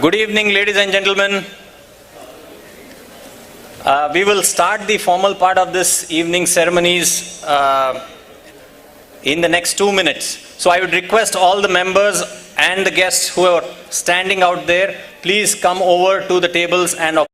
Good evening, ladies and gentlemen. We will start the formal part of this evening ceremonies in the next 2 minutes. So I would request all the members and the guests who are standing out there, please come over to the tables and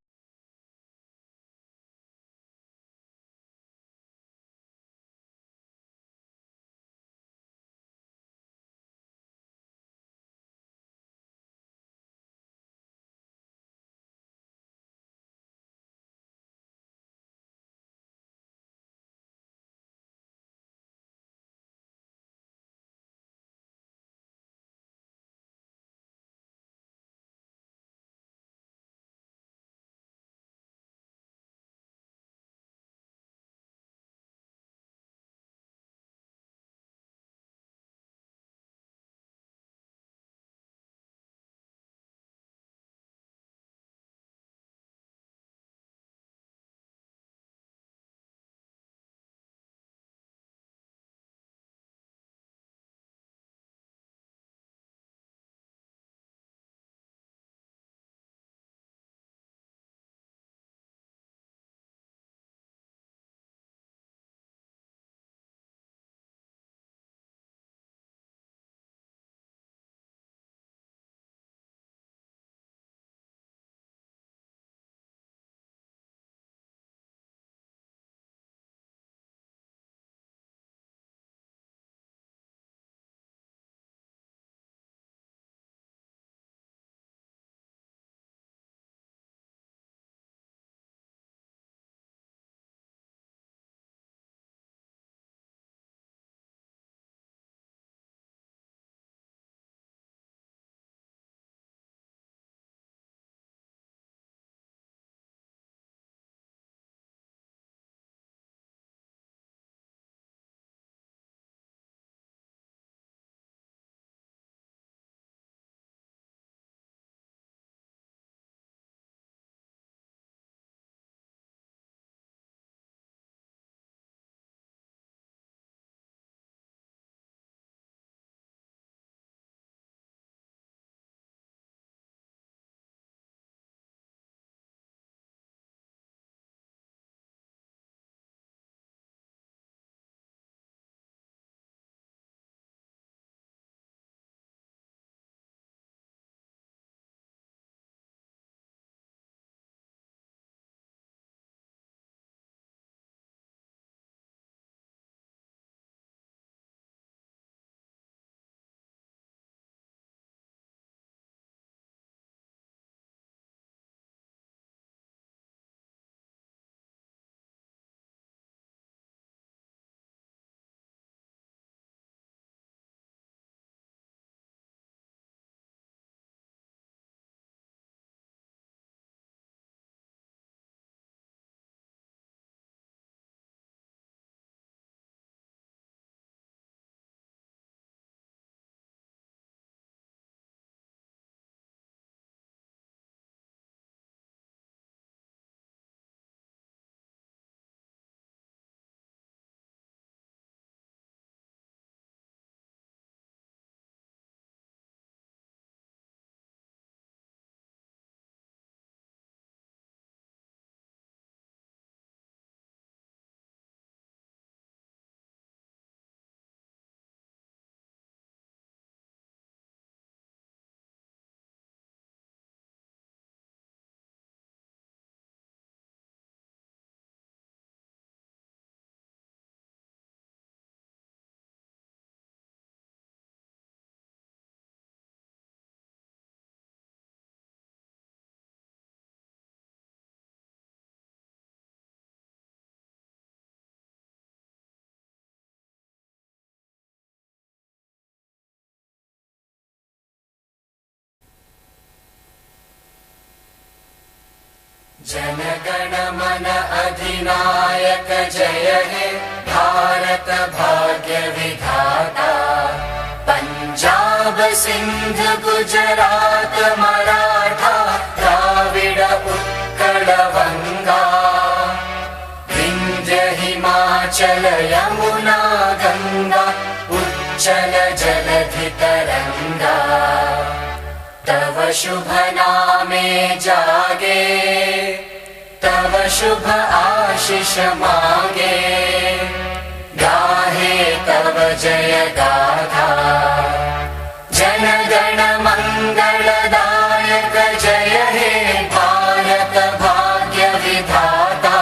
जनगण मन अधिनायक जय हे भारत भाग्य विधाता। पंजाब सिंध गुजरात मराठा द्राविड उत्कल बंगा विंध्य हिमाचल यमुना गंगा उच्चल जलधि तरंगा। तव शुभ नामे जागे तव शुभ आशीष मांगे गाहे तव जय गाथा जन गण मंगलदायक जय हे भारत भाग्य विधाता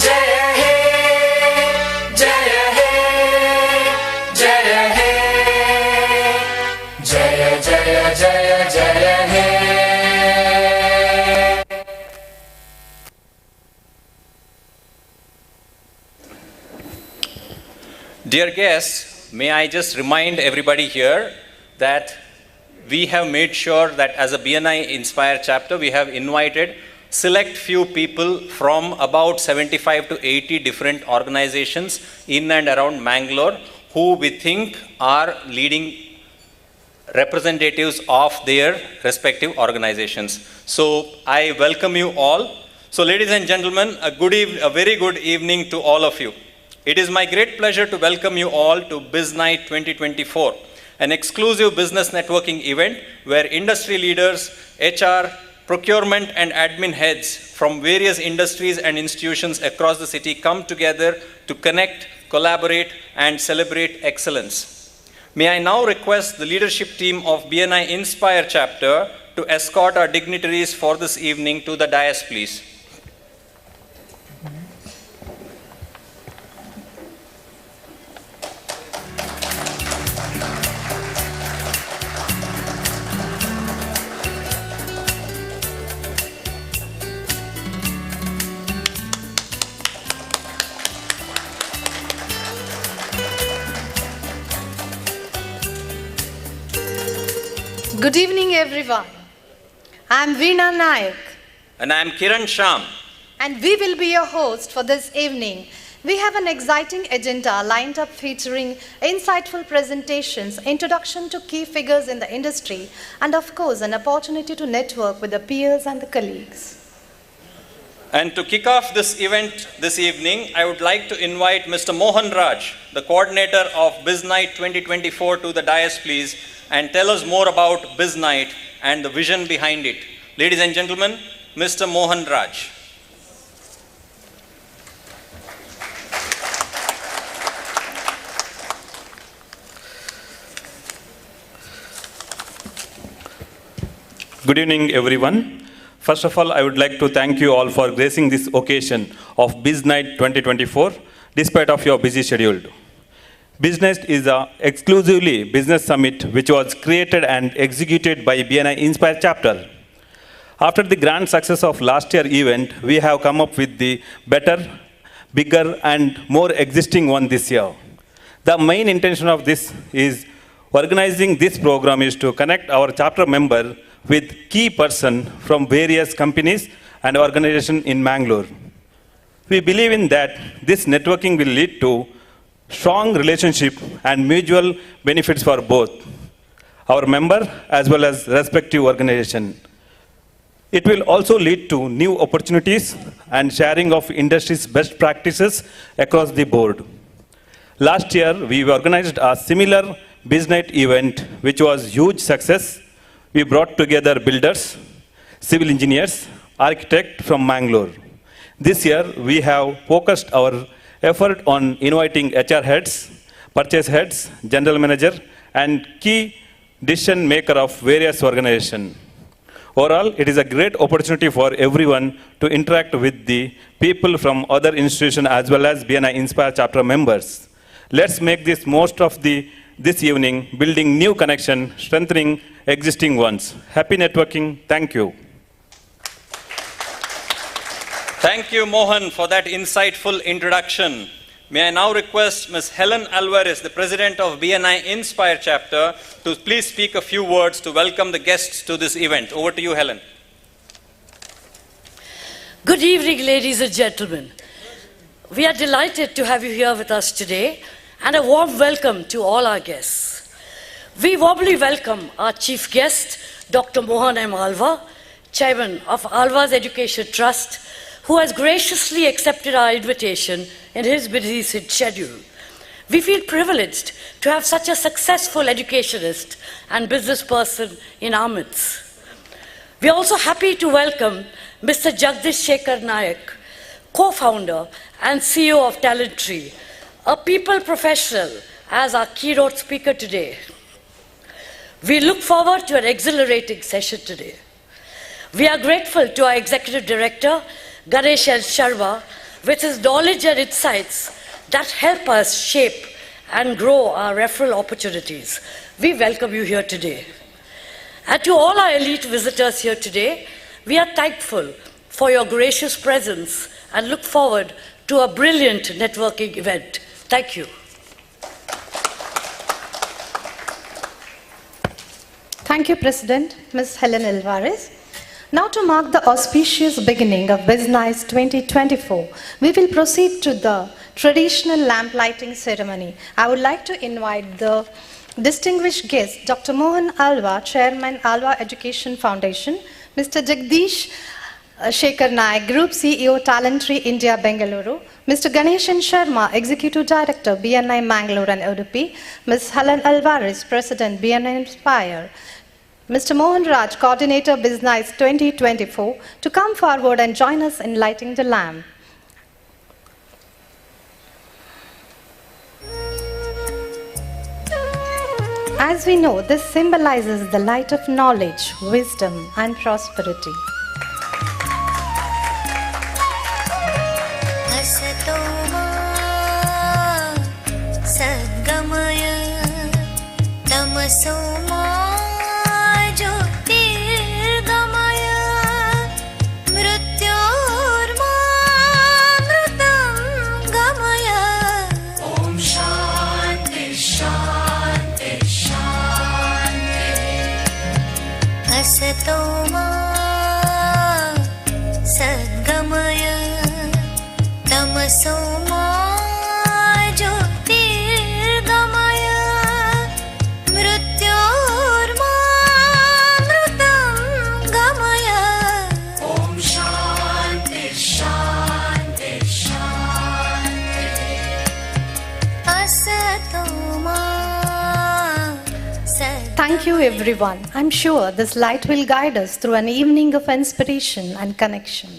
जय हे जय हे जय हे जय जय जय जय हे Dear guests, may I just remind everybody here that we have made sure that as a BNI Inspire chapter, we have invited select few people from about 75 to 80 different organizations in and around Mangalore who we think are leading representatives of their respective organizations. So I welcome you all. So ladies and gentlemen, a very good evening to all of you. It is my great pleasure to welcome you all to BIZ NITE 2024, an exclusive business networking event where industry leaders, HR, procurement and admin heads from various industries and institutions across the city come together to connect, collaborate and celebrate excellence. May I now request the leadership team of BNI Inspire chapter to escort our dignitaries for this evening to the dais, please. Good evening, everyone. I am Veena Nayak, And I am Kiran Sham. and we will be your host for this evening. We have an exciting agenda lined up featuring insightful presentations, introduction to key figures in the industry, and of course, an opportunity to network with the peers and the colleagues. And to kick off this event this evening, I would like to invite Mr. Mohan Raj, the coordinator of BIZ NITE 2024, to the dais, please, and tell us more about BIZ NITE and the vision behind it. Ladies and gentlemen, Mr. Mohan Raj. Good evening, everyone. First of all, I would like to thank you all for gracing this occasion of BIZ NITE 2024, despite of your busy schedule. BIZ NITE is an exclusively business summit which was created and executed by BNI Inspire chapter. After the grand success of last year event, we have come up with the better, bigger and more existing one this year. The main intention of this is organizing this program is to connect our chapter member with key person from various companies and organizations in Mangalore. We believe in that this networking will lead to strong relationship and mutual benefits for both our member as well as respective organization. It will also lead to new opportunities and sharing of industry's best practices across the board. Last year, we organized a similar BIZ NITE event, which was huge success. We brought together builders, civil engineers, architects from Mangalore. This year, we have focused our effort on inviting HR heads, purchase heads, general manager, and key decision maker of various organizations. Overall, it is a great opportunity for everyone to interact with the people from other institutions as well as BNI Inspire chapter members. Let's make this most of this evening, building new connection, strengthening existing ones. Happy networking. Thank you. Thank you, Mohan, for that insightful introduction. May I now request Ms. Helen Alvarez, the president of BNI Inspire chapter, to please speak a few words to welcome the guests to this event. Over to you, Helen. Good evening, ladies and gentlemen. We are delighted to have you here with us today, and a warm welcome to all our guests. We warmly welcome our chief guest, Dr. Mohan M. Alva, chairman of Alva's Education Trust, who has graciously accepted our invitation in his busy schedule. We feel privileged to have such a successful educationist and business person in our midst. We are also happy to welcome Mr. Jagdish Shekhar Nayak, co-founder and CEO of Talent Tree, a people professional, as our keynote speaker today. We look forward to an exhilarating session today. We are grateful to our Executive Director, Ganesh Sharma, with his knowledge and insights that help us shape and grow our referral opportunities. We welcome you here today. And to all our elite visitors here today, we are thankful for your gracious presence and look forward to a brilliant networking event. Thank you. Thank you, President, Ms. Helen Alvarez. Now, to mark the auspicious beginning of BIZ NITE 2024, we will proceed to the traditional lamp lighting ceremony. I would like to invite the distinguished guest, Dr. Mohan Alva, Chairman, Alva Education Foundation, Mr. Jagdish Shekhar Nayak, Group CEO, Talent Tree India, Bengaluru, Mr. Ganeshan Sharma, Executive Director, BNI Mangalore and Udupi, Ms. Helen Alvarez, President, BNI Inspire, Mr. Mohan Raj, Coordinator, BIZ NITE 2024, to come forward and join us in lighting the lamp. As we know, this symbolizes the light of knowledge, wisdom, and prosperity. Thank you, everyone. I'm sure this light will guide us through an evening of inspiration and connection.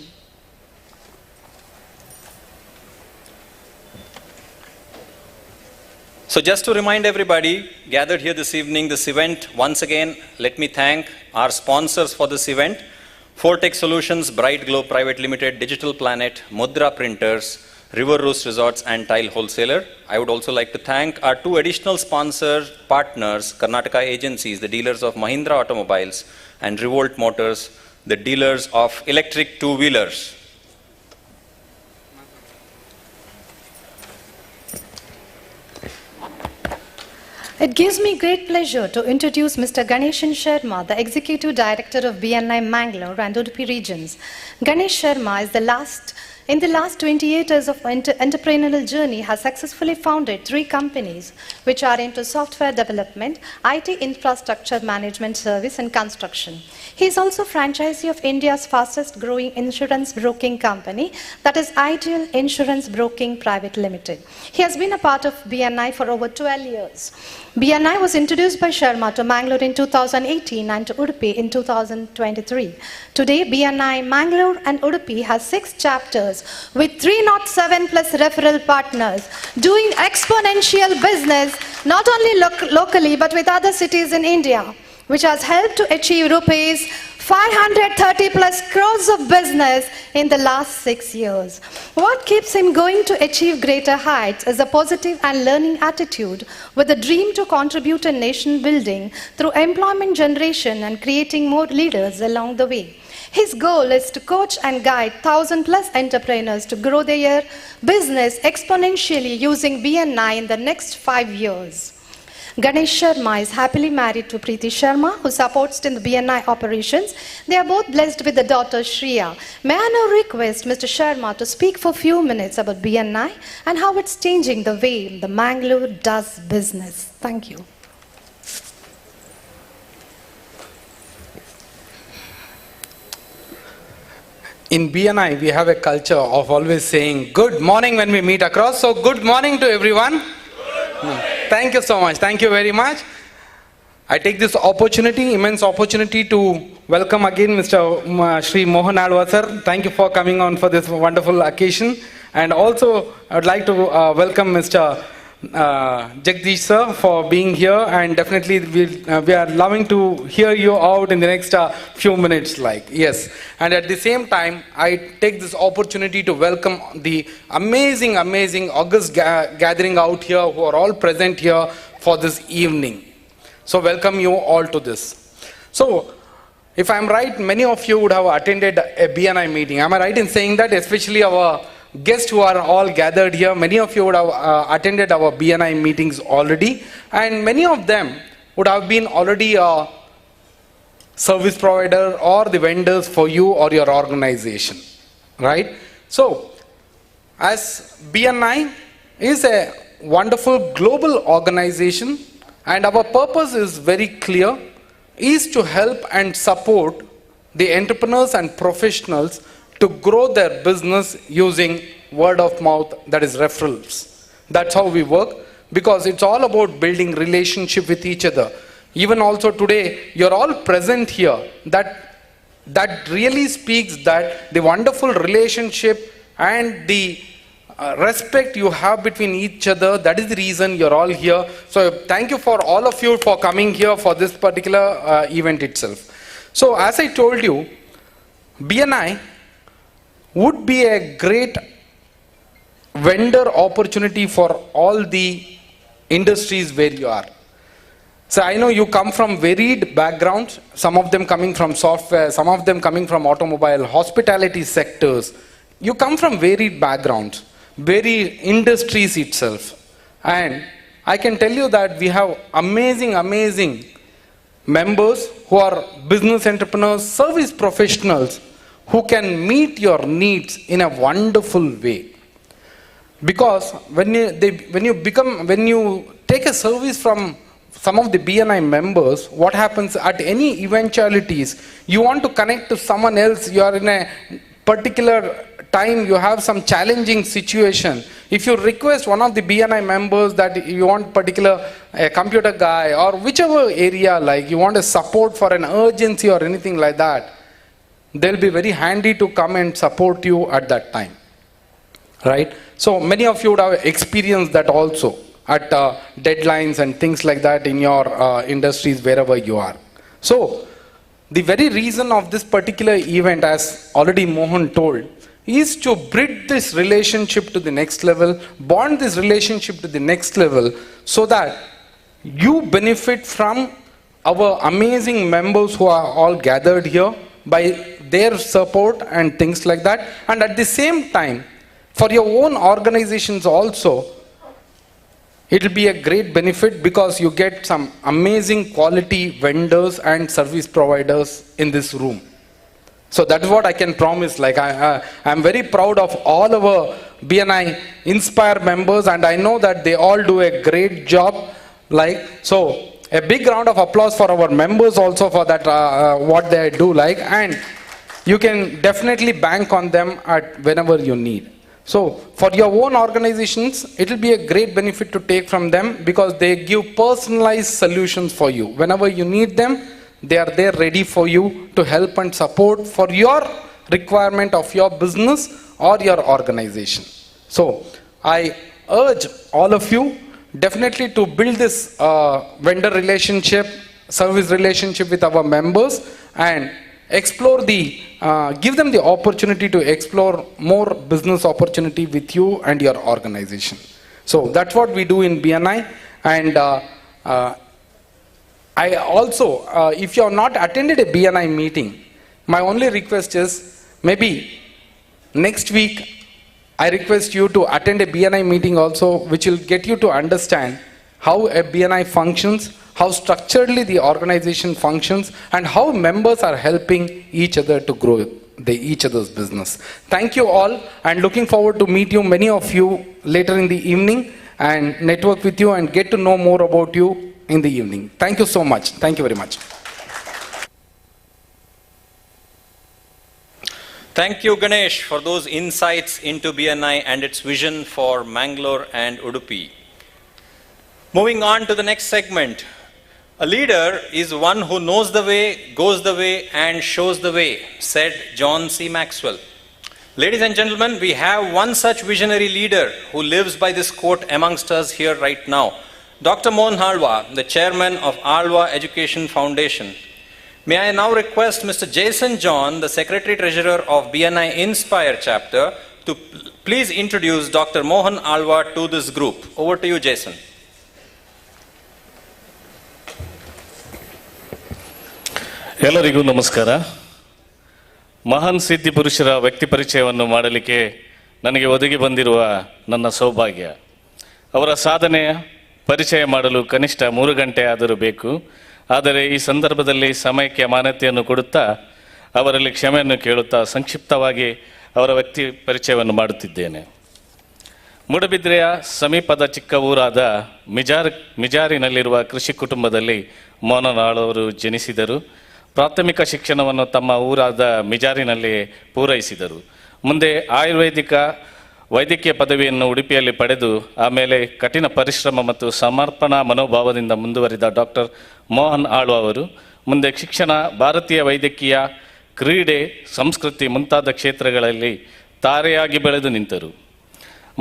So just to remind everybody gathered here this evening, this event, once again, let me thank our sponsors for this event, Fortech Solutions, Bright Globe Private Limited, Digital Planet, Mudra Printers, River Roost Resorts and Tile Wholesaler. I would also like to thank our two additional sponsor partners, Karnataka agencies, the dealers of Mahindra Automobiles and Revolt Motors, the dealers of electric two-wheelers. It gives me great pleasure to introduce Mr. Ganeshan Sharma, the Executive Director of BNI Mangalore and Udupi regions. Ganesh Sharma is in the last 28 years of entrepreneurial journey, has successfully founded 3 companies which are into software development, IT infrastructure management service and construction. He is also franchisee of India's fastest growing insurance broking company, that is Ideal Insurance Broking Private Limited. He has been a part of BNI for over 12 years. BNI was introduced by Sharma to Mangalore in 2018 and to Udupi in 2023. Today, BNI Mangalore and Udupi has 6 chapters with 307 plus referral partners doing exponential business not only locally but with other cities in India, which has helped to achieve rupees 530 plus crores of business in the last 6 years. What keeps him going to achieve greater heights is a positive and learning attitude with a dream to contribute to nation building through employment generation and creating more leaders along the way. His goal is to coach and guide 1,000 plus entrepreneurs to grow their business exponentially using BNI in the next 5 years. Ganesh Sharma is happily married to Preeti Sharma, who supports in the BNI operations. They are both blessed with a daughter, Shriya. May I now request Mr. Sharma to speak for a few minutes about BNI and how it's changing the way the Mangalore does business. Thank you. In BNI, we have a culture of always saying good morning when we meet across. So good morning to everyone. Thank you so much. Thank you very much. I take this opportunity, immense opportunity, to welcome again Mr. Shri Mohan Alwa sir. Thank you for coming on for this wonderful occasion. And also, I would like to welcome Mr. Jagdish sir for being here. And definitely, we are loving to hear you out in the next few minutes. Yes. And at the same time, I take this opportunity to welcome the amazing, august gathering out here who are all present here for this evening. So welcome you all to this. So, if I'm right, many of you would have attended a BNI meeting. Am I right in saying that? Especially our guests who are all gathered here, many of you would have attended our BNI meetings already. And many of them would have been already a service provider or the vendors for you or your organization. Right? So, as BNI is a wonderful global organization, and our purpose is very clear, is to help and support the entrepreneurs and professionals to grow their business using word of mouth, that is referrals. That's how we work, because it's all about building relationship with each other. Even also today, you're all present here. That really speaks that the wonderful relationship and the respect you have between each other, that is the reason you're all here. So thank you for all of you for coming here for this particular event itself. So as I told you, BNI would be a great vendor opportunity for all the industries where you are. So I know you come from varied backgrounds, some of them coming from software, some of them coming from automobile, hospitality sectors. You come from varied backgrounds, varied industries itself. And I can tell you that we have amazing members who are business entrepreneurs, service professionals who can meet your needs in a wonderful way. Because when you take a service from some of the BNI members, what happens at any eventualities, you want to connect to someone else, you are in a particular time, you have some challenging situation. If you request one of the BNI members that you want particular computer guy or whichever area, like you want a support for an urgency or anything like that, they'll be very handy to come and support you at that time. Right? So many of you would have experienced that also at deadlines and things like that in your industries wherever you are. So the very reason of this particular event, as already Mohan told, is to bridge this relationship to the next level, bond this relationship to the next level, so that you benefit from our amazing members who are all gathered here by their support and things like that. And at the same time, for your own organizations also, it will be a great benefit because you get some amazing quality vendors and service providers in this room. So that's what I can promise. Like I'm very proud of all our BNI Inspire members, and I know that they all do a great job. So a big round of applause for our members also for that what they do. And you can definitely bank on them at whenever you need. So for your own organizations, it will be a great benefit to take from them because they give personalized solutions for you. Whenever you need them, they are there ready for you to help and support for your requirement of your business or your organization. So I urge all of you definitely to build this vendor relationship, service relationship with our members, and explore give them the opportunity to explore more business opportunity with you and your organization. So that's what we do in BNI. And I also, if you have not attended a BNI meeting, my only request is maybe next week I request you to attend a BNI meeting also, which will get you to understand how a BNI functions, how structurally the organization functions, and how members are helping each other to grow each other's business. Thank you all, and looking forward to meet you, many of you, later in the evening, and network with you and get to know more about you in the evening. Thank you so much. Thank you very much. Thank you, Ganesh, for those insights into BNI and its vision for Mangalore and Udupi. Moving on to the next segment. A leader is one who knows the way, goes the way, and shows the way, said John C. Maxwell. Ladies and gentlemen, we have one such visionary leader who lives by this quote amongst us here right now. Dr. Mohan Alwa, the chairman of Alwa Education Foundation. May I now request Mr. Jason John, the Secretary Treasurer of BNI Inspire chapter, to please introduce Dr. Mohan Alwa to this group. Over to you, Jason. ಎಲ್ಲರಿಗೂ ನಮಸ್ಕಾರ. ಮಹಾನ್ ಸಿದ್ಧಿ ಪುರುಷರ ವ್ಯಕ್ತಿ ಪರಿಚಯವನ್ನು ಮಾಡಲಿಕ್ಕೆ ನನಗೆ ಒದಗಿ ಬಂದಿರುವ ನನ್ನ ಸೌಭಾಗ್ಯ. ಅವರ ಸಾಧನೆಯ ಪರಿಚಯ ಮಾಡಲು ಕನಿಷ್ಠ 3 ಗಂಟೆ ಆದರೂ ಬೇಕು. ಆದರೆ ಈ ಸಂದರ್ಭದಲ್ಲಿ ಸಮಯಕ್ಕೆ ಮಾನ್ಯತೆಯನ್ನು ಕೊಡುತ್ತಾ ಅವರಲ್ಲಿ ಕ್ಷಮೆಯನ್ನು ಕೇಳುತ್ತಾ ಸಂಕ್ಷಿಪ್ತವಾಗಿ ಅವರ ವ್ಯಕ್ತಿ ಪರಿಚಯವನ್ನು ಮಾಡುತ್ತಿದ್ದೇನೆ. ಮೂಡಬಿದ್ರೆಯ ಸಮೀಪದ ಚಿಕ್ಕ ಊರಾದ ಮಿಜಾರಿನಲ್ಲಿರುವ ಕೃಷಿ ಕುಟುಂಬದಲ್ಲಿ ಮೋಹನ್ ಅವರು ಜನಿಸಿದರು. ಪ್ರಾಥಮಿಕ ಶಿಕ್ಷಣವನ್ನು ತಮ್ಮ ಊರಾದ ಮಿಜಾರಿನಲ್ಲಿ ಪೂರೈಸಿದರು. ಮುಂದೆ ವೈದ್ಯಕೀಯ ಪದವಿಯನ್ನು ಉಡುಪಿಯಲ್ಲಿ ಪಡೆದು ಆಮೇಲೆ ಕಠಿಣ ಪರಿಶ್ರಮ ಮತ್ತು ಸಮರ್ಪಣಾ ಮನೋಭಾವದಿಂದ ಮುಂದುವರಿದ ಡಾಕ್ಟರ್ ಮೋಹನ್ ಆಳ್ವ ಅವರು ಮುಂದೆ ಶಿಕ್ಷಣ, ಭಾರತೀಯ ವೈದ್ಯಕೀಯ, ಕ್ರೀಡೆ, ಸಂಸ್ಕೃತಿ ಮುಂತಾದ ಕ್ಷೇತ್ರಗಳಲ್ಲಿ ತಾರೆಯಾಗಿ ಬೆಳೆದು ನಿಂತರು.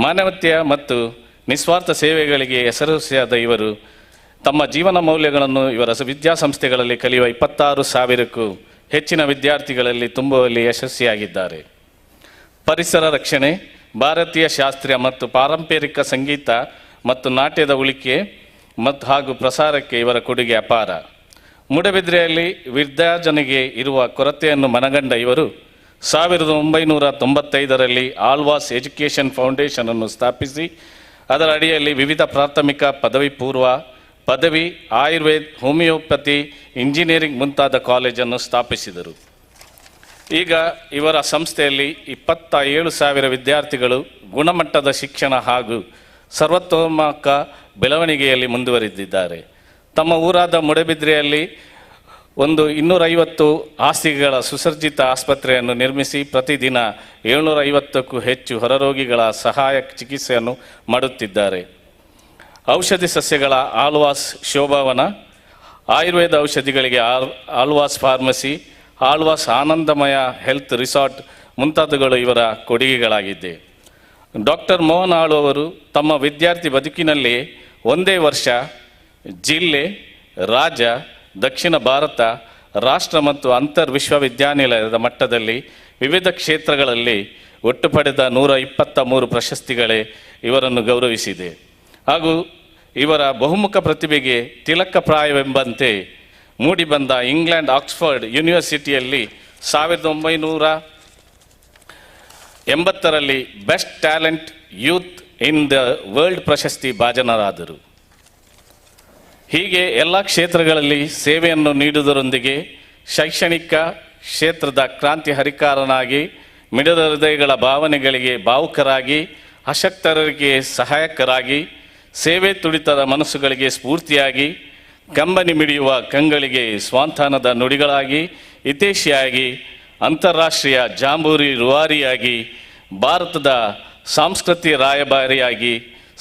ಮಾನವೀಯತೆ ಮತ್ತು ನಿಸ್ವಾರ್ಥ ಸೇವೆಗಳಿಗೆ ಹೆಸರುವಾಸಿಯಾದ ಇವರು ತಮ್ಮ ಜೀವನ ಮೌಲ್ಯಗಳನ್ನು ಇವರ ವಿದ್ಯಾಸಂಸ್ಥೆಗಳಲ್ಲಿ ಕಲಿಯುವ 26,000ಕ್ಕೂ ಹೆಚ್ಚಿನ ವಿದ್ಯಾರ್ಥಿಗಳಲ್ಲಿ ತುಂಬುವಲ್ಲಿ ಯಶಸ್ವಿಯಾಗಿದ್ದಾರೆ. ಪರಿಸರ ರಕ್ಷಣೆ, ಭಾರತೀಯ ಶಾಸ್ತ್ರೀಯ ಮತ್ತು ಪಾರಂಪರಿಕ ಸಂಗೀತ ಮತ್ತು ನಾಟ್ಯದ ಉಳಿಕೆ ಹಾಗೂ ಪ್ರಸಾರಕ್ಕೆ ಇವರ ಕೊಡುಗೆ ಅಪಾರ. ಮೂಡಬಿದ್ರೆಯಲ್ಲಿ ವಿದ್ಯಾರ್ಜನೆಗೆ ಇರುವ ಕೊರತೆಯನ್ನು ಮನಗಂಡ ಇವರು 1995ರಲ್ಲಿ ಆಳ್ವಾಸ್ ಎಜುಕೇಷನ್ ಫೌಂಡೇಶನ್ ಅನ್ನು ಸ್ಥಾಪಿಸಿ ಅದರ ಅಡಿಯಲ್ಲಿ ವಿವಿಧ ಪ್ರಾಥಮಿಕ ಪದವಿ ಪೂರ್ವ, ಪದವಿ, ಆಯುರ್ವೇದ, ಹೋಮಿಯೋಪತಿ, ಇಂಜಿನಿಯರಿಂಗ್ ಮುಂತಾದ ಕಾಲೇಜನ್ನು ಸ್ಥಾಪಿಸಿದರು. ಈಗ ಇವರ ಸಂಸ್ಥೆಯಲ್ಲಿ 27,000 ವಿದ್ಯಾರ್ಥಿಗಳು ಗುಣಮಟ್ಟದ ಶಿಕ್ಷಣ ಹಾಗೂ ಸರ್ವತೋಮುಖ ಬೆಳವಣಿಗೆಯಲ್ಲಿ ಮುಂದುವರಿದಿದ್ದಾರೆ. ತಮ್ಮ ಊರಾದ ಮೂಡಬಿದ್ರೆಯಲ್ಲಿ 250 ಹಾಸಿಗೆಗಳ ಸುಸಜ್ಜಿತ ಆಸ್ಪತ್ರೆಯನ್ನು ನಿರ್ಮಿಸಿ ಪ್ರತಿದಿನ 750ಕ್ಕೂ ಹೆಚ್ಚು ಹೊರರೋಗಿಗಳ ಸಹಾಯಕ ಚಿಕಿತ್ಸೆಯನ್ನು ಮಾಡುತ್ತಿದ್ದಾರೆ. ಔಷಧಿ ಸಸ್ಯಗಳ ಆಳ್ವಾಸ್ ಶೋಭಾವನ, ಆಯುರ್ವೇದ ಔಷಧಿಗಳಿಗೆ ಆಳ್ವಾಸ್ ಫಾರ್ಮಸಿ, ಆಳ್ವಾಸ್ ಆನಂದಮಯ ಹೆಲ್ತ್ ರಿಸಾರ್ಟ್ ಮುಂತಾದವುಗಳು ಇವರ ಕೊಡುಗೆಗಳಾಗಿದೆ. ಡಾಕ್ಟರ್ ಮೋಹನ್ ಆಳ್ವ ಅವರು ತಮ್ಮ ವಿದ್ಯಾರ್ಥಿ ಬದುಕಿನಲ್ಲಿ ಒಂದೇ ವರ್ಷ ಜಿಲ್ಲೆ, ರಾಜ್ಯ, ದಕ್ಷಿಣ ಭಾರತ, ರಾಷ್ಟ್ರ ಮತ್ತು ಅಂತರ್ ವಿಶ್ವವಿದ್ಯಾನಿಲಯದ ಮಟ್ಟದಲ್ಲಿ ವಿವಿಧ ಕ್ಷೇತ್ರಗಳಲ್ಲಿ ಒಟ್ಟು ಪಡೆದ 123 ಪ್ರಶಸ್ತಿಗಳೇ ಇವರನ್ನು ಗೌರವಿಸಿದೆ. ಹಾಗೂ ಇವರ ಬಹುಮುಖ ಪ್ರತಿಭೆಗೆ ತಿಲಕಪ್ರಾಯವೆಂಬಂತೆ ಮೂಡಿಬಂದ ಇಂಗ್ಲೆಂಡ್ ಆಕ್ಸ್ಫರ್ಡ್ ಯೂನಿವರ್ಸಿಟಿಯಲ್ಲಿ 1980ರಲ್ಲಿ best talent youth in the world ಪ್ರಶಸ್ತಿ ಭಾಜನರಾದರು. ಹೀಗೆ ಎಲ್ಲ ಕ್ಷೇತ್ರಗಳಲ್ಲಿ ಸೇವೆಯನ್ನು ನೀಡುವುದರೊಂದಿಗೆ ಶೈಕ್ಷಣಿಕ ಕ್ಷೇತ್ರದ ಕ್ರಾಂತಿ ಹರಿಕಾರನಾಗಿ, ಮಿಡಿದ ಹೃದಯಗಳ ಭಾವನೆಗಳಿಗೆ ಭಾವುಕರಾಗಿ, ಅಶಕ್ತರಿಗೆ ಸಹಾಯಕರಾಗಿ, ಸೇವೆ ತುಡಿತದ ಮನಸ್ಸುಗಳಿಗೆ ಸ್ಫೂರ್ತಿಯಾಗಿ, ಕಂಬನಿ ಮಿಡಿಯುವ ಕಂಗಳಿಗೆ ಸ್ವಾಂತನದ ನುಡಿಗಳಾಗಿ, ಹಿತೈಷಿಯಾಗಿ, ಅಂತಾರಾಷ್ಟ್ರೀಯ ಜಾಂಬೂರಿ ರೂವಾರಿಯಾಗಿ, ಭಾರತದ ಸಂಸ್ಕೃತಿ ರಾಯಭಾರಿಯಾಗಿ,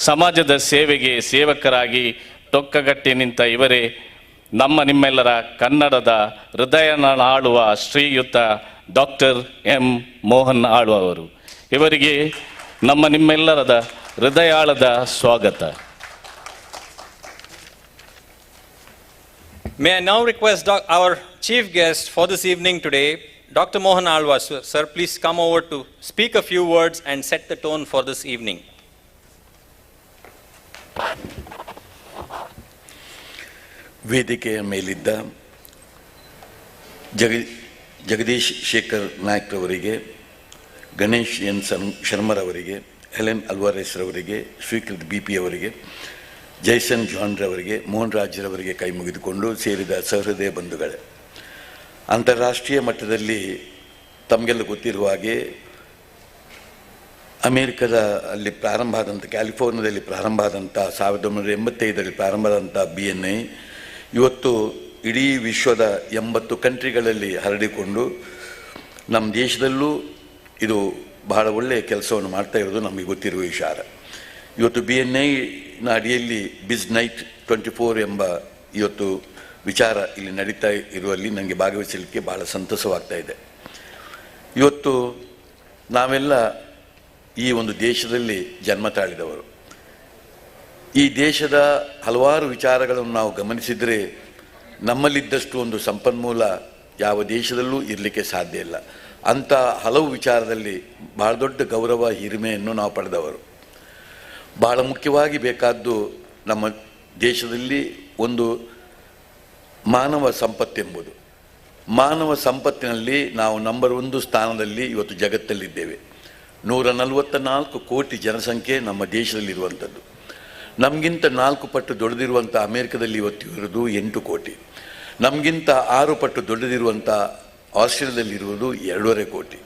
ಸಮಾಜದ ಸೇವೆಗೆ ಸೇವಕರಾಗಿ ಟೊಕ್ಕಗಟ್ಟಿ ನಿಂತ ಇವರೇ ನಿಮ್ಮೆಲ್ಲರ ಕನ್ನಡದ ಹೃದಯನಾಳುವ ಶ್ರೀಯುತ ಡಾಕ್ಟರ್ ಎಂ ಮೋಹನ್ ಆಳ್ವ ಅವರು. ಇವರಿಗೆ ನಿಮ್ಮೆಲ್ಲರದ ಹೃದಯಾಳದ ಸ್ವಾಗತ. May I now request our chief guest for this evening today, Dr. Mohan Alwa. Sir, please come over to speak a few words and set the tone for this evening. ವೇದಿಕೆಯ ಮೇಲಿದ್ದ ಜಗದೀಶ್ ಶೇಖರ್ ನಾಯ್ಕ್ರವರಿಗೆ, Ganesh N ಶರ್ಮರವರಿಗೆ, Helen ಅಲ್ವಾರೆಸ್ರವರಿಗೆ, Swikrit BP ಅವರಿಗೆ, Jason ಜಾನ್ರವರಿಗೆ, ಮೋಹನ್ ರಾಜ್ರವರಿಗೆ ಕೈ ಮುಗಿದುಕೊಂಡು ಸೇರಿದ ಸಹೃದಯ ಬಂಧುಗಳೇ, ಅಂತಾರಾಷ್ಟ್ರೀಯ ಮಟ್ಟದಲ್ಲಿ ತಮಗೆಲ್ಲ ಗೊತ್ತಿರುವ ಹಾಗೆ ಅಮೇರಿಕದ ಅಲ್ಲಿ ಪ್ರಾರಂಭ ಆದಂಥ, ಕ್ಯಾಲಿಫೋರ್ನಿಯಾದಲ್ಲಿ ಪ್ರಾರಂಭ ಆದಂಥ 1985ರಲ್ಲಿ ಪ್ರಾರಂಭ ಆದಂಥ BNI ಇವತ್ತು ಇಡೀ ವಿಶ್ವದ 80 ಕಂಟ್ರಿಗಳಲ್ಲಿ ಹರಡಿಕೊಂಡು ನಮ್ಮ ದೇಶದಲ್ಲೂ ಇದು ಬಹಳ ಒಳ್ಳೆಯ ಕೆಲಸವನ್ನು ಮಾಡ್ತಾ ಇರೋದು ನಮಗೆ ಗೊತ್ತಿರುವ ವಿಚಾರ. ಇವತ್ತು BNIನ ಅಡಿಯಲ್ಲಿ BIZ NITE 24 ಎಂಬ ಇವತ್ತು ವಿಚಾರ ಇಲ್ಲಿ ನಡೀತಾ ಇರುವಲ್ಲಿ ನನಗೆ ಭಾಗವಹಿಸಲಿಕ್ಕೆ ಬಹಳ ಸಂತಸವಾಗ್ತಾ ಇದೆ. ಇವತ್ತು ನಾವೆಲ್ಲ ಈ ಒಂದು ದೇಶದಲ್ಲಿ ಜನ್ಮ ತಾಳಿದವರು. ಈ ದೇಶದ ಹಲವಾರು ವಿಚಾರಗಳನ್ನು ನಾವು ಗಮನಿಸಿದರೆ ನಮ್ಮಲ್ಲಿದ್ದಷ್ಟು ಒಂದು ಸಂಪನ್ಮೂಲ ಯಾವ ದೇಶದಲ್ಲೂ ಇರಲಿಕ್ಕೆ ಸಾಧ್ಯ ಇಲ್ಲ. ಅಂಥ ಹಲವು ವಿಚಾರದಲ್ಲಿ ಬಹಳ ದೊಡ್ಡ ಗೌರವ ಹಿರಿಮೆಯನ್ನು ನಾವು ಪಡೆದವರು. ಬಹಳ ಮುಖ್ಯವಾಗಿ ಬೇಕಾದ್ದು ನಮ್ಮ ದೇಶದಲ್ಲಿ ಒಂದು ಮಾನವ ಸಂಪತ್ತೆಂಬುದು. ಮಾನವ ಸಂಪತ್ತಿನಲ್ಲಿ ನಾವು ನಂಬರ್ 1 ಸ್ಥಾನದಲ್ಲಿ ಇವತ್ತು ಜಗತ್ತಲ್ಲಿದ್ದೇವೆ. 144 ಕೋಟಿ ಜನಸಂಖ್ಯೆ ನಮ್ಮ ದೇಶದಲ್ಲಿರುವಂಥದ್ದು. ನಮಗಿಂತ 4 ಪಟ್ಟು ದೊಡ್ಡದಿರುವಂಥ ಅಮೇರಿಕದಲ್ಲಿ ಇವತ್ತು ಇರೋದು 8 ಕೋಟಿ. ನಮಗಿಂತ 6 ಪಟ್ಟು ದೊಡ್ಡದಿರುವಂಥ ಆಸ್ಟ್ರೇಲಿಯಾದಲ್ಲಿರುವುದು 2.5 ಕೋಟಿ.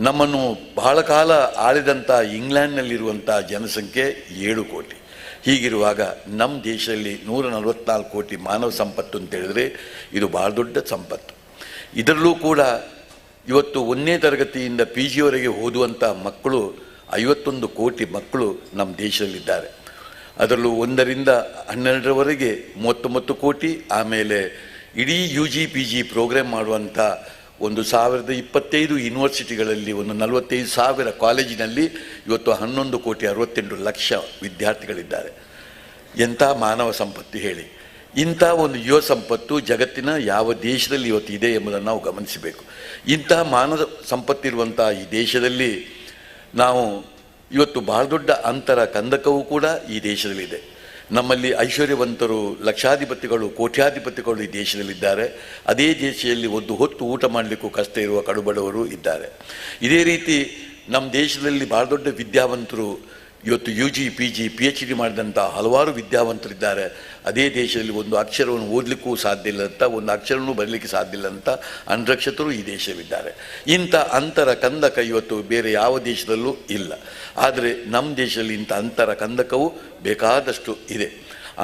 ನಮ್ಮನ್ನು ಬಹಳ ಕಾಲ ಆಳಿದಂಥ ಇಂಗ್ಲೆಂಡ್ನಲ್ಲಿರುವಂಥ ಜನಸಂಖ್ಯೆ 7 ಕೋಟಿ. ಹೀಗಿರುವಾಗ ನಮ್ಮ ದೇಶದಲ್ಲಿ 144 ಕೋಟಿ ಮಾನವ ಸಂಪತ್ತು ಅಂತ ಹೇಳಿದ್ರೆ ಇದು ಭಾಳ ದೊಡ್ಡ ಸಂಪತ್ತು. ಇದರಲ್ಲೂ ಕೂಡ ಇವತ್ತು 1ನೇ ತರಗತಿಯಿಂದ PGವರೆಗೆ ಓದುವಂಥ ಮಕ್ಕಳು 51 ಕೋಟಿ ಮಕ್ಕಳು ನಮ್ಮ ದೇಶದಲ್ಲಿದ್ದಾರೆ. ಅದರಲ್ಲೂ 1ರಿಂದ 12ರವರೆಗೆ 39 ಕೋಟಿ. ಆಮೇಲೆ ಇಡೀ UG PG ಪ್ರೋಗ್ರಾಮ್ ಮಾಡುವಂಥ 1025 ಯೂನಿವರ್ಸಿಟಿಗಳಲ್ಲಿ 45,000 ಕಾಲೇಜಿನಲ್ಲಿ ಇವತ್ತು 11 ಕೋಟಿ 68 ಲಕ್ಷ ವಿದ್ಯಾರ್ಥಿಗಳಿದ್ದಾರೆ. ಎಂಥ ಮಾನವ ಸಂಪತ್ತು ಹೇಳಿ. ಇಂಥ ಒಂದು ಯುವ ಸಂಪತ್ತು ಜಗತ್ತಿನ ಯಾವ ದೇಶದಲ್ಲಿ ಇವತ್ತು ಇದೆ ಎಂಬುದನ್ನು ನಾವು ಗಮನಿಸಬೇಕು. ಇಂಥ ಮಾನವ ಸಂಪತ್ತಿರುವಂಥ ಈ ದೇಶದಲ್ಲಿ ನಾವು ಇವತ್ತು ಬಹಳ ದೊಡ್ಡ ಅಂತರ ಕಂದಕವೂ ಕೂಡ ಈ ದೇಶದಲ್ಲಿದೆ. ನಮ್ಮಲ್ಲಿ ಐಶ್ವರ್ಯವಂತರು, ಲಕ್ಷಾಧಿಪತಿಗಳು, ಕೋಟ್ಯಾಧಿಪತಿಗಳು ಈ ದೇಶದಲ್ಲಿದ್ದಾರೆ. ಅದೇ ದೇಶದಲ್ಲಿ ಒಂದು ಹೊತ್ತು ಊಟ ಮಾಡಲಿಕ್ಕೂ ಕಷ್ಟ ಇರುವ ಕಡುಬಡವರು ಇದ್ದಾರೆ. ಇದೇ ರೀತಿ ನಮ್ಮ ದೇಶದಲ್ಲಿ ಭಾಳ ದೊಡ್ಡ ವಿದ್ಯಾವಂತರು ಇವತ್ತು UG PG PhD ಮಾಡಿದಂಥ ಹಲವಾರು ವಿದ್ಯಾವಂತರಿದ್ದಾರೆ. ಅದೇ ದೇಶದಲ್ಲಿ ಒಂದು ಅಕ್ಷರವನ್ನು ಓದಲಿಕ್ಕೂ ಸಾಧ್ಯ ಇಲ್ಲಂಥ, ಒಂದು ಅಕ್ಷರವೂ ಬರಲಿಕ್ಕೆ ಸಾಧ್ಯ ಇಲ್ಲಂಥ ಅನಕ್ಷತರು ಈ ದೇಶವಿದ್ದಾರೆ. ಇಂಥ ಅಂತರ ಕಂದಕ ಇವತ್ತು ಬೇರೆ ಯಾವ ದೇಶದಲ್ಲೂ ಇಲ್ಲ. ಆದರೆ ನಮ್ಮ ದೇಶದಲ್ಲಿ ಇಂಥ ಅಂತರ ಕಂದಕವು ಬೇಕಾದಷ್ಟು ಇದೆ.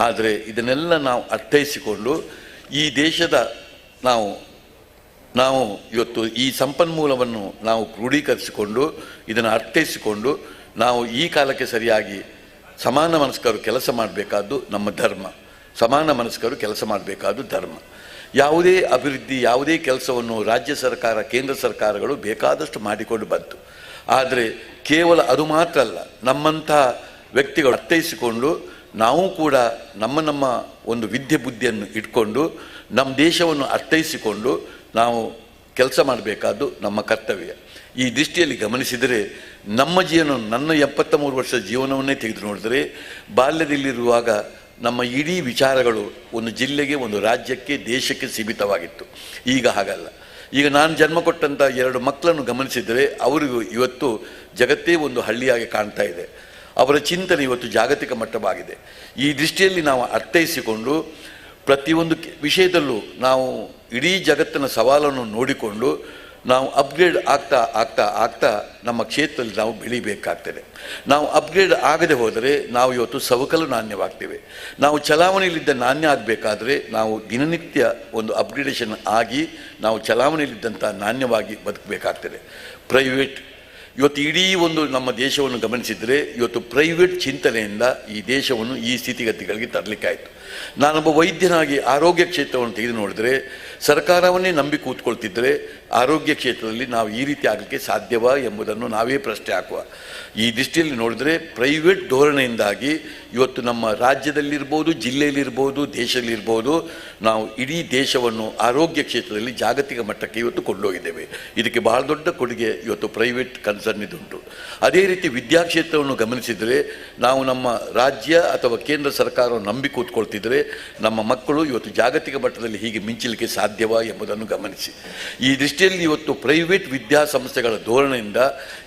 ಆದರೆ ಇದನ್ನೆಲ್ಲ ನಾವು ಅರ್ಥೈಸಿಕೊಂಡು ಈ ದೇಶದ ನಾವು ಇವತ್ತು ಈ ಸಂಪನ್ಮೂಲವನ್ನು ನಾವು ಕ್ರೋಢೀಕರಿಸಿಕೊಂಡು ಇದನ್ನು ಅರ್ಥೈಸಿಕೊಂಡು ನಾವು ಈ ಕಾಲಕ್ಕೆ ಸರಿಯಾಗಿ ಸಮಾನ ಮನಸ್ಕರು ಕೆಲಸ ಮಾಡಬೇಕಾದ್ದು ನಮ್ಮ ಧರ್ಮ. ಸಮಾನ ಮನಸ್ಕರು ಕೆಲಸ ಮಾಡಬೇಕಾದ್ದು ಧರ್ಮ. ಯಾವುದೇ ಅಭಿವೃದ್ಧಿ, ಯಾವುದೇ ಕೆಲಸವನ್ನು ರಾಜ್ಯ ಸರ್ಕಾರ, ಕೇಂದ್ರ ಸರ್ಕಾರಗಳು ಬೇಕಾದಷ್ಟು ಮಾಡಿಕೊಂಡು ಬಂತು. ಆದರೆ ಕೇವಲ ಅದು ಮಾತ್ರ ಅಲ್ಲ, ನಮ್ಮಂಥ ವ್ಯಕ್ತಿಗಳು ಅರ್ಥೈಸಿಕೊಂಡು ನಾವು ಕೂಡ ನಮ್ಮ ಒಂದು ವಿದ್ಯೆ ಬುದ್ಧಿಯನ್ನು ಇಟ್ಕೊಂಡು ನಮ್ಮ ದೇಶವನ್ನು ಅರ್ಥೈಸಿಕೊಂಡು ನಾವು ಕೆಲಸ ಮಾಡಬೇಕಾದ್ದು ನಮ್ಮ ಕರ್ತವ್ಯ. ಈ ದೃಷ್ಟಿಯಲ್ಲಿ ಗಮನಿಸಿದರೆ ನಮ್ಮ ಜೀವನ, ನನ್ನ 73 ವರ್ಷದ ಜೀವನವನ್ನೇ ತೆಗೆದು ನೋಡಿದರೆ ಬಾಲ್ಯದಲ್ಲಿರುವಾಗ ನಮ್ಮ ಇಡೀ ವಿಚಾರಗಳು ಒಂದು ಜಿಲ್ಲೆಗೆ, ಒಂದು ರಾಜ್ಯಕ್ಕೆ, ದೇಶಕ್ಕೆ ಸೀಮಿತವಾಗಿತ್ತು. ಈಗ ಹಾಗಲ್ಲ. ಈಗ ನಾನು ಜನ್ಮ ಕೊಟ್ಟಂಥ 2 ಮಕ್ಕಳನ್ನು ಗಮನಿಸಿದರೆ ಅವರಿಗೂ ಇವತ್ತು ಜಗತ್ತೇ ಒಂದು ಹಳ್ಳಿಯಾಗಿ ಕಾಣ್ತಾ ಇದೆ. ಅವರ ಚಿಂತನೆ ಇವತ್ತು ಜಾಗತಿಕ ಮಟ್ಟವಾಗಿದೆ. ಈ ದೃಷ್ಟಿಯಲ್ಲಿ ನಾವು ಅರ್ಥೈಸಿಕೊಂಡು ಪ್ರತಿಯೊಂದು ವಿಷಯದಲ್ಲೂ ನಾವು ಇಡೀ ಜಗತ್ತಿನ ಸವಾಲನ್ನು ನೋಡಿಕೊಂಡು ನಾವು ಅಪ್ಗ್ರೇಡ್ ಆಗ್ತಾ ಆಗ್ತಾ ಆಗ್ತಾ ನಮ್ಮ ಕ್ಷೇತ್ರದಲ್ಲಿ ನಾವು ಬೆಳಿಬೇಕಾಗ್ತದೆ. ನಾವು ಅಪ್ಗ್ರೇಡ್ ಆಗದೆ ಹೋದರೆ ನಾವು ಇವತ್ತು ಸವಕಲು ನಾಣ್ಯವಾಗ್ತೇವೆ. ನಾವು ಚಲಾವಣೆಯಲ್ಲಿದ್ದ ನಾಣ್ಯ ಆಗಬೇಕಾದ್ರೆ ನಾವು ದಿನನಿತ್ಯ ಒಂದು ಅಪ್ಗ್ರೇಡೇಷನ್ ಆಗಿ ನಾವು ಚಲಾವಣೆಯಲ್ಲಿದ್ದಂಥ ನಾಣ್ಯವಾಗಿ ಬದುಕಬೇಕಾಗ್ತದೆ. ಪ್ರೈವೇಟ್ ಇವತ್ತು ಇಡೀ ಒಂದು ನಮ್ಮ ದೇಶವನ್ನು ಗಮನಿಸಿದರೆ ಇವತ್ತು ಪ್ರೈವೇಟ್ ಚಿಂತನೆಯಿಂದ ಈ ದೇಶವನ್ನು ಈ ಸ್ಥಿತಿಗತಿಗಳಿಗೆ ತರಲಿಕ್ಕಾಯಿತು. ನಾನೊಬ್ಬ ವೈದ್ಯನಾಗಿ ಆರೋಗ್ಯ ಕ್ಷೇತ್ರವನ್ನು ತೆಗೆದು ನೋಡಿದರೆ ಸರ್ಕಾರವನ್ನೇ ನಂಬಿ ಕೂತ್ಕೊಳ್ತಿದ್ದರೆ ಆರೋಗ್ಯ ಕ್ಷೇತ್ರದಲ್ಲಿ ನಾವು ಈ ರೀತಿ ಆಗಲಿಕ್ಕೆ ಸಾಧ್ಯವಾ ಎಂಬುದನ್ನು ನಾವೇ ಪ್ರಶ್ನೆ ಹಾಕುವ. ಈ ದೃಷ್ಟಿಯಲ್ಲಿ ನೋಡಿದರೆ ಪ್ರೈವೇಟ್ ಧೋರಣೆಯಿಂದಾಗಿ ಇವತ್ತು ನಮ್ಮ ರಾಜ್ಯದಲ್ಲಿರ್ಬೋದು, ಜಿಲ್ಲೆಯಲ್ಲಿರ್ಬೋದು, ದೇಶದಲ್ಲಿರ್ಬೋದು ನಾವು ಇಡೀ ದೇಶವನ್ನು ಆರೋಗ್ಯ ಕ್ಷೇತ್ರದಲ್ಲಿ ಜಾಗತಿಕ ಮಟ್ಟಕ್ಕೆ ಇವತ್ತು ಕೊಂಡೋಗಿದ್ದೇವೆ. ಇದಕ್ಕೆ ಬಹಳ ದೊಡ್ಡ ಕೊಡುಗೆ ಇವತ್ತು ಪ್ರೈವೇಟ್ ಕನ್ಸರ್ನ್ ಇದುಂಟು. ಅದೇ ರೀತಿ ವಿದ್ಯಾಕ್ಷೇತ್ರವನ್ನು ಗಮನಿಸಿದರೆ ನಾವು ನಮ್ಮ ರಾಜ್ಯ ಅಥವಾ ಕೇಂದ್ರ ಸರ್ಕಾರವನ್ನು ನಂಬಿ ಕೂತ್ಕೊಳ್ತಿದ್ರೆ ನಮ್ಮ ಮಕ್ಕಳು ಇವತ್ತು ಜಾಗತಿಕ ಮಟ್ಟದಲ್ಲಿ ಹೀಗೆ ಮಿಂಚಲಿಕ್ಕೆ ಸಾಧ್ಯವಾ ಎಂಬುದನ್ನು ಗಮನಿಸಿ. ಈ ದೃಷ್ಟಿಯಲ್ಲಿ ಇವತ್ತು ಪ್ರೈವೇಟ್ ವಿದ್ಯಾಸಂಸ್ಥೆಗಳ ಧೋರಣೆಯಿಂದ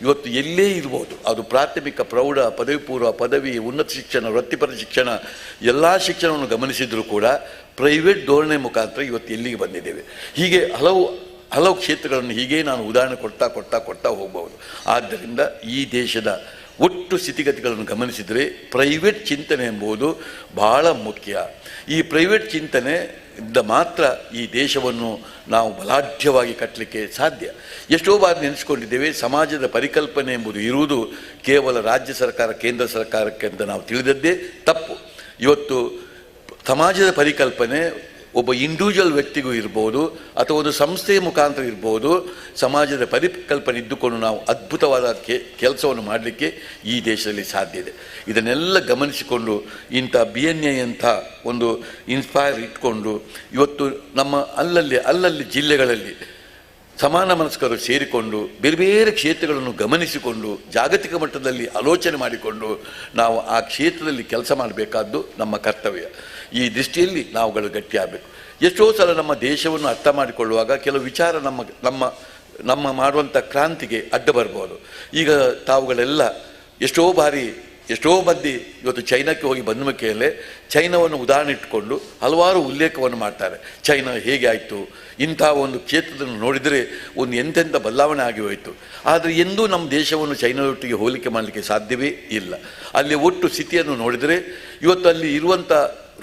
ಇವತ್ತು ಎಲ್ಲೇ ಇರ್ಬೋದು, ಅದು ಪ್ರಾಥಮಿಕ, ಪ್ರೌಢ, ಪದವಿ ಪೂರ್ವ, ಪದವಿ, ಉನ್ನತ ಶಿಕ್ಷಣ, ವೃತ್ತಿಪರ ಶಿಕ್ಷಣ, ಎಲ್ಲ ಶಿಕ್ಷಣವನ್ನು ಗಮನಿಸಿದರೂ ಕೂಡ ಪ್ರೈವೇಟ್ ಧೋರಣೆ ಮುಖಾಂತರ ಇವತ್ತು ಎಲ್ಲಿಗೆ ಬಂದಿದ್ದೇವೆ. ಹೀಗೆ ಹಲವು ಕ್ಷೇತ್ರಗಳನ್ನು ಹೀಗೆ ನಾನು ಉದಾಹರಣೆ ಕೊಡ್ತಾ ಹೋಗಬಹುದು. ಆದ್ದರಿಂದ ಈ ದೇಶದ ಒಟ್ಟು ಸ್ಥಿತಿಗತಿಗಳನ್ನು ಗಮನಿಸಿದರೆ ಪ್ರೈವೇಟ್ ಚಿಂತನೆ ಎಂಬುದು ಬಹಳ ಮುಖ್ಯ. ಈ ಪ್ರೈವೇಟ್ ಚಿಂತನೆ ಇಂದ ಮಾತ್ರ ಈ ದೇಶವನ್ನು ನಾವು ಬಲಾಢ್ಯವಾಗಿ ಕಟ್ಟಲಿಕ್ಕೆ ಸಾಧ್ಯ. ಎಷ್ಟೋ ಬಾರಿ ನೆನೆಸ್ಕೊಂಡಿದ್ದೇವೆ, ಸಮಾಜದ ಪರಿಕಲ್ಪನೆ ಎಂಬುದು ಇರುವುದು ಕೇವಲ ರಾಜ್ಯ ಸರ್ಕಾರ ಕೇಂದ್ರ ಸರ್ಕಾರಕ್ಕೆ ಅಂತ ನಾವು ತಿಳಿದದ್ದೇ ತಪ್ಪು. ಇವತ್ತು ಸಮಾಜದ ಪರಿಕಲ್ಪನೆ ಒಬ್ಬ ಇಂಡಿವಿಜುವಲ್ ವ್ಯಕ್ತಿಗೂ ಇರ್ಬೋದು ಅಥವಾ ಒಂದು ಸಂಸ್ಥೆಯ ಮುಖಾಂತರ ಇರ್ಬೋದು. ಸಮಾಜದ ಪರಿಕಲ್ಪನೆ ಇದ್ದುಕೊಂಡು ನಾವು ಅದ್ಭುತವಾದ ಕೆಲಸವನ್ನು ಮಾಡಲಿಕ್ಕೆ ಈ ದೇಶದಲ್ಲಿ ಸಾಧ್ಯ ಇದೆ. ಇದನ್ನೆಲ್ಲ ಗಮನಿಸಿಕೊಂಡು ಇಂಥ BNI ಅಂತ ಒಂದು ಇನ್ಸ್ಪೈರ್ ಇಟ್ಕೊಂಡು ಇವತ್ತು ನಮ್ಮ ಅಲ್ಲಲ್ಲಿ ಜಿಲ್ಲೆಗಳಲ್ಲಿ ಸಮಾನ ಮನಸ್ಕರು ಸೇರಿಕೊಂಡು ಬೇರೆ ಬೇರೆ ಕ್ಷೇತ್ರಗಳನ್ನು ಗಮನಿಸಿಕೊಂಡು ಜಾಗತಿಕ ಮಟ್ಟದಲ್ಲಿ ಆಲೋಚನೆ ಮಾಡಿಕೊಂಡು ನಾವು ಆ ಕ್ಷೇತ್ರದಲ್ಲಿ ಕೆಲಸ ಮಾಡಬೇಕಾದ್ದು ನಮ್ಮ ಕರ್ತವ್ಯ. ಈ ದೃಷ್ಟಿಯಲ್ಲಿ ನಾವುಗಳು ಗಟ್ಟಿಯಾಗಬೇಕು. ಎಷ್ಟೋ ಸಲ ನಮ್ಮ ದೇಶವನ್ನು ಅರ್ಥ ಮಾಡಿಕೊಳ್ಳುವಾಗ ಕೆಲವು ವಿಚಾರ ನಮ್ಮ ಮಾಡುವಂಥ ಕ್ರಾಂತಿಗೆ ಅಡ್ಡ ಬರ್ಬೋದು. ಈಗ ತಾವುಗಳೆಲ್ಲ ಎಷ್ಟೋ ಮಂದಿ ಇವತ್ತು ಚೈನಾಕ್ಕೆ ಹೋಗಿ ಬಂದ ಮೇಲೆ ಚೈನಾವನ್ನು ಉದಾಹರಣೆ ಇಟ್ಟುಕೊಂಡು ಹಲವಾರು ಉಲ್ಲೇಖವನ್ನು ಮಾಡ್ತಾರೆ. ಚೈನಾ ಹೇಗೆ ಆಯಿತು, ಇಂಥ ಒಂದು ಕ್ಷೇತ್ರದಲ್ಲಿ ನೋಡಿದರೆ ಒಂದು ಎಂತೆಂಥ ಬದಲಾವಣೆ ಆಗಿ ಹೋಯಿತು. ಆದರೆ ಎಂದೂ ನಮ್ಮ ದೇಶವನ್ನು ಚೈನಾದೊಟ್ಟಿಗೆ ಹೋಲಿಕೆ ಮಾಡಲಿಕ್ಕೆ ಸಾಧ್ಯವೇ ಇಲ್ಲ. ಅಲ್ಲಿ ಒಟ್ಟು ಸ್ಥಿತಿಯನ್ನು ನೋಡಿದರೆ ಇವತ್ತು ಅಲ್ಲಿ ಇರುವಂಥ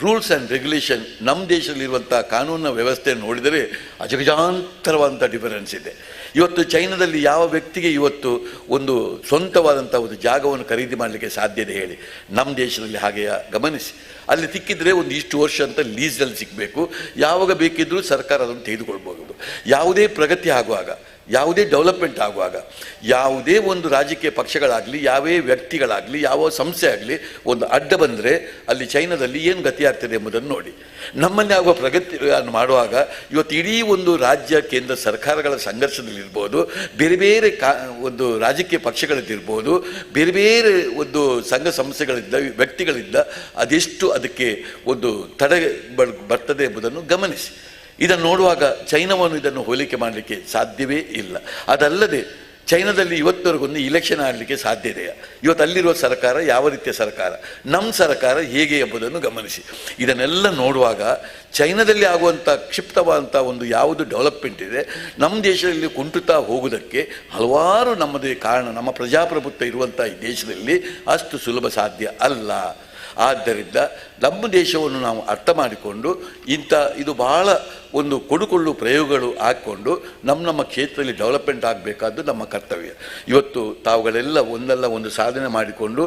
ರೂಲ್ಸ್ ಆ್ಯಂಡ್ ರೆಗ್ಯುಲೇಷನ್ ನಮ್ಮ ದೇಶದಲ್ಲಿರುವಂಥ ಕಾನೂನಿನ ವ್ಯವಸ್ಥೆಯನ್ನು ನೋಡಿದರೆ ಅಜಗಜಾಂತರವಾದಂಥ ಡಿಫರೆನ್ಸ್ ಇದೆ. ಇವತ್ತು ಚೈನಾದಲ್ಲಿ ಯಾವ ವ್ಯಕ್ತಿಗೆ ಇವತ್ತು ಒಂದು ಸ್ವಂತವಾದಂಥ ಒಂದು ಜಾಗವನ್ನು ಖರೀದಿ ಮಾಡಲಿಕ್ಕೆ ಸಾಧ್ಯ ಇದೆ ಹೇಳಿ? ನಮ್ಮ ದೇಶದಲ್ಲಿ ಹಾಗೆಯ ಗಮನಿಸಿ. ಅಲ್ಲಿ ಸಿಕ್ಕಿದ್ರೆ ಒಂದು ಇಷ್ಟು ವರ್ಷ ಅಂತ ಲೀಸ್ನಲ್ಲಿ ಸಿಕ್ಕಬೇಕು. ಯಾವಾಗ ಬೇಕಿದ್ದರೂ ಸರ್ಕಾರ ಅದನ್ನು ತೆಗೆದುಕೊಳ್ಬೋದು. ಯಾವುದೇ ಪ್ರಗತಿ ಆಗುವಾಗ, ಯಾವುದೇ ಡೆವಲಪ್ಮೆಂಟ್ ಆಗುವಾಗ, ಯಾವುದೇ ಒಂದು ರಾಜಕೀಯ ಪಕ್ಷಗಳಾಗಲಿ, ಯಾವೇ ವ್ಯಕ್ತಿಗಳಾಗಲಿ, ಯಾವ ಸಂಸ್ಥೆ ಆಗಲಿ ಒಂದು ಅಡ್ಡ ಬಂದರೆ ಅಲ್ಲಿ ಚೈನಾದಲ್ಲಿ ಏನು ಗತಿ ಆಗ್ತದೆ ಎಂಬುದನ್ನು ನೋಡಿ. ನಮ್ಮಲ್ಲಿ ಆಗುವ ಪ್ರಗತಿಯನ್ನು ಮಾಡುವಾಗ ಇವತ್ತು ಇಡೀ ಒಂದು ರಾಜ್ಯ ಕೇಂದ್ರ ಸರ್ಕಾರಗಳ ಸಂಘರ್ಷದಲ್ಲಿರ್ಬೋದು, ಬೇರೆ ಬೇರೆ ಒಂದು ರಾಜಕೀಯ ಪಕ್ಷಗಳಿದ್ದಿರ್ಬೋದು, ಬೇರೆ ಬೇರೆ ಒಂದು ಸಂಘ ಸಂಸ್ಥೆಗಳಿಂದ ವ್ಯಕ್ತಿಗಳಿಂದ ಅದೆಷ್ಟು ಅದಕ್ಕೆ ಒಂದು ತಡೆ ಬರ್ತದೆ ಎಂಬುದನ್ನು ಗಮನಿಸಿ. ಇದನ್ನು ನೋಡುವಾಗ ಚೈನಾವನ್ನು ಇದನ್ನು ಹೋಲಿಕೆ ಮಾಡಲಿಕ್ಕೆ ಸಾಧ್ಯವೇ ಇಲ್ಲ. ಅದಲ್ಲದೆ ಚೈನಾದಲ್ಲಿ ಇವತ್ತವರೆಗೊಂದು ಇಲೆಕ್ಷನ್ ಆಡಲಿಕ್ಕೆ ಸಾಧ್ಯ ಇದೆಯಾ? ಇವತ್ತು ಅಲ್ಲಿರುವ ಸರ್ಕಾರ ಯಾವ ರೀತಿಯ ಸರ್ಕಾರ, ನಮ್ಮ ಸರ್ಕಾರ ಹೇಗೆ ಎಂಬುದನ್ನು ಗಮನಿಸಿ. ಇದನ್ನೆಲ್ಲ ನೋಡುವಾಗ ಚೈನಾದಲ್ಲಿ ಆಗುವಂಥ ಕ್ಷಿಪ್ತವಾದಂಥ ಒಂದು ಯಾವುದು ಡೆವಲಪ್ಮೆಂಟ್ ಇದೆ ನಮ್ಮ ದೇಶದಲ್ಲಿ ಕುಂಟುತ್ತಾ ಹೋಗುವುದಕ್ಕೆ ಹಲವಾರು ನಮ್ಮದೇ ಕಾರಣ. ನಮ್ಮ ಪ್ರಜಾಪ್ರಭುತ್ವ ಇರುವಂಥ ಈ ದೇಶದಲ್ಲಿ ಅಷ್ಟು ಸುಲಭ ಸಾಧ್ಯ ಅಲ್ಲ. ಆದ್ದರಿಂದ ನಮ್ಮ ದೇಶವನ್ನು ನಾವು ಅರ್ಥ ಮಾಡಿಕೊಂಡು ಇದು ಬಹಳ ಒಂದು ಕೊಡುಕೊಳ್ಳು ಪ್ರಯೋಗಗಳು ಹಾಕ್ಕೊಂಡು ನಮ್ಮ ಕ್ಷೇತ್ರದಲ್ಲಿ ಡೆವಲಪ್ಮೆಂಟ್ ಆಗಬೇಕಾದ್ದು ನಮ್ಮ ಕರ್ತವ್ಯ. ಇವತ್ತು ತಾವುಗಳೆಲ್ಲ ಒಂದಲ್ಲ ಒಂದು ಸಾಧನೆ ಮಾಡಿಕೊಂಡು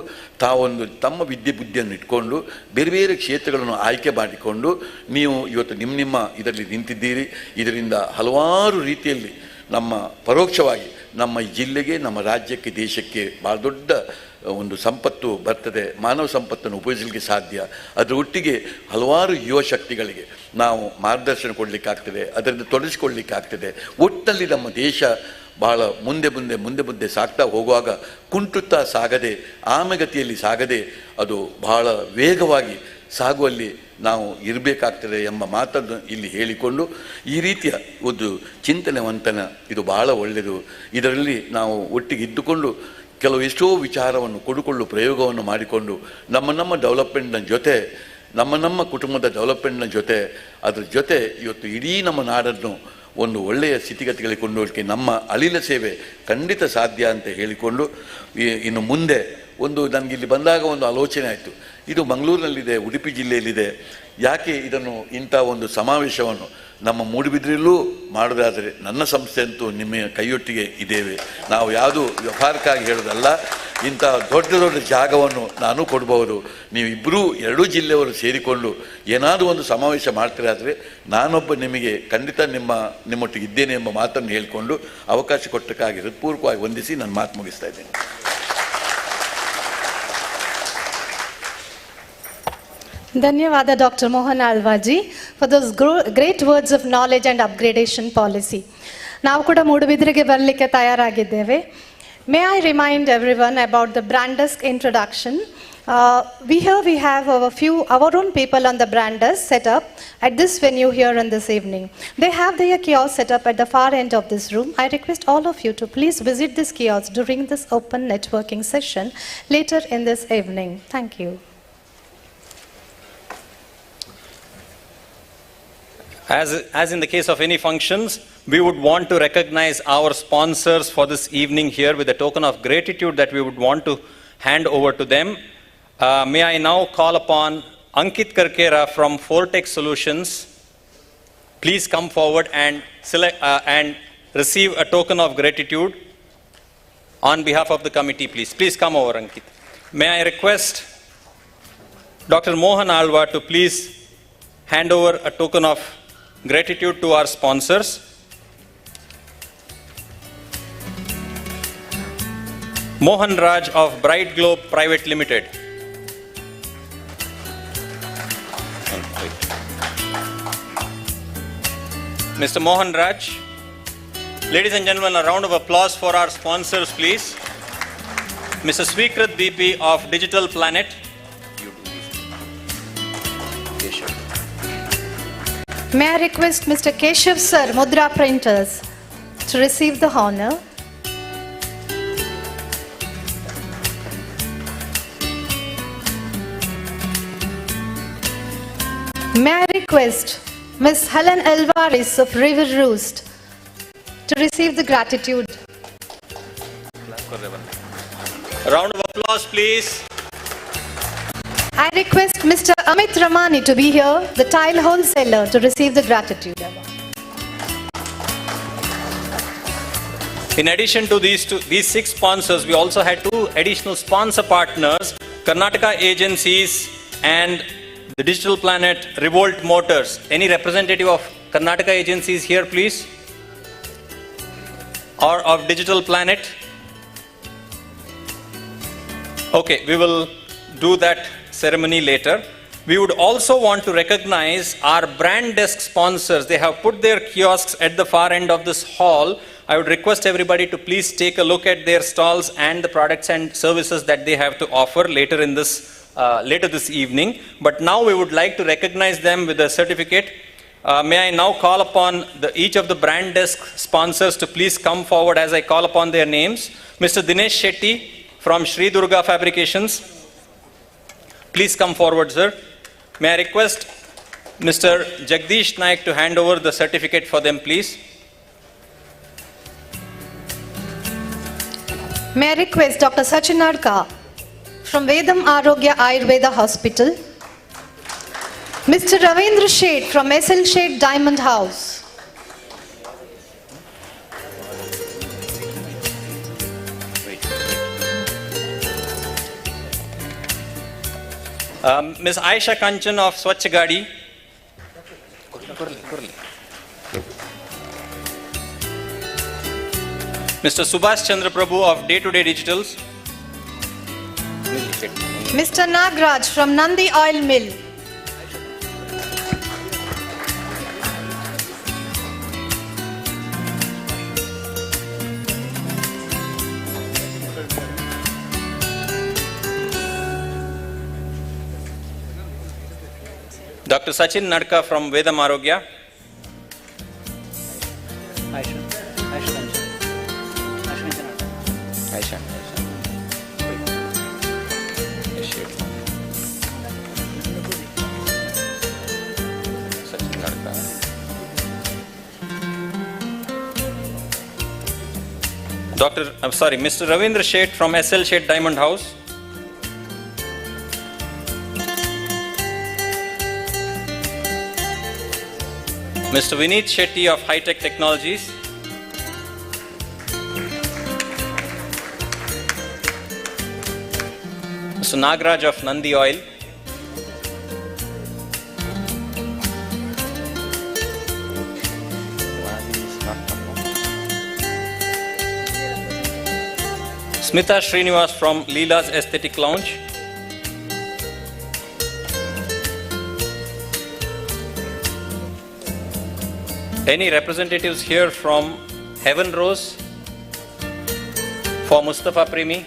ತಮ್ಮ ವಿದ್ಯೆ ಬುದ್ಧಿಯನ್ನು ಇಟ್ಕೊಂಡು ಬೇರೆ ಬೇರೆ ಕ್ಷೇತ್ರಗಳನ್ನು ಆಯ್ಕೆ ಮಾಡಿಕೊಂಡು ನೀವು ಇವತ್ತು ನಿಮ್ಮ ಇದರಲ್ಲಿ ನಿಂತಿದ್ದೀರಿ. ಇದರಿಂದ ಹಲವಾರು ರೀತಿಯಲ್ಲಿ ನಮ್ಮ ಪರೋಕ್ಷವಾಗಿ ನಮ್ಮ ಜಿಲ್ಲೆಗೆ, ನಮ್ಮ ರಾಜ್ಯಕ್ಕೆ, ದೇಶಕ್ಕೆ ಭಾಳ ದೊಡ್ಡ ಒಂದು ಸಂಪತ್ತು ಬರ್ತದೆ. ಮಾನವ ಸಂಪತ್ತನ್ನು ಉಪಯೋಗಿಸಲಿಕ್ಕೆ ಸಾಧ್ಯ. ಅದರ ಒಟ್ಟಿಗೆ ಹಲವಾರು ಯುವ ಶಕ್ತಿಗಳಿಗೆ ನಾವು ಮಾರ್ಗದರ್ಶನ ಕೊಡಲಿಕ್ಕಾಗ್ತದೆ, ಅದರಿಂದ ತೊಡಗಿಸಿಕೊಳ್ಳಲಿಕ್ಕಾಗ್ತದೆ. ಒಟ್ಟಿನಲ್ಲಿ ನಮ್ಮ ದೇಶ ಬಹಳ ಮುಂದೆ ಸಾಗ್ತಾ ಹೋಗುವಾಗ ಕುಂಟುತ್ತಾ ಸಾಗದೆ, ಆಮೆಗತಿಯಲ್ಲಿ ಸಾಗದೆ, ಅದು ಬಹಳ ವೇಗವಾಗಿ ಸಾಗುವಲ್ಲಿ ನಾವು ಇರಬೇಕಾಗ್ತದೆ ಎಂಬ ಮಾತನ್ನು ಇಲ್ಲಿ ಹೇಳಿಕೊಂಡು, ಈ ರೀತಿಯ ಒಂದು ಚಿಂತನೆ ಮಂಥನ ಇದು ಬಹಳ ಒಳ್ಳೆಯದು. ಇದರಲ್ಲಿ ನಾವು ಒಟ್ಟಿಗೆ ಇದ್ದುಕೊಂಡು ಎಷ್ಟೋ ವಿಚಾರವನ್ನು ಕೊಡುಕೊಳ್ಳು ಪ್ರಯೋಗವನ್ನು ಮಾಡಿಕೊಂಡು ನಮ್ಮ ಡೆವಲಪ್ಮೆಂಟ್ನ ಜೊತೆ, ನಮ್ಮ ಕುಟುಂಬದ ಡೆವಲಪ್ಮೆಂಟ್ನ ಜೊತೆ, ಅದರ ಜೊತೆ ಇವತ್ತು ಇಡೀ ನಮ್ಮ ನಾಡನ್ನು ಒಂದು ಒಳ್ಳೆಯ ಸ್ಥಿತಿಗತಿಗಳಿಗೆ ಕೊಂಡೋಗಲಿಕ್ಕೆ ನಮ್ಮ ಅಳಿಲ ಸೇವೆ ಖಂಡಿತ ಸಾಧ್ಯ ಅಂತ ಹೇಳಿಕೊಂಡು, ಇನ್ನು ಮುಂದೆ ನನಗೆ ಇಲ್ಲಿ ಬಂದಾಗ ಒಂದು ಆಲೋಚನೆ ಆಯಿತು. ಇದು ಮಂಗಳೂರಿನಲ್ಲಿದೆ, ಉಡುಪಿ ಜಿಲ್ಲೆಯಲ್ಲಿದೆ, ಯಾಕೆ ಇದನ್ನು ಇಂಥ ಒಂದು ಸಮಾವೇಶವನ್ನು ನಮ್ಮ ಮೂಡುಬಿದ್ರೆಯಲ್ಲೂ ಮಾಡೋದಾದರೆ ನನ್ನ ಸಂಸ್ಥೆ ಅಂತೂ ನಿಮ್ಮ ಕೈಯೊಟ್ಟಿಗೆ ಇದ್ದೇವೆ. ನಾವು ಯಾವುದು ವ್ಯವಹಾರಕ್ಕಾಗಿ ಹೇಳೋದಲ್ಲ, ಇಂಥ ದೊಡ್ಡ ಜಾಗವನ್ನು ನಾನು ಕೊಡ್ಬೋದು. ನೀವಿಬ್ಬರೂ ಎರಡೂ ಜಿಲ್ಲೆಯವರು ಸೇರಿಕೊಂಡು ಏನಾದರೂ ಒಂದು ಸಮಾವೇಶ ಮಾಡ್ತೀರಾದರೆ ನಾನೊಬ್ಬ ನಿಮಗೆ ಖಂಡಿತ ನಿಮ್ಮೊಟ್ಟಿಗೆ ಇದ್ದೇನೆ ಎಂಬ ಮಾತನ್ನು ಹೇಳಿಕೊಂಡು ಅವಕಾಶ ಕೊಟ್ಟಕ್ಕಾಗಿ ಹೃತ್ಪೂರ್ವಕವಾಗಿ ವಂದಿಸಿ ನನ್ನ ಮಾತು ಮುಗಿಸ್ತಾ ಇದ್ದೇನೆ. Dhanyavada Dr. Mohan Alvaji for those great words of knowledge and upgradation policy. ನಾವು ಕೂಡ ಮೂಡುಬಿದ್ರೆಗೆ ಬರಲಿಕ್ಕೆ ತಯಾರಾಗಿದ್ದೇವೆ. May I remind everyone about the brand desk introduction. We have our own people on the brand desk set up at this venue here in this evening. They have their kiosk set up at the far end of this room. I request all of you to please visit this kiosk during this open networking session later in this evening. Thank you. As in the case of any functions, we would want to recognize our sponsors for this evening here with a token of gratitude that we would want to hand over to them. May I now call upon Ankit Karkera from Fortech Solutions please come forward and receive a token of gratitude on behalf of the committee, please. Please come over, Ankit. May I request Dr. Mohan Alwa to please hand over a token of gratitude to our sponsors. Mohan Raj of Bright Globe Private Limited. Mr. Mohan Raj. Ladies and gentlemen, a round of applause for our sponsors, please. Mr. Swikrit BP of Digital Planet. May I request Mr. Keshav Sir, Mudra Printers, to receive the honor. May I request Ms. Helen Alvarez of River Roost to receive the gratitude. A round of applause, please. I request Mr. Amit Ramani to be here, the tile wholesaler, to receive the gratitude. In addition to these 6 sponsors, we also had 2 additional sponsor partners, Karnataka Agencies and the Digital Planet Revolt Motors. Any representative of Karnataka Agencies here, please? Or of Digital Planet? Okay, we will do that ceremony later. We would also want to recognize our brand desk sponsors. They have put their kiosks at the far end of this hall. I would request everybody to please take a look at their stalls and the products and services that they have to offer later this evening. But now we would like to recognize them with a certificate. May I now call upon each of the brand desk sponsors to please come forward as I call upon their names. Mr. Dinesh Shetty from Sri Durga Fabrications. Please come forward, sir. May I request Mr. Jagdish Naik to hand over the certificate for them, please. May I request Dr. Sachin Adka from Vedam Arogya Ayurveda Hospital. Mr. Ravindra Sheth from SL Sheth Diamond House. Ms. Aisha Kanchan of Swachh Gadi. Mr. Subhash Chandra Prabhu of Day to Day Digitals. Mr. Nagraj from Nandi Oil Mill. Dr. Sachin Nadka from Vedam Arogya. Mr. Ravindra Sheth from SL Sheth Diamond House. Mr. Vineet Shetty of High Tech Technologies. Mr. Nagraj of Nandi Oil. Smita Srinivas from Leela's Aesthetic Lounge. Any representatives here from Heaven Rose for Mustafa Premi?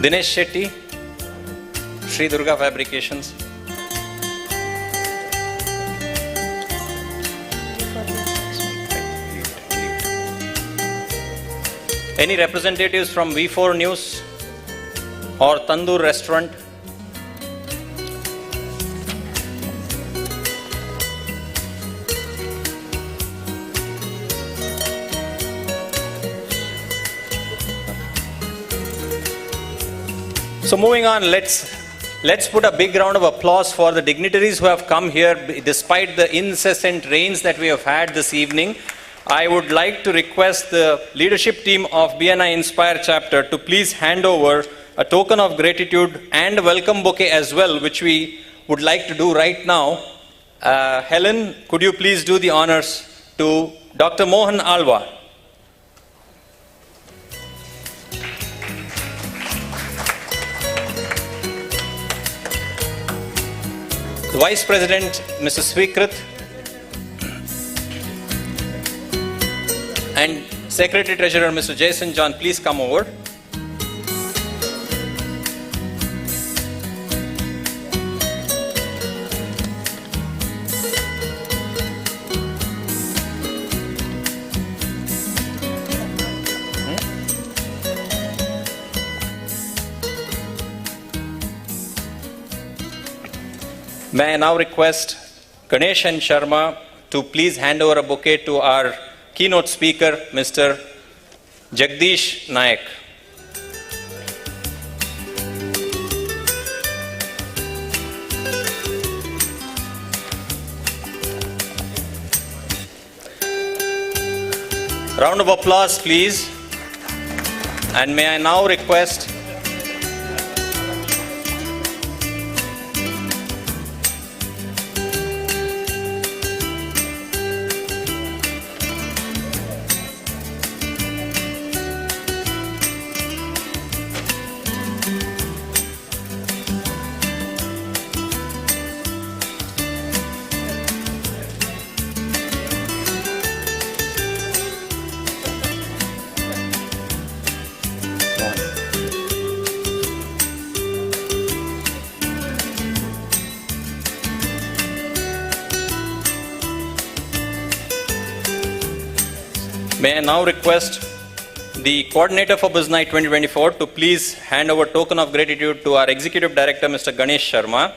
Dinesh Shetty, Sri Durga Fabrications. Any representatives from V4NEWS or Tandoor Restaurant? So moving on, let's put a big round of applause for the dignitaries who have come here despite the incessant rains that we have had this evening. I would like to request the leadership team of BNI Inspire chapter to please hand over a token of gratitude and a welcome bouquet as well, which we would like to do right now. Helen, could you please do the honors to Dr. Mohan Alwa. The Vice President, Mr. Swikrit, and Secretary Treasurer, Mr. Jason John, please come over. May I now request Ganesh and Sharma to please hand over a bouquet to our keynote speaker, Mr. Jagdish Nayak. Round of applause, please. And may I now request May I now request the coordinator for BIZ NITE 2024 to please hand over token of gratitude to our Executive Director, Mr. Ganesh Sharma.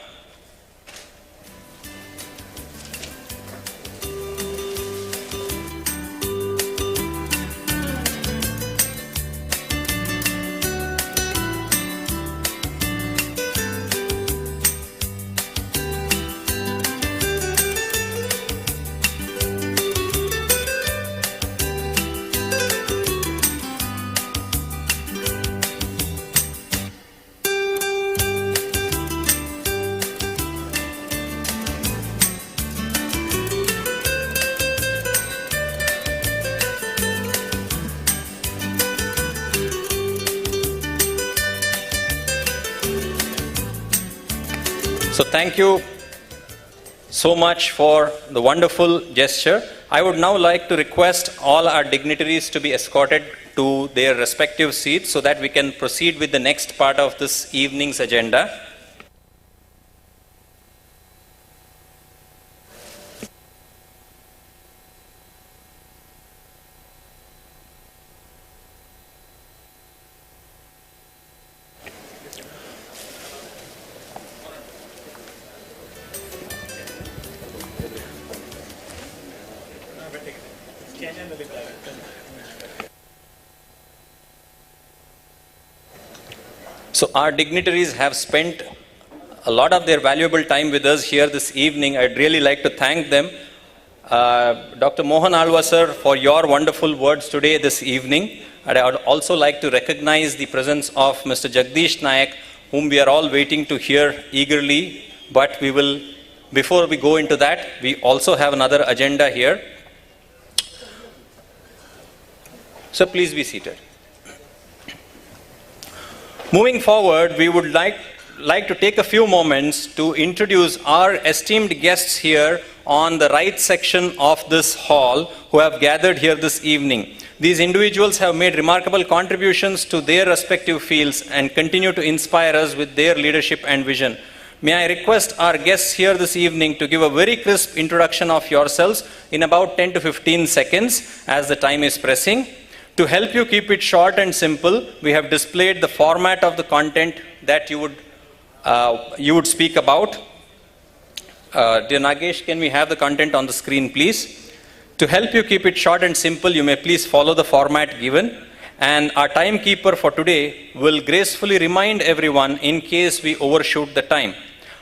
So thank you so much for the wonderful gesture. I would now like to request all our dignitaries to be escorted to their respective seats so that we can proceed with the next part of this evening's agenda. So our dignitaries have spent a lot of their valuable time with us here this evening. I'd really like to thank them. Dr. Mohan Alwa sir, for your wonderful words today this evening. And I would also like to recognize the presence of Mr. Jagdish Nayak, whom we are all waiting to hear eagerly. But we will, before we go into that, we also have another agenda here. So please be seated. Moving forward, we would like to take a few moments to introduce our esteemed guests here on the right section of this hall who have gathered here this evening. These individuals have made remarkable contributions to their respective fields and continue to inspire us with their leadership and vision. May I request our guests here this evening to give a very crisp introduction of yourselves in about 10 to 15 seconds as the time is pressing. To help you keep it short and simple, we have displayed the format of the content that you would speak about. Dear Nagesh, can we have the content on the screen, please? To help you keep it short and simple, you may please follow the format given. And our timekeeper for today will gracefully remind everyone in case we overshoot the time.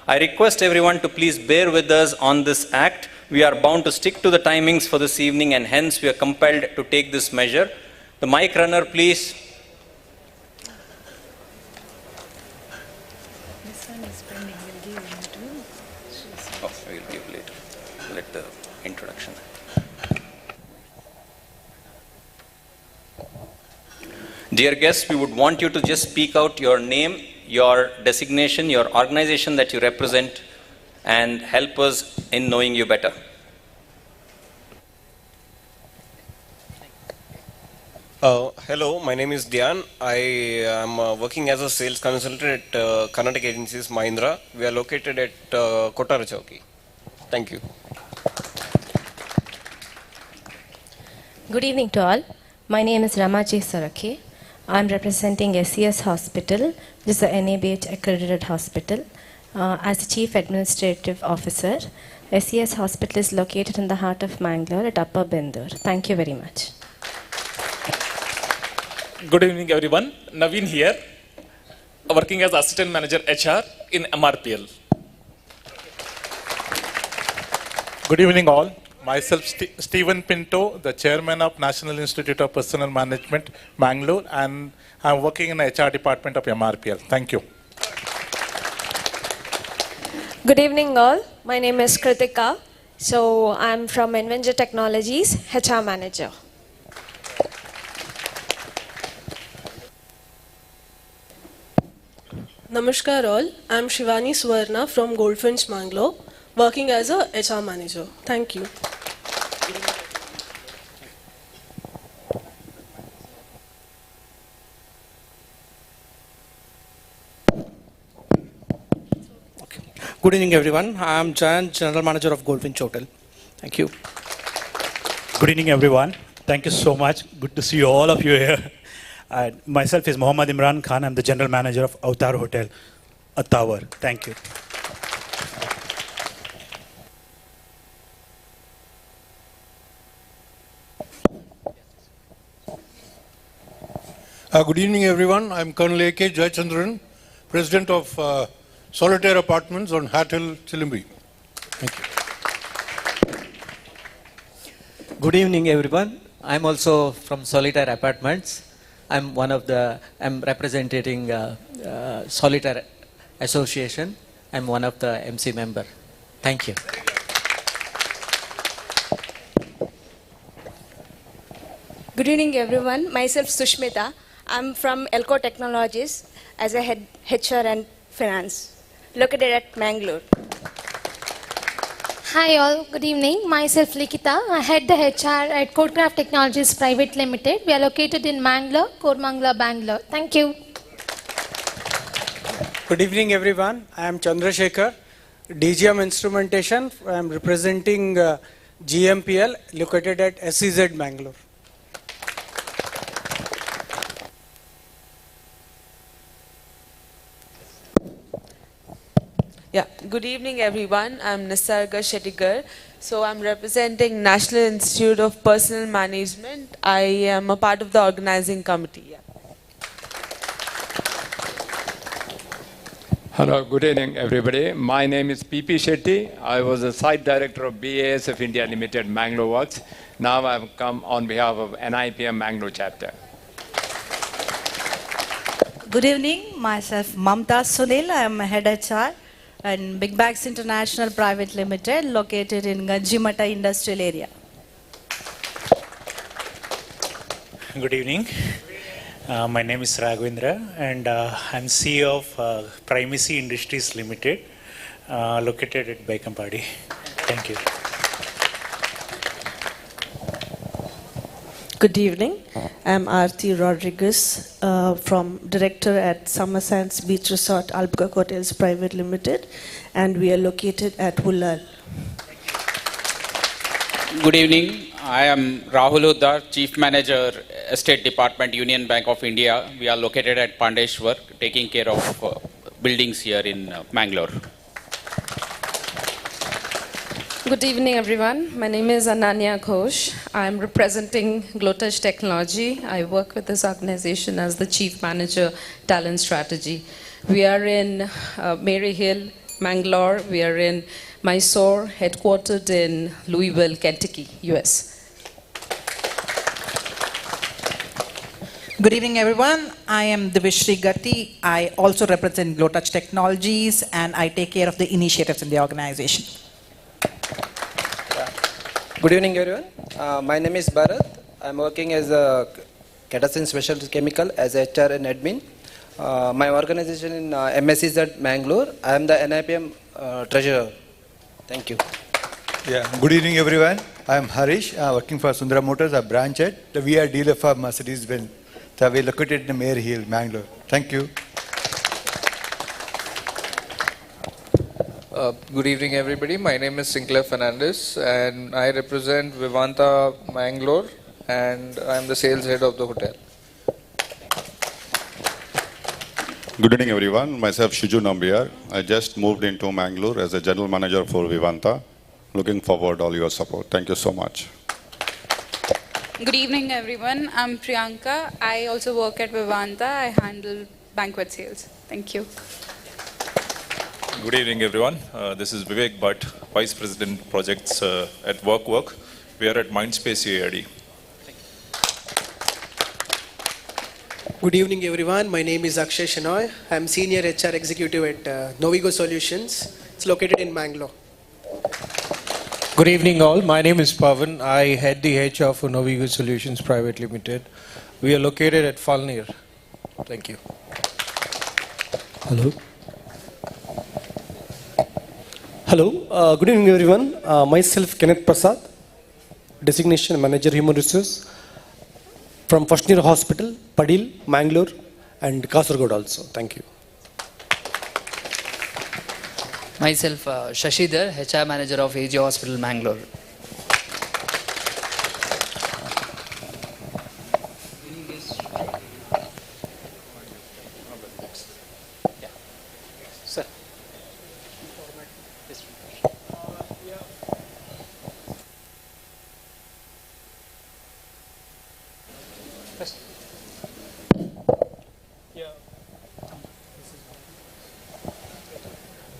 I request everyone to please bear with us on this act. We are bound to stick to the timings for this evening and hence we are compelled to take this measure. The mic runner, please. This one is pending. We'll give him to. Oh, we'll give later. Let the introduction. Dear guests, we would want you to just speak out your name, your designation, your organization that you represent, and help us in knowing you better. Hello, my name is Dhyan. I am working as a sales consultant at Karnataka Agencies Mahindra. We are located at Kotara Chowki. Thank you. Good evening to all. My name is Ramaji Saraki. I am representing SES Hospital, which is a NABH accredited hospital, as the Chief Administrative Officer. SES Hospital is located in the heart of Mangalore at Upper Bendur. Thank you very much. Good evening, everyone. Naveen here, working as Assistant Manager HR in MRPL. Good evening, all. Myself, Stephen Pinto, the Chairman of National Institute of Personnel Management, Mangalore, and I'm working in the HR department of MRPL. Thank you. Good evening, all. My name is Kritika. So I'm from Inventure Technologies, HR Manager. Namaskar all, I'm Shivani Swarna from Goldfinch Mangalore, working as a HR Manager. Thank you. Good evening, everyone. I am Jan, General Manager of Goldfinch Hotel. Thank you. Good evening, everyone. Thank you so much. Good to see all of you here. Myself is Mohammad Imran Khan. I'm the General Manager of Avatar Hotel, a tower. Thank you. Good evening, everyone. I'm Colonel A.K. Jayachandran, President of Solitaire Apartments on Hat Hill, Chilimbi. Thank you. Good evening, everyone. I'm also from Solitaire Apartments. I'm representing Solitaire Association. I'm one of the MC member. Thank you. Good evening, everyone. Myself, Sushmita. I'm from Elco Technologies as a head HR and finance, located at Mangalore. Hi all, good evening. Myself Likita. I head the HR at Codecraft Technologies Private Limited. We are located in Mangalore, Kormangala, Bangalore. Thank you. Good evening, everyone. I am Chandrasekhar, DGM Instrumentation. I am representing GMPL, located at SEZ Mangalore. Yeah, good evening everyone. I'm Nisarga Shettigar. So I'm representing National Institute of Personnel Management. I am a part of the organizing committee. Yeah. Hello, good evening everybody. My name is P.P. Shetty. I was the site director of BASF India Limited, Mangalore Works. Now I've come on behalf of NIPM Mangalore chapter. Good evening, myself Mamta Sunil. I am head HR and Big Bags International Private Limited, located in Ganjimata Industrial Area. Good evening. My name is Raghavendra and I'm CEO of Primacy Industries Limited, located at Baikampadi. Thank you. Good evening. I'm Aarti Rodriguez, from Director at Summer Sands Beach Resort Albuquerque Hotels Private Limited, and we are located at Hullal. Good evening. I am Rahul Uddar, Chief Manager, Estate Department, Union Bank of India. We are located at Pandeshwar, taking care of buildings here in Mangalore. Good evening, everyone. My name is Ananya Ghosh. I'm representing Glotage Technology. I work with this organization as the Chief Manager, Talent Strategy. We are in Mary Hill, Mangalore. We are in Mysore, headquartered in Louisville, Kentucky, US. Good evening, everyone. I am Divishri Gatti. I also represent Glotage Technologies, and I take care of the initiatives in the organization. Good evening, everyone. My name is Bharat. I'm working as a Catacin Specialty Chemical as HR and admin. My organization in MSCZ Mangalore. I am the NIPM treasurer. Thank you. Yeah. Good evening, everyone. I am Harish, working for Sundara Motors, a branch at the VR dealer for Mercedes-Benz. So we are located in Mary Hill, Mangalore. Thank you. Good evening, everybody. My name is Sinclair Fernandez, and I represent Vivanta Mangalore, and I am the sales head of the hotel. Good evening, everyone. Myself, Shiju Nambiar. I just moved into Mangalore as a general manager for Vivanta. Looking forward to all your support. Thank you so much. Good evening, everyone. I'm Priyanka. I also work at Vivanta. I handle banquet sales. Thank you. Good evening, everyone. This is Vivek Bhatt, Vice President Projects at WorkWork. We are at Mindspace EAD. Good evening, everyone. My name is Akshay Shenoy. I'm Senior HR Executive at Novigo Solutions. It's located in Mangalore. Good evening, all. My name is Pavan. I head the HR for Novigo Solutions Private Limited. We are located at Falnir. Thank you. Hello. Hello. Good evening, everyone. Myself, Kenneth Prasad, Designation Manager Human Resources from V4NEWS Hospital, Padil, Mangalore, and Kasaragod also. Thank you. Myself, Shashidhar, HR Manager of AG Hospital, Mangalore.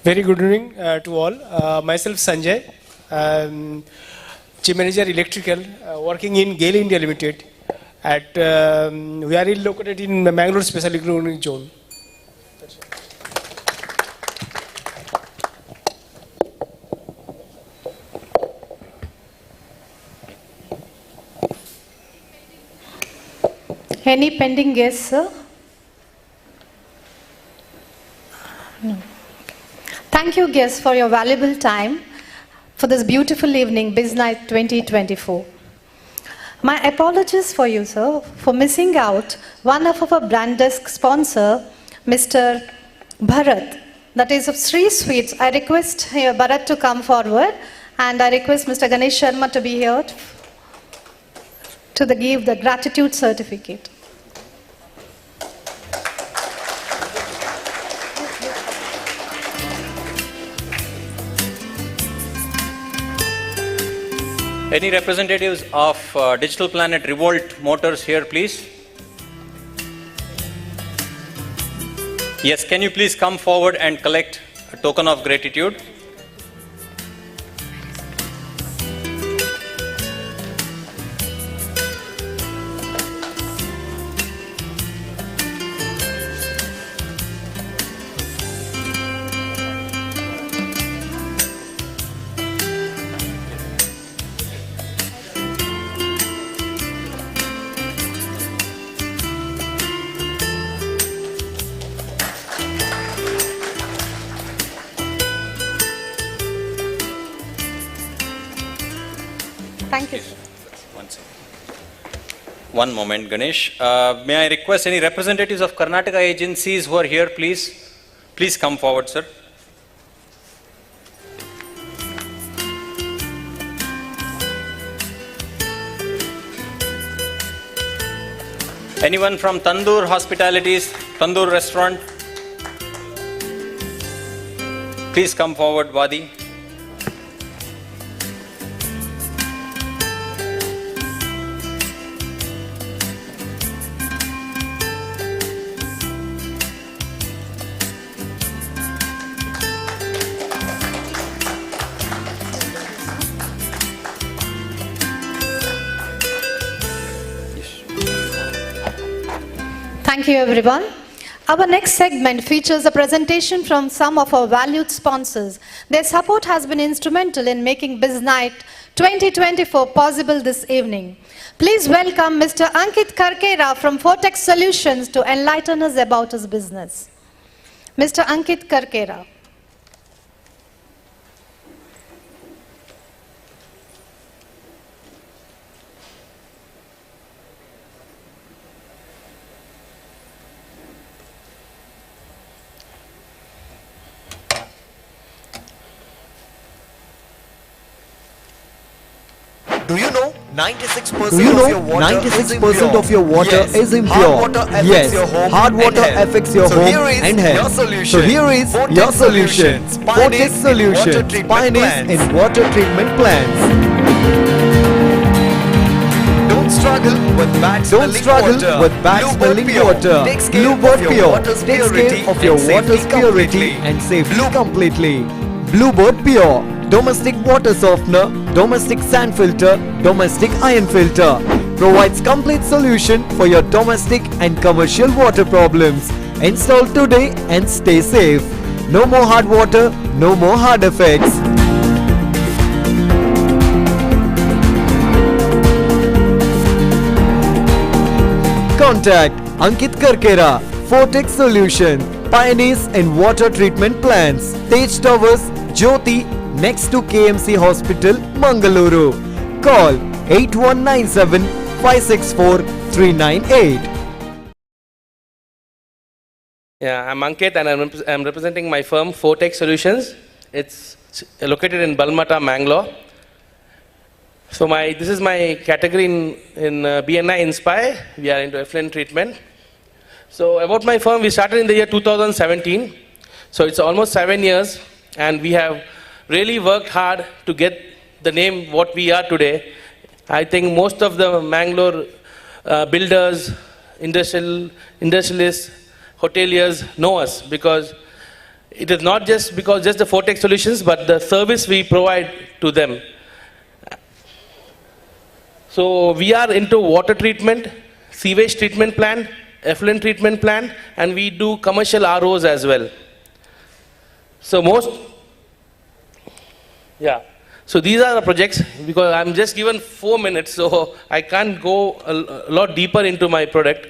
Very good evening to all. Myself, Sanjay, Chief Manager Electrical, working in GAIL India Limited. We are located in Mangalore Special Economic Zone. Any pending guests, sir? No. Thank you, guests, for your valuable time for this beautiful evening, BIZ NITE 2024. My apologies for you, sir, for missing out one of our brand desk sponsor, Mr. Bharat, that is of Sri Sweets. I request Bharat to come forward, and I request Mr. Ganesh Sharma to be here to give the gratitude certificate. Any representatives of Digital Planet Revolt Motors here, please? Yes, can you please come forward and collect a token of gratitude? Thank you. One second. One moment, Ganesh. May I request any representatives of Karnataka agencies who are here, please? Please come forward, sir. Anyone from Tandoor Hospitalities, Tandoor Restaurant? Please come forward, Wadi. Thank you, everyone. Our next segment features a presentation from some of our valued sponsors. Their support has been instrumental in making BIZ NITE 2024 possible this evening. Please welcome Mr. Ankit Karkera from Vortex Solutions to enlighten us about his business. Mr. Ankit Karkera. Do you know 96% of your water is impure? Yes, hard water affects your home and health. So here is your solution. Vortex Solutions, pioneers in water treatment plants. Don't struggle with bad smelling water. Blue Bird Pure takes care of your water's purity and safety completely. Blue Bird Pure, domestic water softener, domestic sand filter, domestic iron filter, provides complete solution for your domestic and commercial water problems. Install today and stay safe. No more hard water, no more hard effects. Contact Ankit Karkera, Vortex Solution, pioneers in water treatment plants, Tej Towers, Jyoti, next to KMC Hospital, Mangalore. Call 8197 564 398. Yeah, I'm Ankit and I'm representing my firm Vortex Solutions. It's located in Balmata, Mangalore. So this is my category in BNI Inspire. We are into effluent treatment. So about my firm, we started in the year 2017. So it's almost 7 years, and we have really worked hard to get the name what we are today. I think most of the Mangalore builders, industrialists, hoteliers know us, because it is not just because just the Vortex Solutions, but the service we provide to them. So we are into water treatment, sewage treatment plant, effluent treatment plant, and we do commercial ROs as well. So so these are the projects, because I'm just given 4 minutes, so I can't go a lot deeper into my product.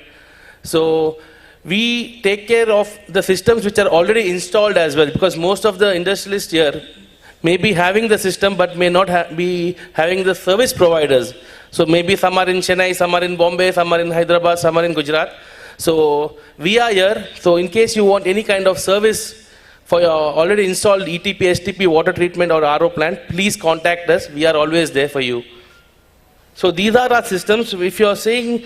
So we take care of the systems which are already installed as well, because most of the industrialists here may be having the system but may not be having the service providers. So maybe some are in Chennai, some are in Bombay, some are in Hyderabad, some are in Gujarat. So we are here, so in case you want any kind of service for your already installed ETP, STP, water treatment or RO plant, please contact us. We are always there for you. So these are our systems. If you are saying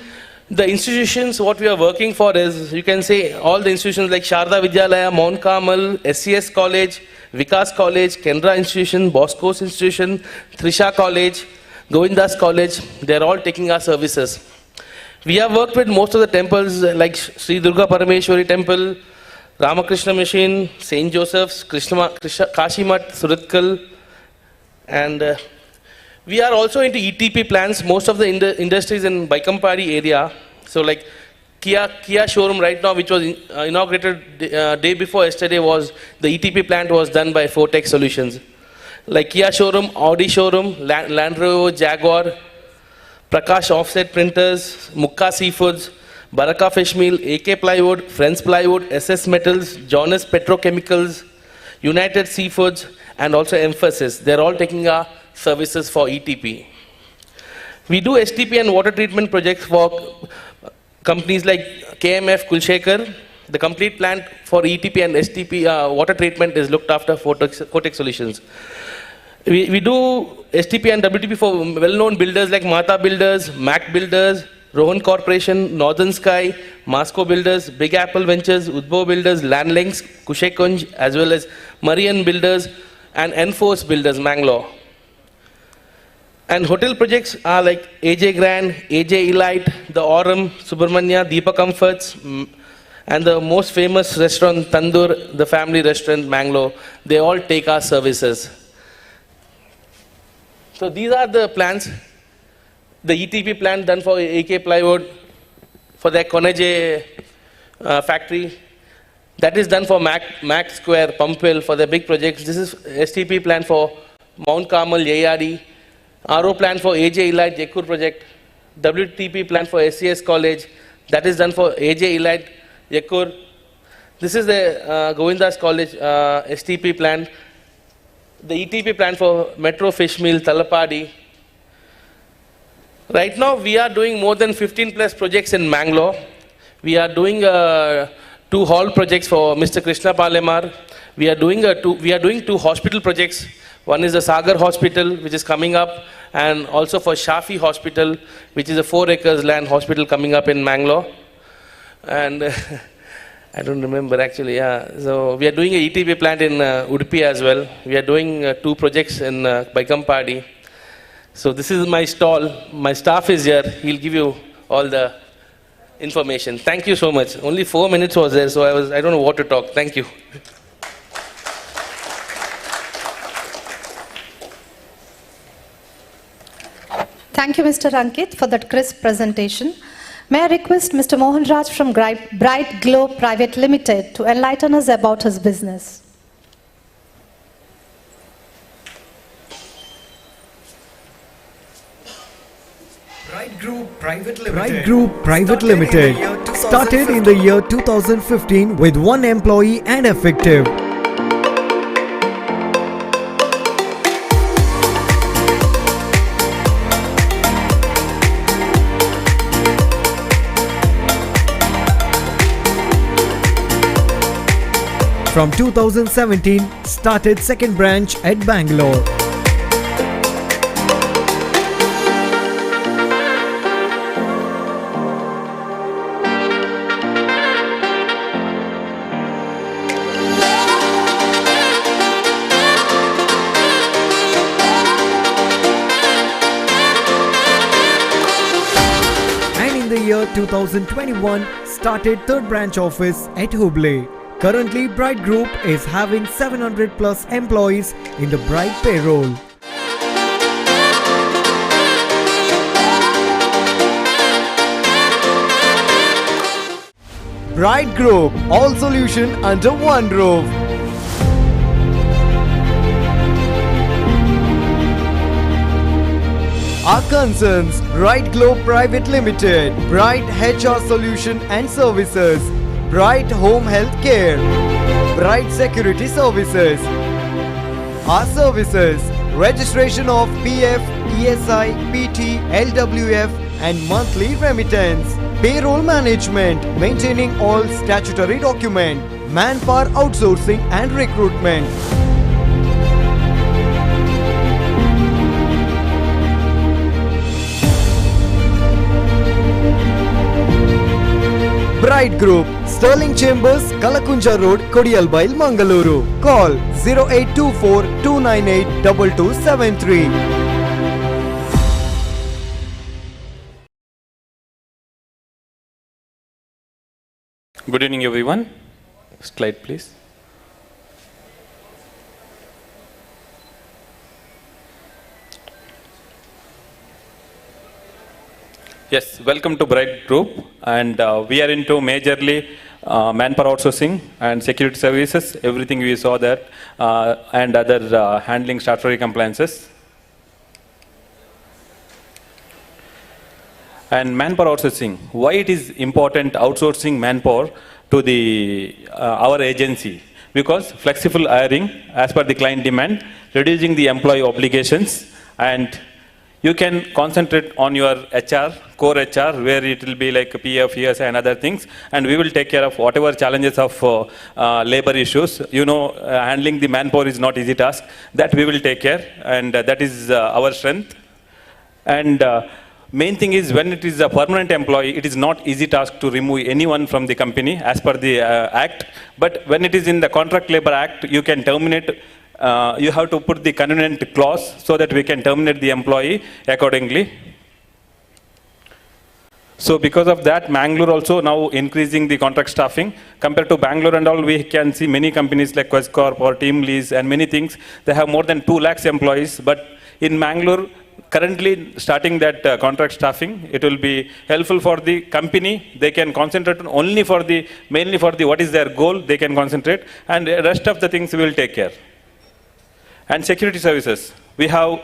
the institutions, what we are working for is, you can say all the institutions like Sharda Vidyalaya, Mount Carmel, SCS College, Vikas College, Kendra Institution, Bosco's Institution, Trisha College, Govindas College, they are all taking our services. We have worked with most of the temples like Sri Durga Parameshwari Temple, Ramakrishna Mission, St. Joseph's, Kashi Math, Suratkal, and we are also into ETP plants. Most of the industries in Baikampadi area, so like Kia showroom right now, which was inaugurated day before yesterday, was the ETP plant was done by Vortex Solutions. Like Kia showroom, Audi showroom, Land Rover, Jaguar, Prakash Offset Printers, Mukka Seafoods, Baraka Fish Meal, AK Plywood, Friends Plywood, SS Metals, Jonas Petrochemicals, United Seafoods, and also Emphasis. They're all taking our services for ETP. We do STP and water treatment projects for companies like KMF, Kulshekar. The complete plant for ETP and STP water treatment is looked after for Kotex Solutions. We do STP and WTP for well-known builders like Mata Builders, Mac Builders, Rohan Corporation, Northern Sky, Masco Builders, Big Apple Ventures, Udbo Builders, Landlinks, Kushekunj, as well as Marian Builders and Enforce Builders, Mangalore. And hotel projects are like AJ Grand, AJ Elite, The Aurum, Subramanya, Deepa Comforts, and the most famous restaurant, Tandoor, the family restaurant, Mangalore. They all take our services. So these are the plans. The ETP plant done for AK Plywood, for their Konaje factory. That is done for Mac Square, Pumphill, for their big projects. This is STP plant for Mount Carmel, Yayadi. RO plant for AJ Elite, Jekur project. WTP plant for SCS College. That is done for AJ Elite, Jekur. This is the Govindas College STP plant. The ETP plant for Metro Fish Mill, Talapadi. Right now, we are doing more than 15 plus projects in Mangalore. We are doing 2 hall projects for Mr. Krishna Palemar. We are doing 2 hospital projects. One is the Sagar Hospital, which is coming up, and also for Shafi Hospital, which is a 4 acres land hospital coming up in Mangalore. And I don't remember actually, yeah. So we are doing a ETP plant in Udupi as well. We are doing 2 projects in Baikampadi. So this is my stall. My staff is here. He'll give you all the information. Thank you so much. Only 4 minutes was there, so I don't know what to talk. Thank you. Thank you, Mr. Ankit, for that crisp presentation. May I request Mr. Mohan Raj from Bright Glow Private Limited to enlighten us about his business. Bright Group Private Limited started in the year 2015 with 1 employee and effective. From 2017, started second branch at Bangalore. And in the year 2021, started third branch office at Hubli. Currently, Bright Group is having 700 plus employees in the Bright payroll. Bright Group, all solution under one roof. Our concerns: Bright Globe Private Limited, Bright HR Solution and Services, Bright Home Health Care, Bright Security Services. Our services: registration of PF, ESI, PT, LWF and monthly remittance, payroll management, maintaining all statutory documents, manpower outsourcing and recruitment. Bright Group, Sterling Chambers, Kalakunja Road, Kodiyalbail, Mangaluru. Call 0824 298 2273. Good evening, everyone. Slide, please. Yes, welcome to Bright Group, and we are into majorly manpower outsourcing and security services, everything we saw that, and other handling statutory compliances. And manpower outsourcing, why it is important outsourcing manpower to the our agency? Because flexible hiring as per the client demand, reducing the employee obligations, and you can concentrate on your HR, core HR, where it will be like PF, ESI and other things, and we will take care of whatever challenges of labor issues. Handling the manpower is not easy task. That we will take care, and that is our strength. And main thing is, when it is a permanent employee, it is not easy task to remove anyone from the company as per the act. But when it is in the Contract Labor Act, you can terminate. You have to put the convenient clause so that we can terminate the employee accordingly. So because of that, Mangalore also now increasing the contract staffing. Compared to Bangalore and all, we can see many companies like Quest Corp or Team Lease and many things. They have more than 2 lakhs employees. But in Mangalore, currently starting that contract staffing, it will be helpful for the company. They can concentrate only for the, mainly for the what is their goal, they can concentrate. And the rest of the things we will take care. And security services. We have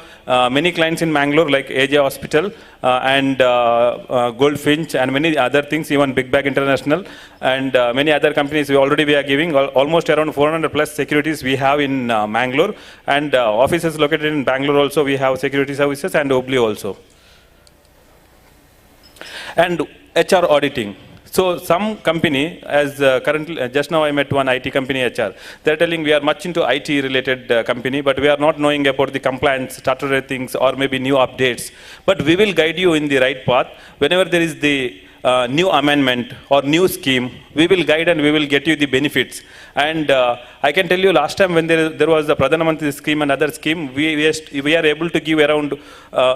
many clients in Mangalore like AJ Hospital and Goldfinch and many other things, even Big Bag International and many other companies we are giving. Almost around 400 plus securities we have in Mangalore, and offices located in Bangalore also we have security services, and Hubli also. And HR auditing. So some company, as currently, just now I met one IT company HR, they're telling we are much into IT related company, but we are not knowing about the compliance, statutory things, or maybe new updates. But we will guide you in the right path. Whenever there is the new amendment or new scheme, we will guide and we will get you the benefits. And I can tell you, last time when there was the Pradhan Mantri scheme and other scheme, we are able to give around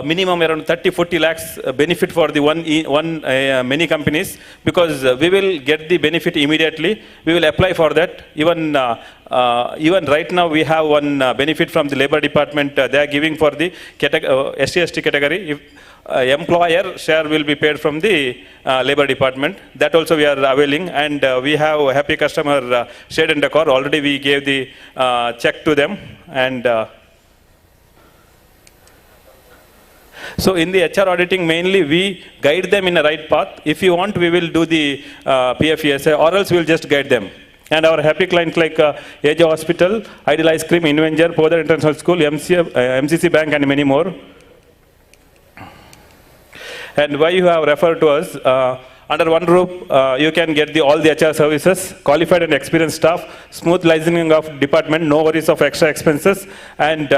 minimum around 30-40 lakhs benefit for the many companies, because we will get the benefit immediately. We will apply for that. Even right now we have one benefit from the Labor Department. They are giving for the SC/ST category. If employer share will be paid from the Labor Department. That also we are availing, and we have a happy customer, Shade and Decor. Already we gave the check to them, and so in the HR auditing, mainly we guide them in the right path. If you want, we will do the PFESA, or else we will just guide them. And our happy clients like AJ Hospital, Ideal Ice Cream, Invenger, Podar International School, MCC Bank, and many more. And why you have referred to us, under one roof, you can get all the HR services, qualified and experienced staff, smooth licensing of department, no worries of extra expenses, and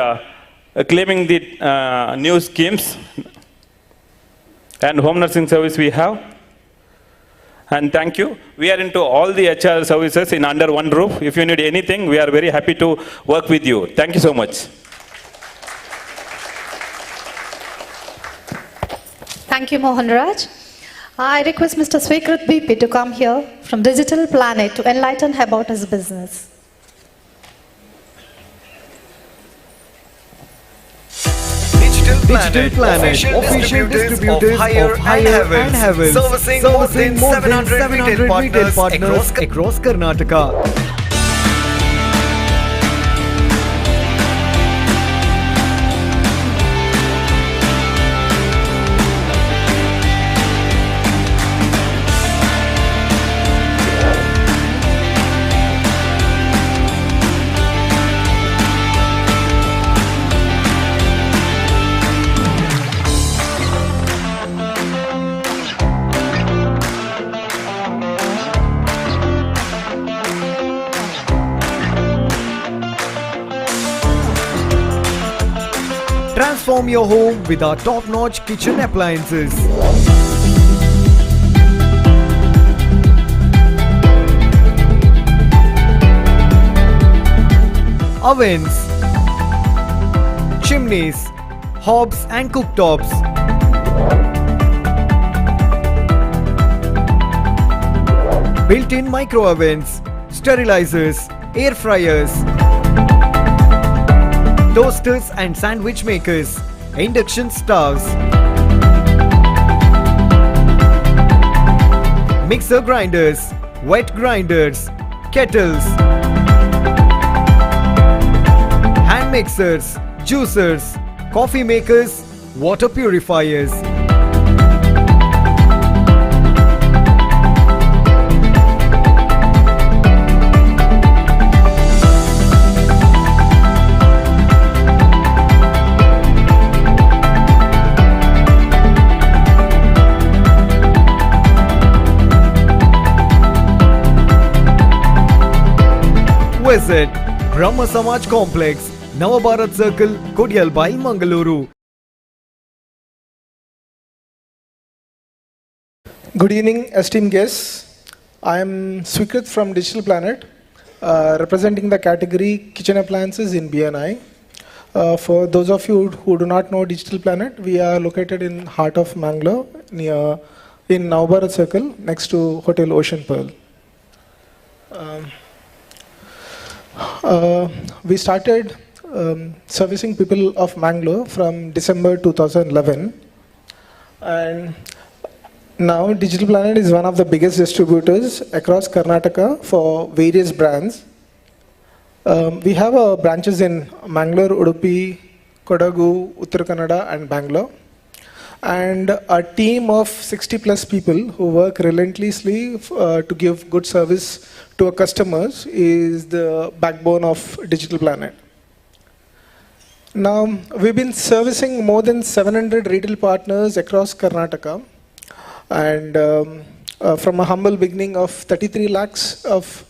claiming the new schemes, and home nursing service we have. And thank you. We are into all the HR services in under one roof. If you need anything, we are very happy to work with you. Thank you so much. Thank you, Mohan Raj. I request Mr. Swekrit BP to come here from Digital Planet to enlighten about his business. Digital Planet, official distributors of Higher and Heavens, servicing more than 700 retail partners across Karnataka. Transform your home with our top-notch kitchen appliances. Ovens, chimneys, hobs and cooktops. Built-in micro ovens, sterilizers, air fryers, toasters and sandwich makers, induction stoves, mixer grinders, wet grinders, kettles, hand mixers, juicers, coffee makers, water purifiers. visit Brahma Samaj Complex, Navabharat Circle, Kodyalbai, Mangaluru. Good evening, esteemed guests. I am Swikrit from Digital Planet, representing the category Kitchen Appliances in BNI. For those of you who do not know Digital Planet, we are located in heart of Mangalore, in Navabharat Circle, next to Hotel Ocean Pearl. We started servicing people of Mangalore from December 2011, and now Digital Planet is one of the biggest distributors across Karnataka for various brands. We have branches in Mangalore, Udupi, Kodagu, Uttara Kannada and Bangalore. And a team of 60 plus people who work relentlessly to give good service to our customers is the backbone of Digital Planet. Now, we've been servicing more than 700 retail partners across Karnataka. And from a humble beginning of 33 lakhs of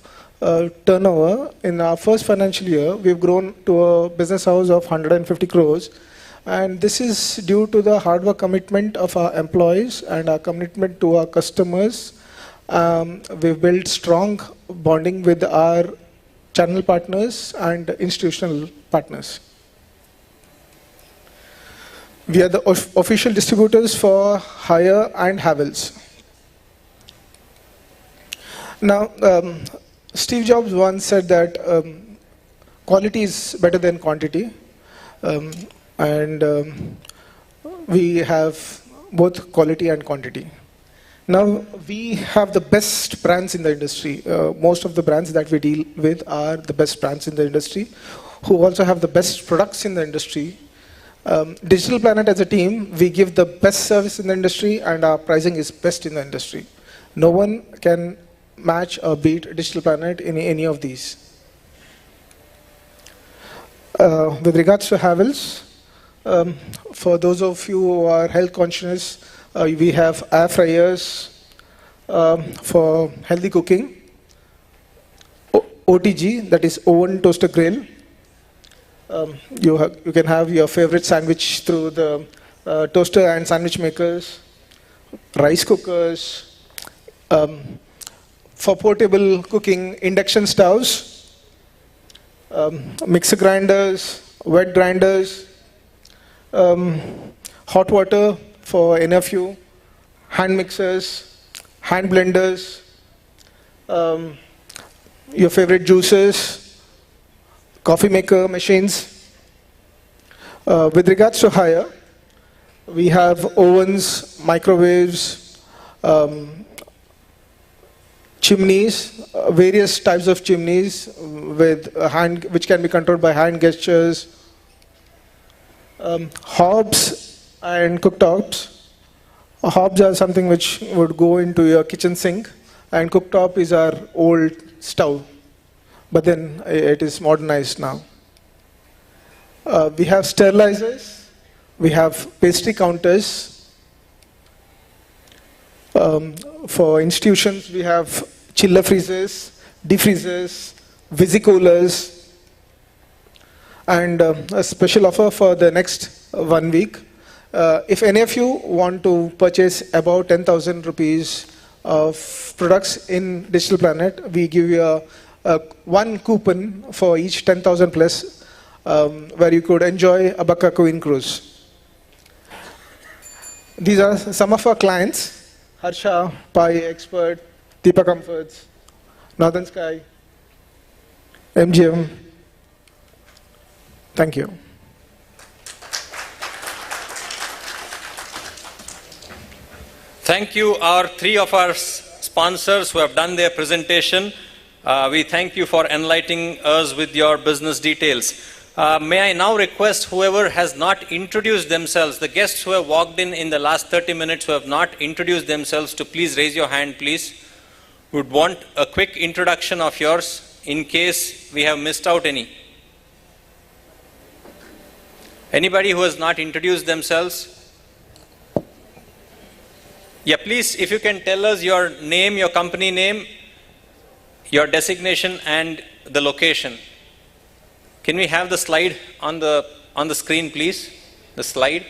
turnover in our first financial year, we've grown to a business house of 150 crores. And this is due to the hard work commitment of our employees and our commitment to our customers. We've built strong bonding with our channel partners and institutional partners. We are the official distributors for Haier and Havells. Now, Steve Jobs once said that quality is better than quantity. We have both quality and quantity. Now, we have the best brands in the industry. Most of the brands that we deal with are the best brands in the industry, who also have the best products in the industry. Digital Planet as a team, we give the best service in the industry and our pricing is best in the industry. No one can match or beat Digital Planet in any of these. With regards to Havells, for those of you who are health conscious, we have air fryers for healthy cooking, OTG, that is oven toaster grill. You can have your favorite sandwich through the toaster and sandwich makers, rice cookers, for portable cooking, induction stoves, mixer grinders, wet grinders, hot water for any of you, hand mixers, hand blenders, your favorite juicers, coffee maker machines. With regards to Haier, we have ovens, microwaves, chimneys, various types of chimneys with which can be controlled by hand gestures, hobs and cooktops. Hobs are something which would go into your kitchen sink, and cooktop is our old stove, but then it is modernized now. We have sterilizers, we have pastry counters. For institutions, we have chiller freezers, defreezers, visicoolers, and a special offer for the next 1 week. If any of you want to purchase about 10,000 rupees of products in Digital Planet, we give you one coupon for each 10,000 plus, where you could enjoy a Bakka Queen cruise. These are some of our clients: Harsha, Pi Expert, Deepa Comforts, Northern Sky, MGM. Thank you. Thank you, three of our sponsors who have done their presentation. We thank you for enlightening us with your business details. May I now request whoever has not introduced themselves, the guests who have walked in the last 30 minutes who have not introduced themselves, to please raise your hand, please. Would want a quick introduction of yours in case we have missed out any. Anybody who has not introduced themselves? Yeah, please, if you can tell us your name, your company name, your designation and the location. Can we have the slide on the screen, please? The slide.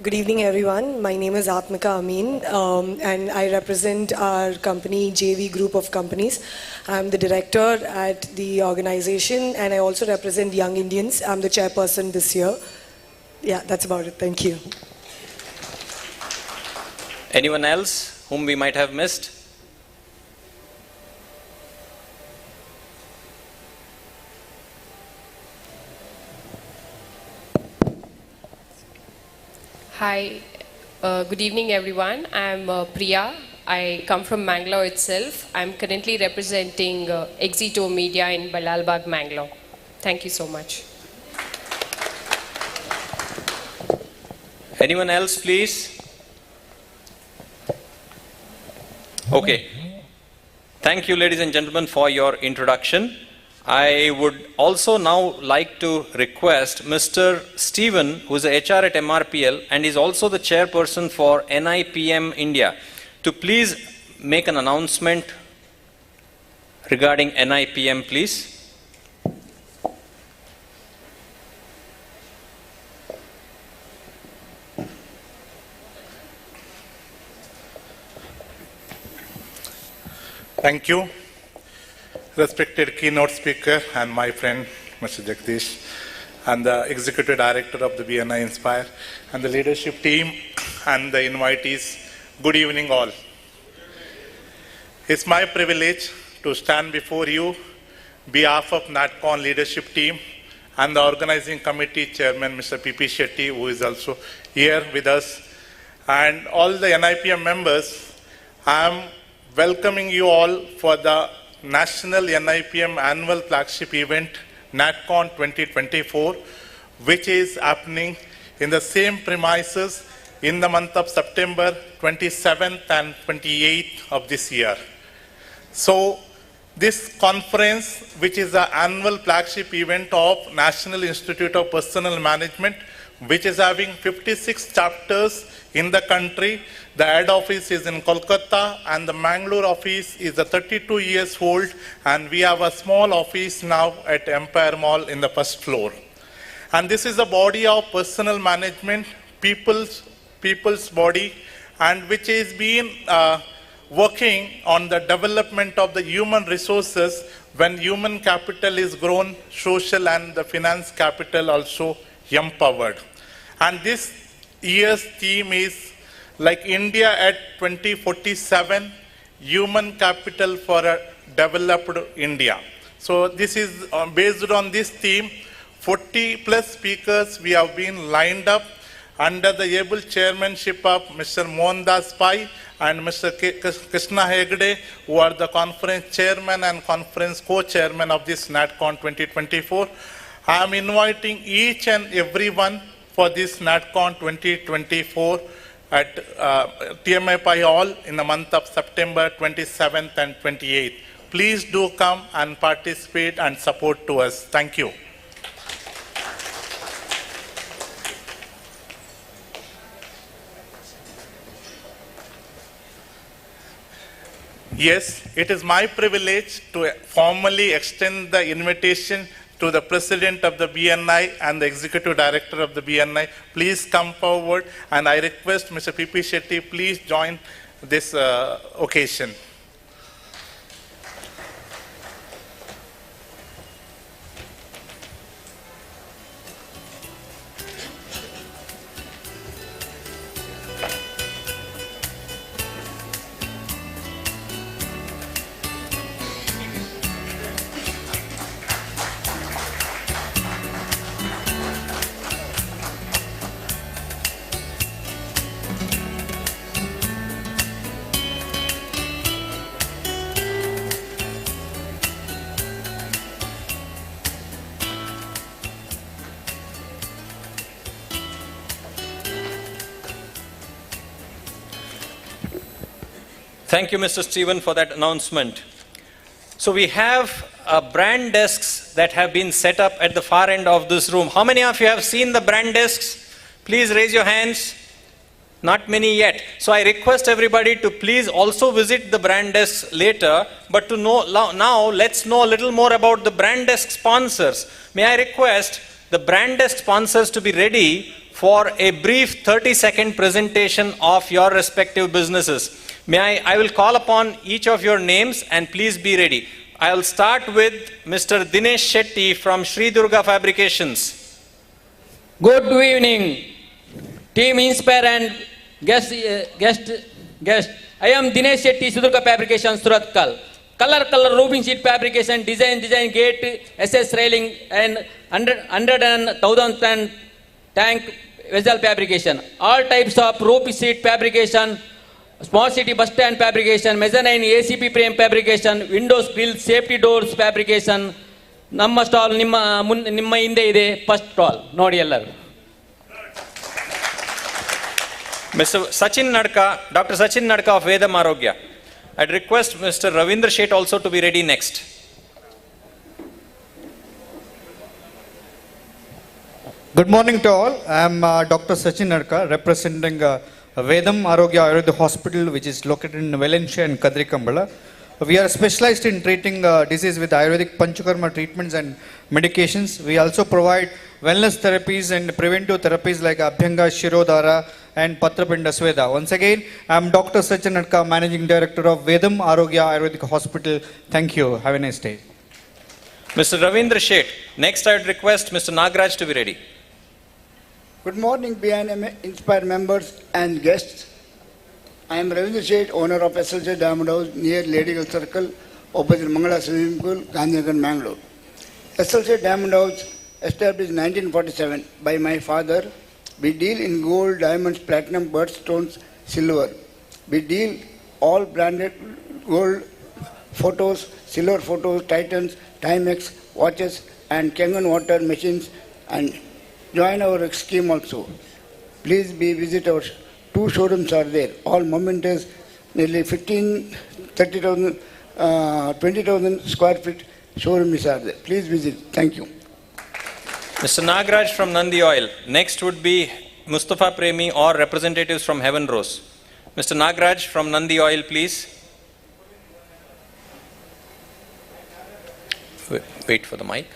Good evening, everyone. My name is Atmika Amin, and I represent our company, JV Group of Companies. I'm the director at the organization, and I also represent Young Indians. I'm the chairperson this year. Yeah, that's about it. Thank you. Anyone else whom we might have missed? Hi, good evening everyone. I'm Priya. I come from Mangalore itself. I'm currently representing Exito Media in Balalbagh, Mangalore. Thank you so much. Anyone else, please? Okay. Thank you, ladies and gentlemen, for your introduction. I would also now like to request Mr. Stephen, who is the HR at MRPL and is also the chairperson for NIPM India, to please make an announcement regarding NIPM, please. Thank you. Respected keynote speaker and my friend, Mr. Jagdish, and the Executive Director of the BNI Inspire, and the leadership team and the invitees, good evening all. It's my privilege to stand before you behalf of NatCon leadership team and the organizing committee chairman, Mr. P.P. Shetty, who is also here with us, and all the NIPM members. I am welcoming you all for the National NIPM Annual Flagship Event, NatCon 2024, which is happening in the same premises in the month of September 27th and 28th of this year. So, this conference, which is the annual flagship event of National Institute of Personnel Management, which is having 56 chapters in the country. The head office is in Kolkata and the Mangalore office is a 32 years old, and we have a small office now at Empire Mall in the first floor. And this is a body of personal management, people's body, and which is being working on the development of the human resources. When human capital is grown, social and the finance capital also empowered. And this year's theme is like India at 2047, human capital for a developed India. So this is based on this theme. 40 plus speakers we have been lined up under the able chairmanship of Mr. Mohandas Pai and Mr. Krishna Hegde, who are the conference chairman and conference co-chairman of this NatCon 2024. I am inviting each and everyone for this NatCon 2024 at TMI Pai Hall in the month of September 27th and 28th. Please do come and participate and support to us. Thank you. Yes, it is my privilege to formally extend the invitation to the President of the BNI and the Executive Director of the BNI. Please come forward, and I request Mr. P.P. Shetty, please join this occasion. Thank you, Mr. Stephen, for that announcement. So we have brand desks desks that have been set up at the far end of this room. How many of you have seen the brand desks? Please raise your hands. Not many yet. So I request everybody to please also visit the brand desks later. But to know now, let's know a little more about the brand desk sponsors. May I request the brand desk sponsors to be ready for a brief 30-second presentation of your respective businesses. I will call upon each of your names and please be ready. I will start with Mr. Dinesh Shetty from Sri Durga Fabrications. Good evening, Team Inspire and guest. I am Dinesh Shetty, Sri Durga Fabrications, Suratkal. Color roofing sheet fabrication, design gate, SS railing and 100 and 1000 tank vessel fabrication. All types of roof sheet fabrication, small city bus stand fabrication, mezzanine ACP frame fabrication, windows, grills, safety doors fabrication. Namma stall nimma inde ide first stall. Nodi ellaru. Mr. Sachin Nadka, Dr. Sachin Nadka of Vedam Arogya. I'd request Mr. Ravindra Sheth also to be ready next. Good morning to all. I am Dr. Sachin Nadka, representing Vedam Arogya Ayurveda Hospital, which is located in Valencia and Kadrikambala. We are specialized in treating disease with Ayurvedic Panchakarma treatments and medications. We also provide wellness therapies and preventive therapies like Abhyanga, Shirodhara and Patrapinda Sweda. Once again, I am Dr. Sachin Nadka, Managing Director of Vedam Arogya Ayurvedic Hospital. Thank you. Have a nice day. Mr. Ravindra Sheth. Next, I would request Mr. Nagraj to be ready. Good morning, BNI Inspire members and guests. I am Ravindra Sheth, owner of SLJ Diamond House near Lady Girl Circle, opposite Mangalore Swimming Pool, Gandhinagar, Mangalore. SLJ Diamond House, established in 1947 by my father. We deal in gold, diamonds, platinum, birthstones, silver. We deal all branded gold photos, silver photos, Titans, Timex, watches, and Kangen water machines, and join our scheme also. Please visit our 2 showrooms are there. All momentous, nearly 30,000, 20,000 square feet showrooms are there. Please visit. Thank you. Mr. Nagraj from Nandi Oil. Next would be Mustafa Premi or representatives from Heaven Rose. Mr. Nagraj from Nandi Oil, please. Wait for the mic.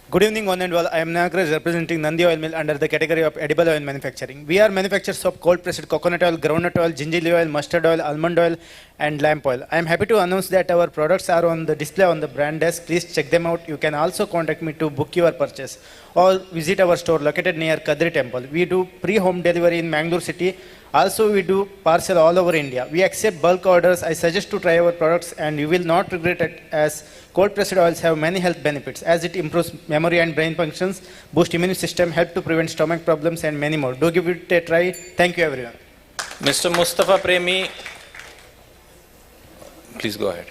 Good evening, one and all. I am Nagraj, representing Nandi Oil Mill under the category of edible oil manufacturing. We are manufacturers of cold-pressed coconut oil, groundnut oil, ginger oil, mustard oil, almond oil, and lamp oil. I am happy to announce that our products are on the display on the brand desk. Please check them out. You can also contact me to book your purchase or visit our store located near Kadri Temple. We do pre-home delivery in Mangalore city. Also, we do parcel all over India. We accept bulk orders. I suggest to try our products and you will not regret it, as cold-pressed oils have many health benefits as it improves memory and brain functions, boosts immune system, help to prevent stomach problems and many more. Do give it a try. Thank you everyone. Mr. Mustafa Premi, please go ahead.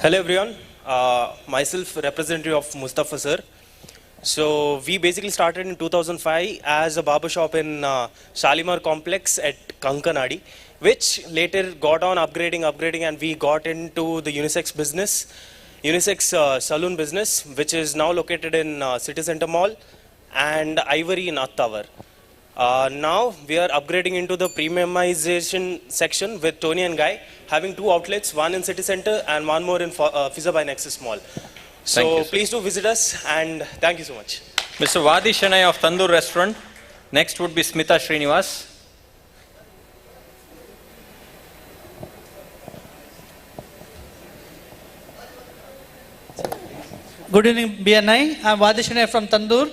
Hello everyone. Myself representative of Mustafa sir. So we basically started in 2005 as a barber shop in Shalimar complex at Kankanadi, which later got on upgrading, and we got into the unisex business, unisex saloon business, which is now located in City Center Mall and Ivory in Attawar. Now we are upgrading into the premiumization section with Tony and Guy, having 2 outlets, one in City Center and one more in Fizza by Nexus Mall. So please do visit us, and thank you so much. Mr. Vadi Shanai of Tandoor Restaurant. Next would be Smita Srinivas. Good evening, BNI. I am Vadi Shanai from Tandoor.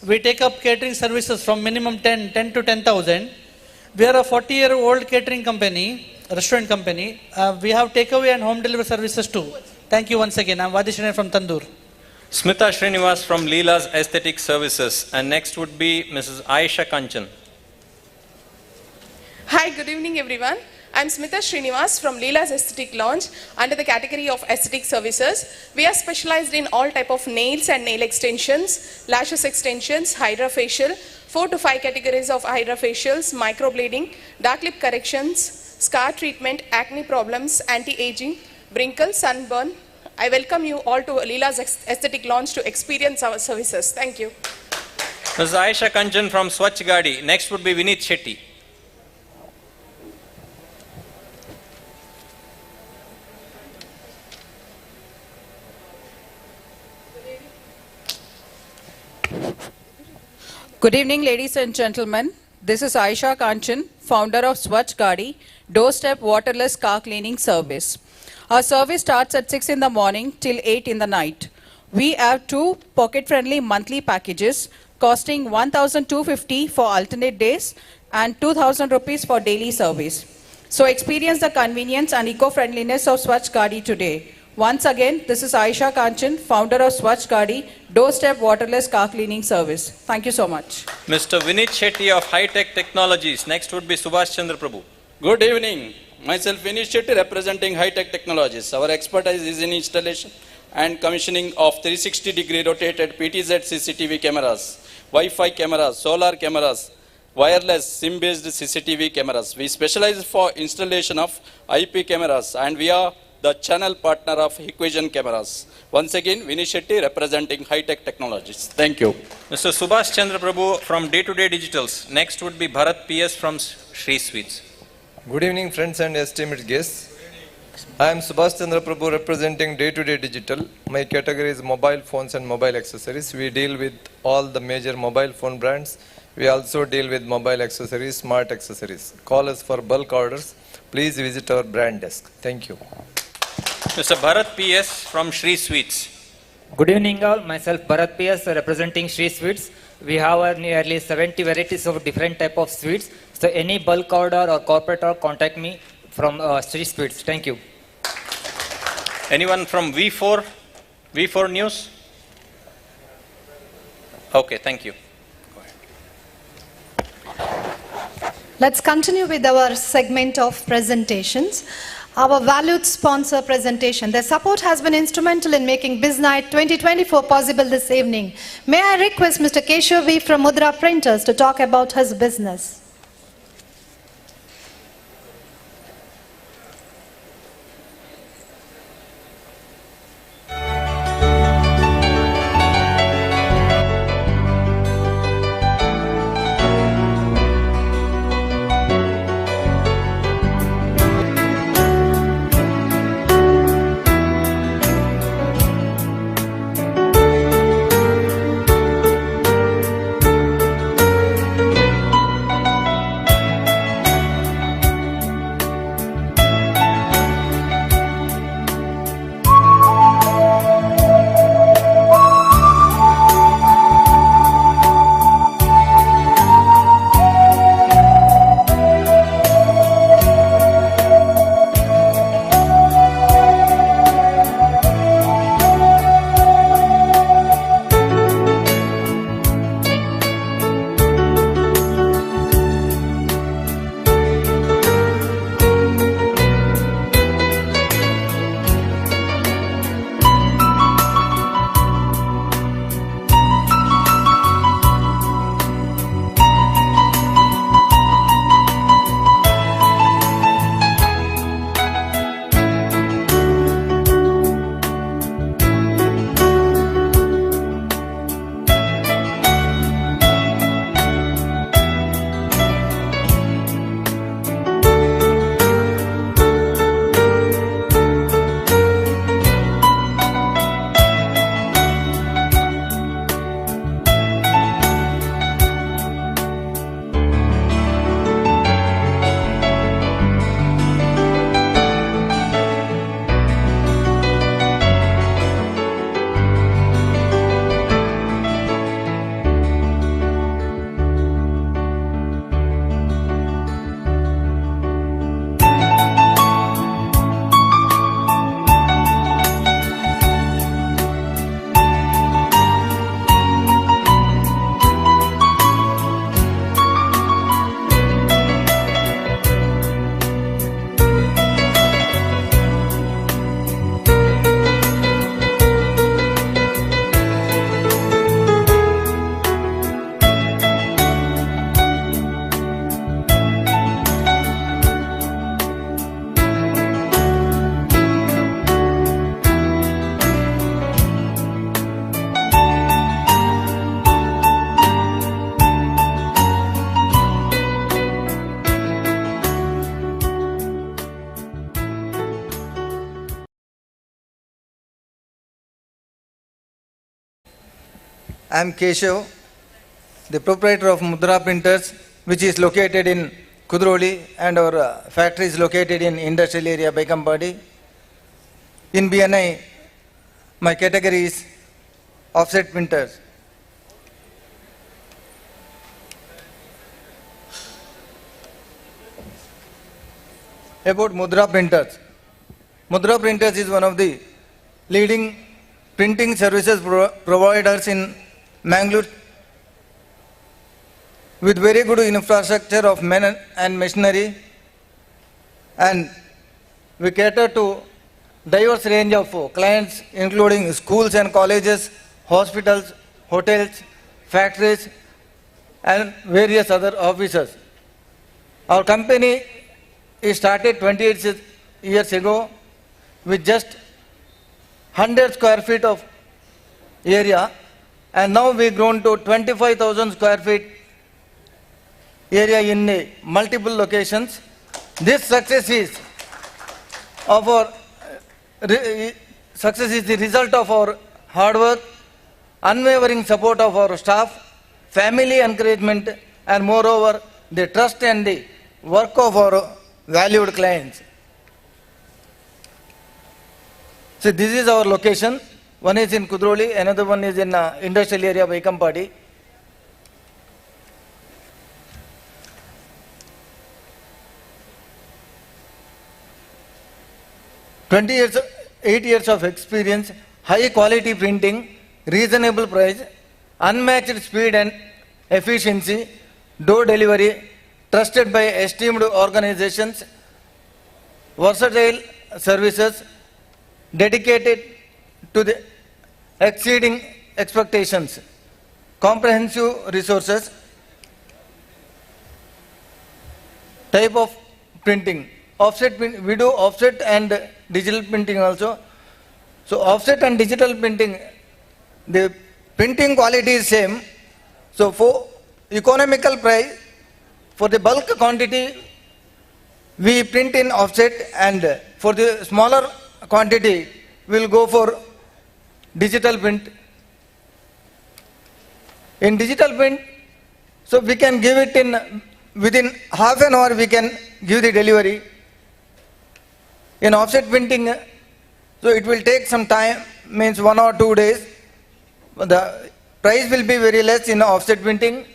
We take up catering services from minimum 10 to 10,000. We are a 40-year-old catering company, restaurant company. We have takeaway and home delivery services too. Thank you once again. I am Vadi Shanai from Tandoor. Smita Srinivas from Leela's Aesthetic Services. And next would be Mrs. Aisha Kanchan. Hi, good evening everyone. I am Smita Srinivas from Leela's Aesthetic Lounge under the category of Aesthetic Services. We are specialized in all type of nails and nail extensions, lashes extensions, hydra facial, 4 to 5 categories of hydra facials, microblading, dark lip corrections, scar treatment, acne problems, anti-aging, wrinkles, sunburn. I welcome you all to Leela's aesthetic launch to experience our services. Thank you. Ms. Aisha Kanchan from Swachh Gadi. Next would be Vineet Shetty. Good evening, ladies and gentlemen. This is Aisha Kanchan, founder of Swachh Gadi, doorstep waterless car cleaning service. Our service starts at 6 in the morning till 8 in the night. We have two pocket-friendly monthly packages costing 1,250 for alternate days and 2,000 rupees for daily service. So experience the convenience and eco-friendliness of Swachh Gadi today. Once again, this is Aisha Kanchan, founder of Swachh Gadi, doorstep waterless car cleaning service. Thank you so much. Mr. Vineet Shetty of High Tech Technologies. Next would be Subhash Chandra Prabhu. Good evening. Myself Vineet Shetty representing High Tech Technologies. Our expertise is in installation and commissioning of 360-degree rotated PTZ CCTV cameras, Wi-Fi cameras, solar cameras, wireless SIM-based CCTV cameras. We specialize for installation of IP cameras and we are the channel partner of Hikvision cameras. Once again, Vineet Shetty representing High Tech Technologies. Thank you. Mr. Subhash Chandra Prabhu from Day to Day Digitals. Next would be Bharat PS from Sri Sweets. Good evening, friends and esteemed guests. I am Subhash Chandra Prabhu representing Day to Day Digital. My category is mobile phones and mobile accessories. We deal with all the major mobile phone brands. We also deal with mobile accessories, smart accessories. Call us for bulk orders. Please visit our brand desk. Thank you. Mr. Bharat PS from Sri Sweets. Good evening all, myself Bharat PS representing Sri Sweets. We have nearly 70 varieties of different type of sweets. So any bulk order or corporate order, contact me from Sri Sweets. Thank you. Anyone from V4 News? Okay, thank you. Let's continue with our segment of presentations. Our valued sponsor presentation. Their support has been instrumental in making BIZ NITE 2024 possible this evening. May I request Mr. Keshav V from Mudra Printers to talk about his business. I am Keshav, the proprietor of Mudra Printers, which is located in Kudroli, and our factory is located in industrial area Baikampadi. In BNI, my category is offset printers. About Mudra Printers. Mudra Printers is one of the leading printing services providers in Mangalore, with very good infrastructure of men and machinery, and we cater to diverse range of clients including schools and colleges, hospitals, hotels, factories and various other offices. Our company is started 28 years ago with just 100 square feet of area, and now we grown to 25,000 square feet area in multiple locations. This success is the result of our hard work, unwavering support of our staff, family encouragement, and moreover the trust and the work of our valued clients. So this is our location. One is in Kudroli, another one is in industrial area Baikampadi. Eight years of experience, high quality printing, reasonable price, unmatched speed and efficiency, door delivery, trusted by esteemed organizations, versatile services, dedicated to the exceeding expectations, comprehensive resources, type of printing. Offset, we do offset and digital printing also. So offset and digital printing, the printing quality is same. So for economical price, for the bulk quantity, we print in offset, and for the smaller quantity, we will go for digital print. In digital print, so we can give it in within half an hour, we can give the delivery. In offset printing, so it will take some time, means 1 or 2 days. The price will be very less in offset printing.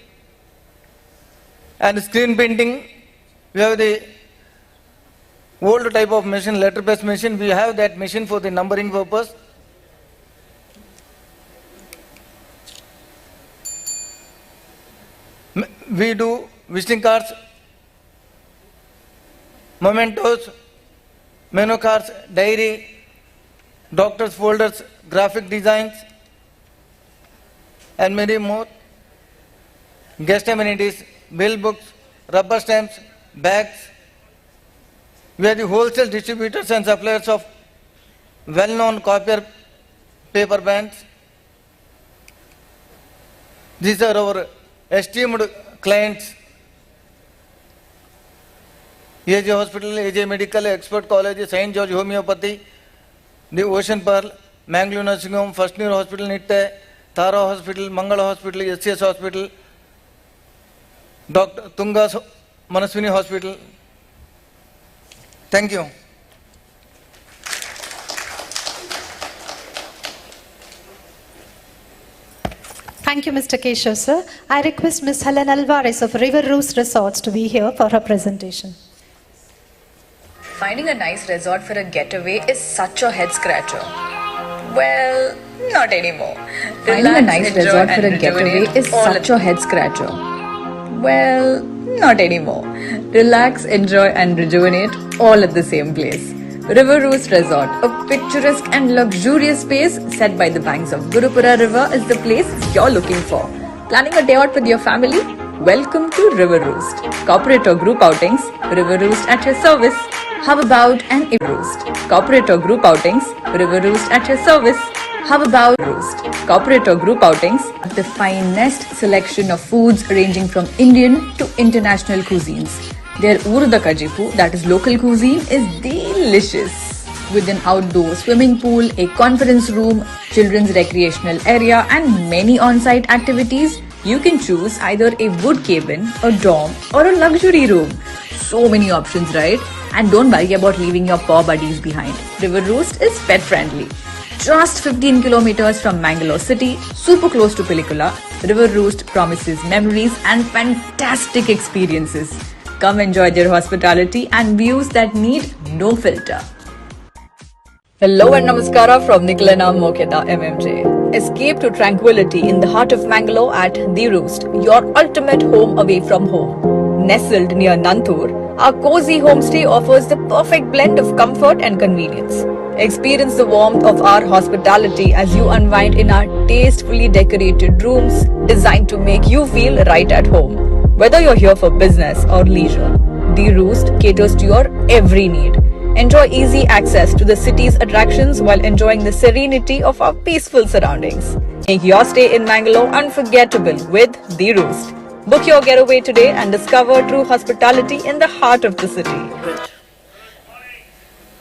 And screen printing, we have the old type of machine, letter-based machine. We have that machine for the numbering purpose. We do visiting cards, mementos, menu cards, diary, doctor's folders, graphic designs, and many more. Guest amenities, bill books, rubber stamps, bags. We are the wholesale distributors and suppliers of well-known copier paper brands. These are our esteemed clients: AJ Hospital, AJ Medical, Expert College, St. George Homeopathy, the Ocean Pearl, Mangalore Nursing Home, First New Hospital, NITE, Tara Hospital, Mangalore Hospital, SCS Hospital, Dr. Tunga Manaswini Hospital. Thank you. Thank you, Mr. Keshav, sir. I request Ms. Helen Alvarez of River Roost Resorts to be here for her presentation. Finding a nice resort for a getaway is such a head scratcher. Well, not anymore. Finding a nice resort for a getaway is such a head scratcher. Well, not anymore. Relax, enjoy and rejuvenate all at the same place. River Roost Resort, a picturesque and luxurious space set by the banks of Gurupura River, is the place you're looking for. Planning a day out with your family? Welcome to River Roost. Corporate or group outings? River Roost at your service. How about an Roost? Corporate or group outings? River Roost at your service. How about Roost? Corporate or group outings? The finest selection of foods ranging from Indian to international cuisines. Their Urda Kajipu, that is local cuisine, is delicious. with an outdoor swimming pool, a conference room, children's recreational area, and many on-site activities, you can choose either a wood cabin, a dorm, or a luxury room. So many options, right? And don't worry about leaving your paw buddies behind. River Roost is pet friendly. Just 15 kilometers from Mangalore city, super close to Pilikula, River Roost promises memories and fantastic experiences. Come enjoy their hospitality and views that need no filter. Hello and namaskara from Nikolena Mokeda MMJ. Escape to tranquility in the heart of Mangalore at The Roost, your ultimate home away from home. Nestled near Nantur, our cozy homestay offers the perfect blend of comfort and convenience. Experience the warmth of our hospitality as you unwind in our tastefully decorated rooms designed to make you feel right at home. Whether you're here for business or leisure, The Roost caters to your every need. Enjoy easy access to the city's attractions while enjoying the serenity of our peaceful surroundings. Make your stay in Mangalore unforgettable with The Roost. Book your getaway today and discover true hospitality in the heart of the city.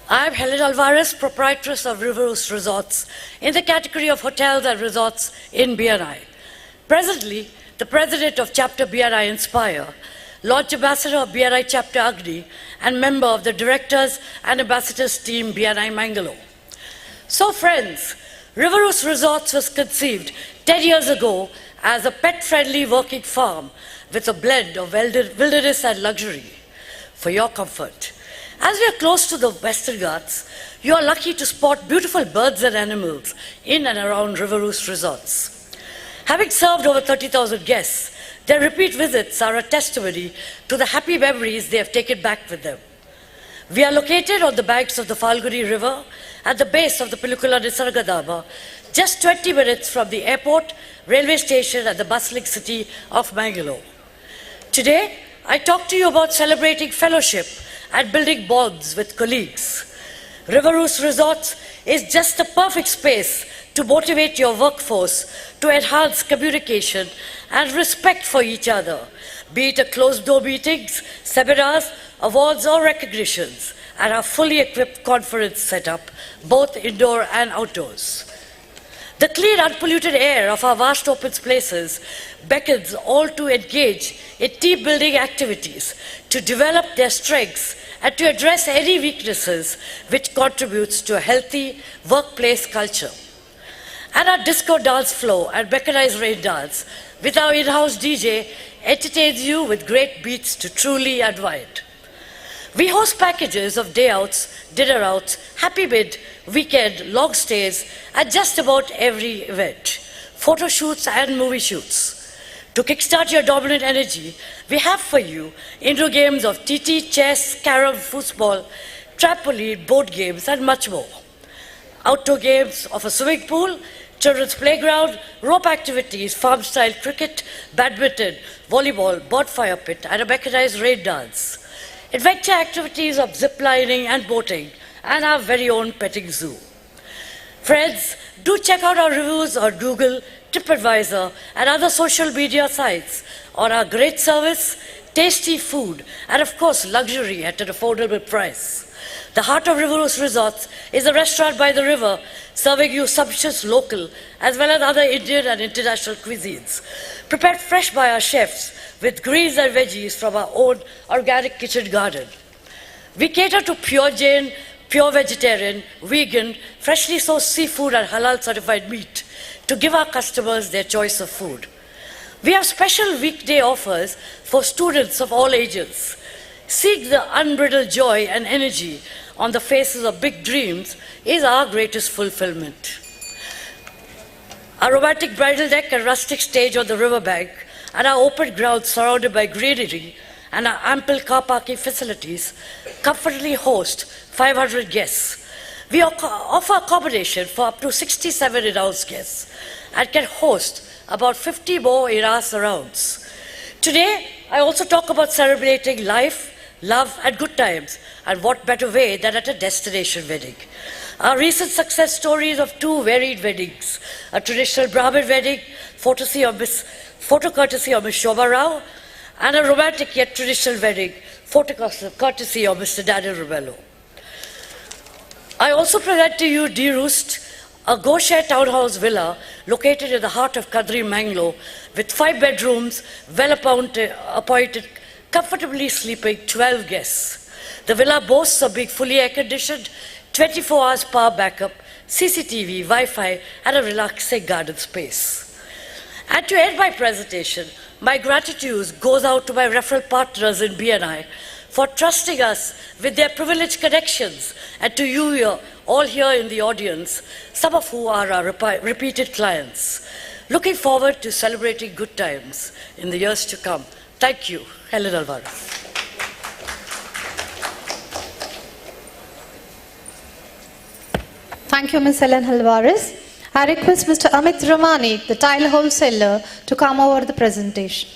I'm Helen Alvarez, proprietress of River Roost Resorts in the category of hotels and resorts in BNI. Presently, the president of Chapter BNI Inspire, launch ambassador of BNI Chapter Agni, and member of the directors and ambassadors team BNI Mangalore. So friends, River Roost Resorts was conceived 10 years ago as a pet-friendly working farm with a blend of wilderness and luxury for your comfort. As we are close to the Western Ghats, you are lucky to spot beautiful birds and animals in and around River Roost Resorts. Having served over 30,000 guests, their repeat visits are a testimony to the happy memories they have taken back with them. We are located on the banks of the Falguni River at the base of the Pilikula Nisargadama, just 20 minutes from the airport, railway station and the bustling city of Mangalore. Today, I talk to you about celebrating fellowship and building bonds with colleagues. River Roost Resorts is just the perfect space to motivate your workforce to enhance communication and respect for each other, be it a closed-door meetings, seminars, awards or recognitions, and our fully equipped conference setup, both indoor and outdoors. The clean, unpolluted air of our vast open places beckons all to engage in team-building activities, to develop their strengths and to address any weaknesses which contributes to a healthy workplace culture. And our disco dance floor and mechanized rain dance with our in-house DJ entertains you with great beats to truly unwind. We host packages of day outs, dinner outs, happy mid, weekend, long stays, and just about every event, photo shoots and movie shoots. To kickstart your dominant energy, we have for you indoor games of TT, chess, carom, football, trampoline, board games, and much more. Outdoor games of a swimming pool, children's playground, rope activities, farm-style cricket, badminton, volleyball, bonfire pit, and a mechanized rain dance. Adventure activities of ziplining and boating, and our very own petting zoo. Friends, do check out our reviews on Google, TripAdvisor, and other social media sites on our great service, tasty food, and of course luxury at an affordable price. The heart of River Roost Resorts is a restaurant by the river, serving you sumptuous local as well as other Indian and international cuisines, prepared fresh by our chefs with greens and veggies from our own organic kitchen garden. We cater to pure Jain, pure vegetarian, vegan, freshly sourced seafood and halal certified meat to give our customers their choice of food. We have special weekday offers for students of all ages. Seek the unbridled joy and energy on the faces of big dreams is our greatest fulfillment. Our romantic bridal deck and rustic stage on the riverbank and our open grounds surrounded by greenery and our ample car parking facilities comfortably host 500 guests. We offer accommodation for up to 67 in-house guests and can host about 50 more in our surrounds. Today, I also talk about celebrating life, love and good times, and what better way than at a destination wedding. Our recent success stories of two varied weddings, a traditional Brahmin wedding, photo courtesy of Ms. Shobha Rao, and a romantic yet traditional wedding, photo courtesy of Mr. Daniel Rubello. I also present to you De Roost, a go-share townhouse villa located in the heart of Kadri, Mangalore, with 5 bedrooms, well-appointed, comfortably sleeping 12 guests. The villa boasts a big fully air-conditioned, 24 hours power backup, CCTV, Wi-Fi, and a relaxing garden space. And to end my presentation, my gratitude goes out to my referral partners in BNI for trusting us with their privileged connections, and to you all here in the audience, some of who are our repeated clients. Looking forward to celebrating good times in the years to come. Thank you. Helen Alvarez. Thank you, Ms. Helen Alvarez. I request Mr. Amit Ramani, the tile wholesaler, to come over the presentation.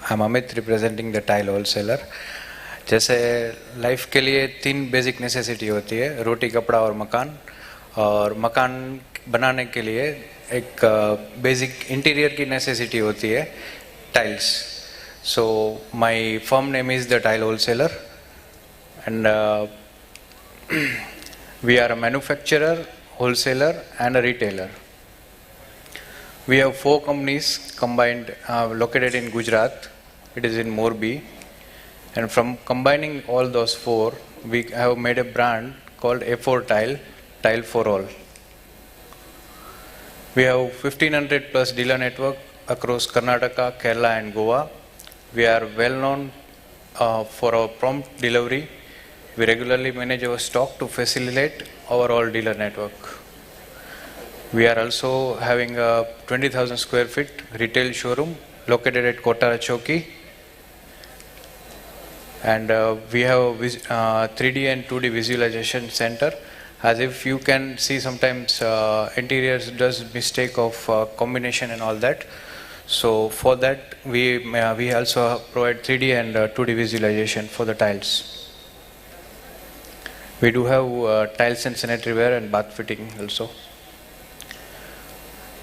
I'm Amit, representing the tile wholesaler. जैसे life के लिए 3 basic necessity होती है, रोटी, कपड़ा और मकान बनाने के लिए एक बेसिक इंटीरियर की नेसेसिटी होती है, tiles. So my firm name is the tile wholesaler and we are a manufacturer, wholesaler and a retailer. We have 4 companies combined, located in Gujarat. It is in Morbi. And from combining all those 4, we have made a brand called A4 Tile, Tile for All. We have 1500 plus dealer network across Karnataka, Kerala and Goa. We are well known for our prompt delivery. We regularly manage our stock to facilitate our all dealer network. We are also having a 20,000 square feet retail showroom located at Kotara Chowki. And we have a 3D and 2D visualization center. As if you can see sometimes interiors does mistake of combination and all that. So for that we also provide 3D and 2D visualization for the tiles. We do have tiles and sanitary ware and bath fitting also.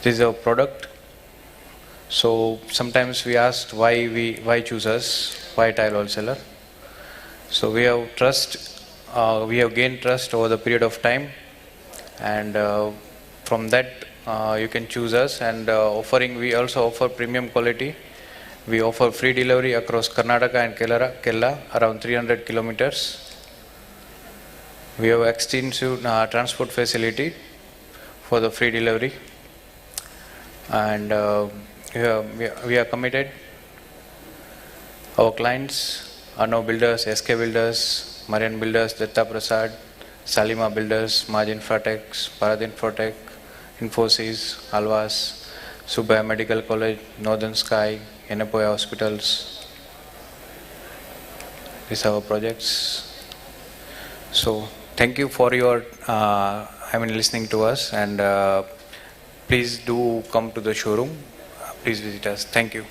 This is our product. So sometimes we asked why choose us, why tile wholesaler. So we have trust, we have gained trust over the period of time, and from that you can choose us. And we also offer premium quality. We offer free delivery across Karnataka and Kerala around 300 kilometers. We have extensive transport facility for the free delivery. And we are committed. Our clients are now builders, SK Builders, Marian Builders, Datta Prasad, Salima Builders, Maj Infratech, Bharat Infotech, Infosys, Alvas, Subhaya Medical College, Northern Sky, Yenapoya Hospitals. These are our projects. So thank you for your listening to us, and please do come to the showroom. Please visit us. Thank you.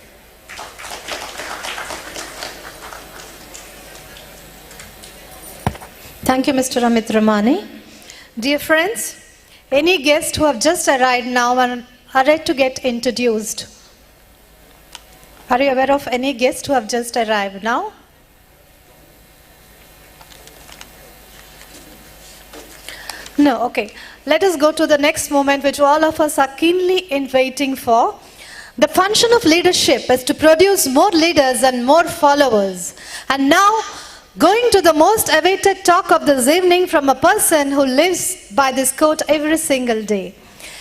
Thank you, Mr. Amit Ramani. Dear friends, any guests who have just arrived now and are ready to get introduced? Are you aware of any guests who have just arrived now? No, okay. Let us go to the next moment, which all of us are keenly waiting for. The function of leadership is to produce more leaders and more followers. And now, going to the most awaited talk of this evening from a person who lives by this quote every single day.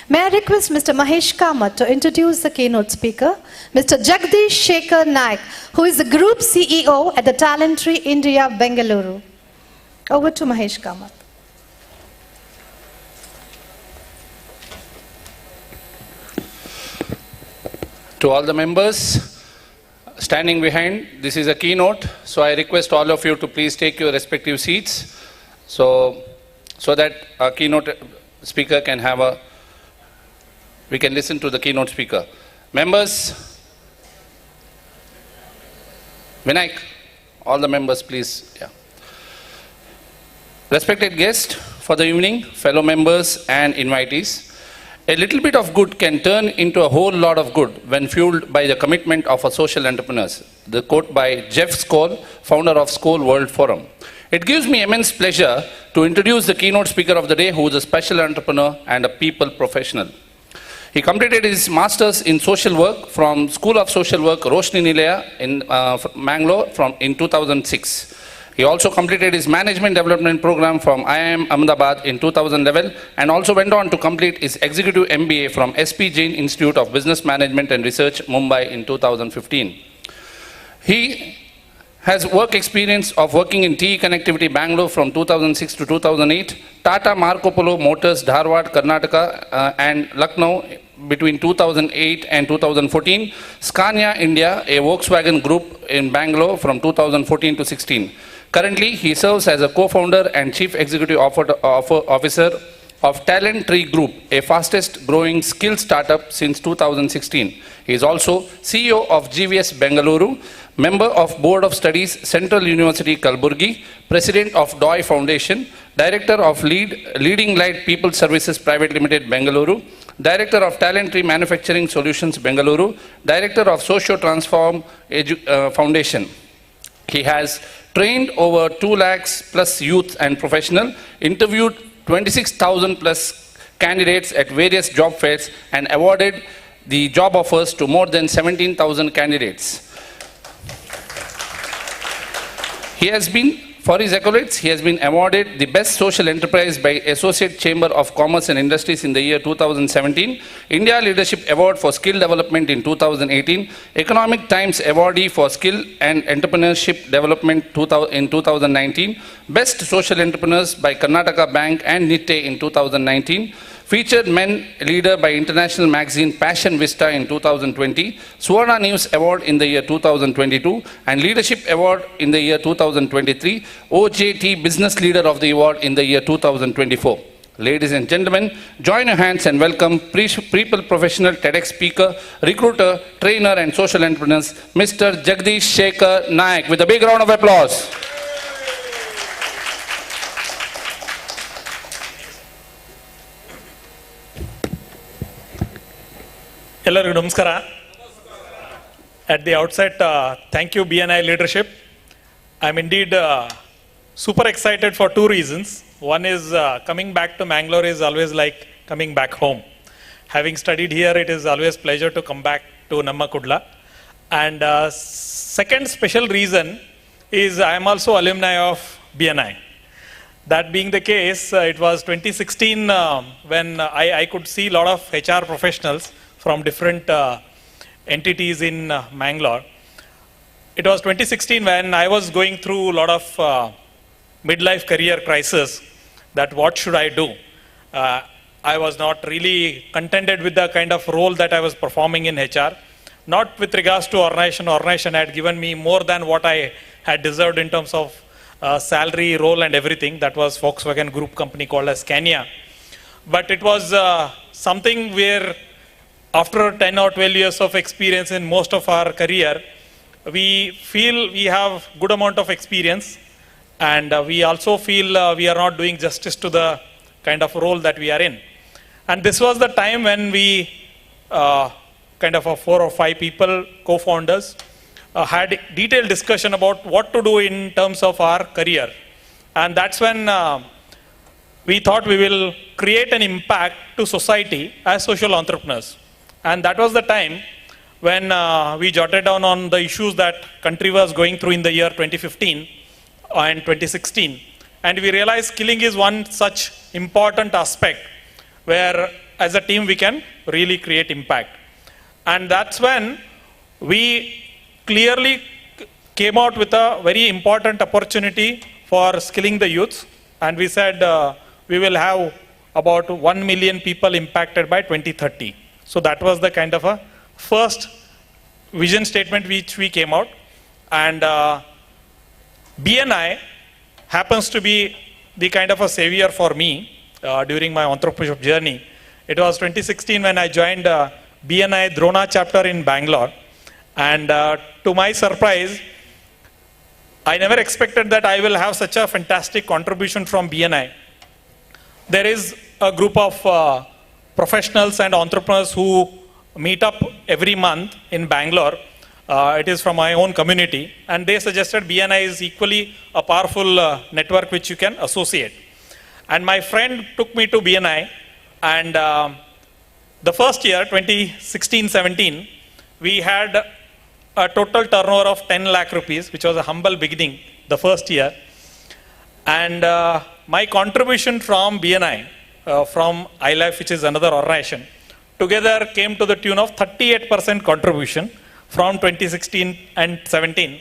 May I request Mr. Mahesh Kamath to introduce the keynote speaker, Mr. Jagdish Shekhar Naik, who is the Group CEO at the Talent Tree India, Bengaluru. Over to Mahesh Kamath. To all the members standing behind, this is a keynote, so I request all of you to please take your respective seats so that our keynote speaker can we can listen to the keynote speaker. Members, Vinayak, all the members please. Yeah. Respected guests for the evening, fellow members and invitees, a little bit of good can turn into a whole lot of good when fueled by the commitment of a social entrepreneurs. The quote by Jeff Skoll, founder of Skoll World Forum. It gives me immense pleasure to introduce the keynote speaker of the day, who is a special entrepreneur and a people professional. He completed his master's in social work from School of Social Work, Roshni Nilaya in Mangalore in 2006. He also completed his management development program from IIM Ahmedabad in 2011 and also went on to complete his executive MBA from SP Jain Institute of Business Management and Research, Mumbai in 2015. He has work experience of working in TE Connectivity Bangalore from 2006 to 2008, Tata Marco Polo Motors, Dharwad, Karnataka and Lucknow between 2008 and 2014, Scania India, a Volkswagen group in Bangalore from 2014 to 16. Currently, he serves as a co-founder and chief executive officer of Talent Tree Group, a fastest growing skill startup since 2016. He is also CEO of GVS Bengaluru, member of Board of Studies, Central University Kalburgi, president of DOI Foundation, director of Leading Light People Services Private Limited Bengaluru, director of Talent Tree Manufacturing Solutions Bengaluru, director of Socio Transform Foundation. He has trained over 2 lakhs plus youth and professional, interviewed 26,000 plus candidates at various job fairs and awarded the job offers to more than 17,000 candidates. For his accolades, he has been awarded the Best Social Enterprise by Associate Chamber of Commerce and Industries in the year 2017, India Leadership Award for Skill Development in 2018, Economic Times Awardee for Skill and Entrepreneurship Development in 2019, Best Social Entrepreneurs by Karnataka Bank and NITE in 2019, Featured Men Leader by international magazine Passion Vista in 2020, V4NEWS Award in the year 2022, and Leadership Award in the year 2023, OJT Business Leader of the Award in the year 2024. Ladies and gentlemen, join your hands and welcome people professional, TEDx speaker, recruiter, trainer and social entrepreneurs, Mr. Jagdish Shekhar Naik, with a big round of applause. ಎಲ್ಲರಿಗೂ ನಮಸ್ಕಾರ. At the outset, thank you BNI leadership. I'm indeed super excited for 2 reasons. One is coming back to Mangalore is always like coming back home. Having studied here, it is always pleasure to come back to Namma Kudla. And second special reason is I am also alumni of BNI. That being the case, it was 2016 when I could see a lot of HR professionals from different entities in Mangalore. It was 2016 when I was going through a lot of midlife career crisis, that what should I do? I was not really contented with the kind of role that I was performing in HR. Not with regards to organization. Organization had given me more than what I had deserved in terms of salary, role and everything. That was Volkswagen Group company called as Scania. But it was something where after 10 or 12 years of experience in most of our career, we feel we have good amount of experience, and we also feel we are not doing justice to the kind of role that we are in. And this was the time when we kind of 4 or 5 people, co-founders, had detailed discussion about what to do in terms of our career. And that's when we thought we will create an impact to society as social entrepreneurs. And that was the time when we jotted down on the issues that country was going through in the year 2015 and 2016. And we realized skilling is one such important aspect where as a team we can really create impact. And that's when we clearly came out with a very important opportunity for skilling the youth. And we said we will have about 1 million people impacted by 2030. So that was the kind of a first vision statement which we came out. And BNI happens to be the kind of a savior for me during my entrepreneurship journey. It was 2016 when I joined BNI Drona chapter in Bangalore. And to my surprise, I never expected that I will have such a fantastic contribution from BNI. There is a group of professionals and entrepreneurs who meet up every month in Bangalore. It is from my own community, and they suggested BNI is equally a powerful network which you can associate. And my friend took me to BNI, and the first year, 2016-17, we had a total turnover of 10 lakh rupees, which was a humble beginning the first year. And my contribution from BNI, from iLife, which is another organization, together came to the tune of 38% contribution from 2016 and 17.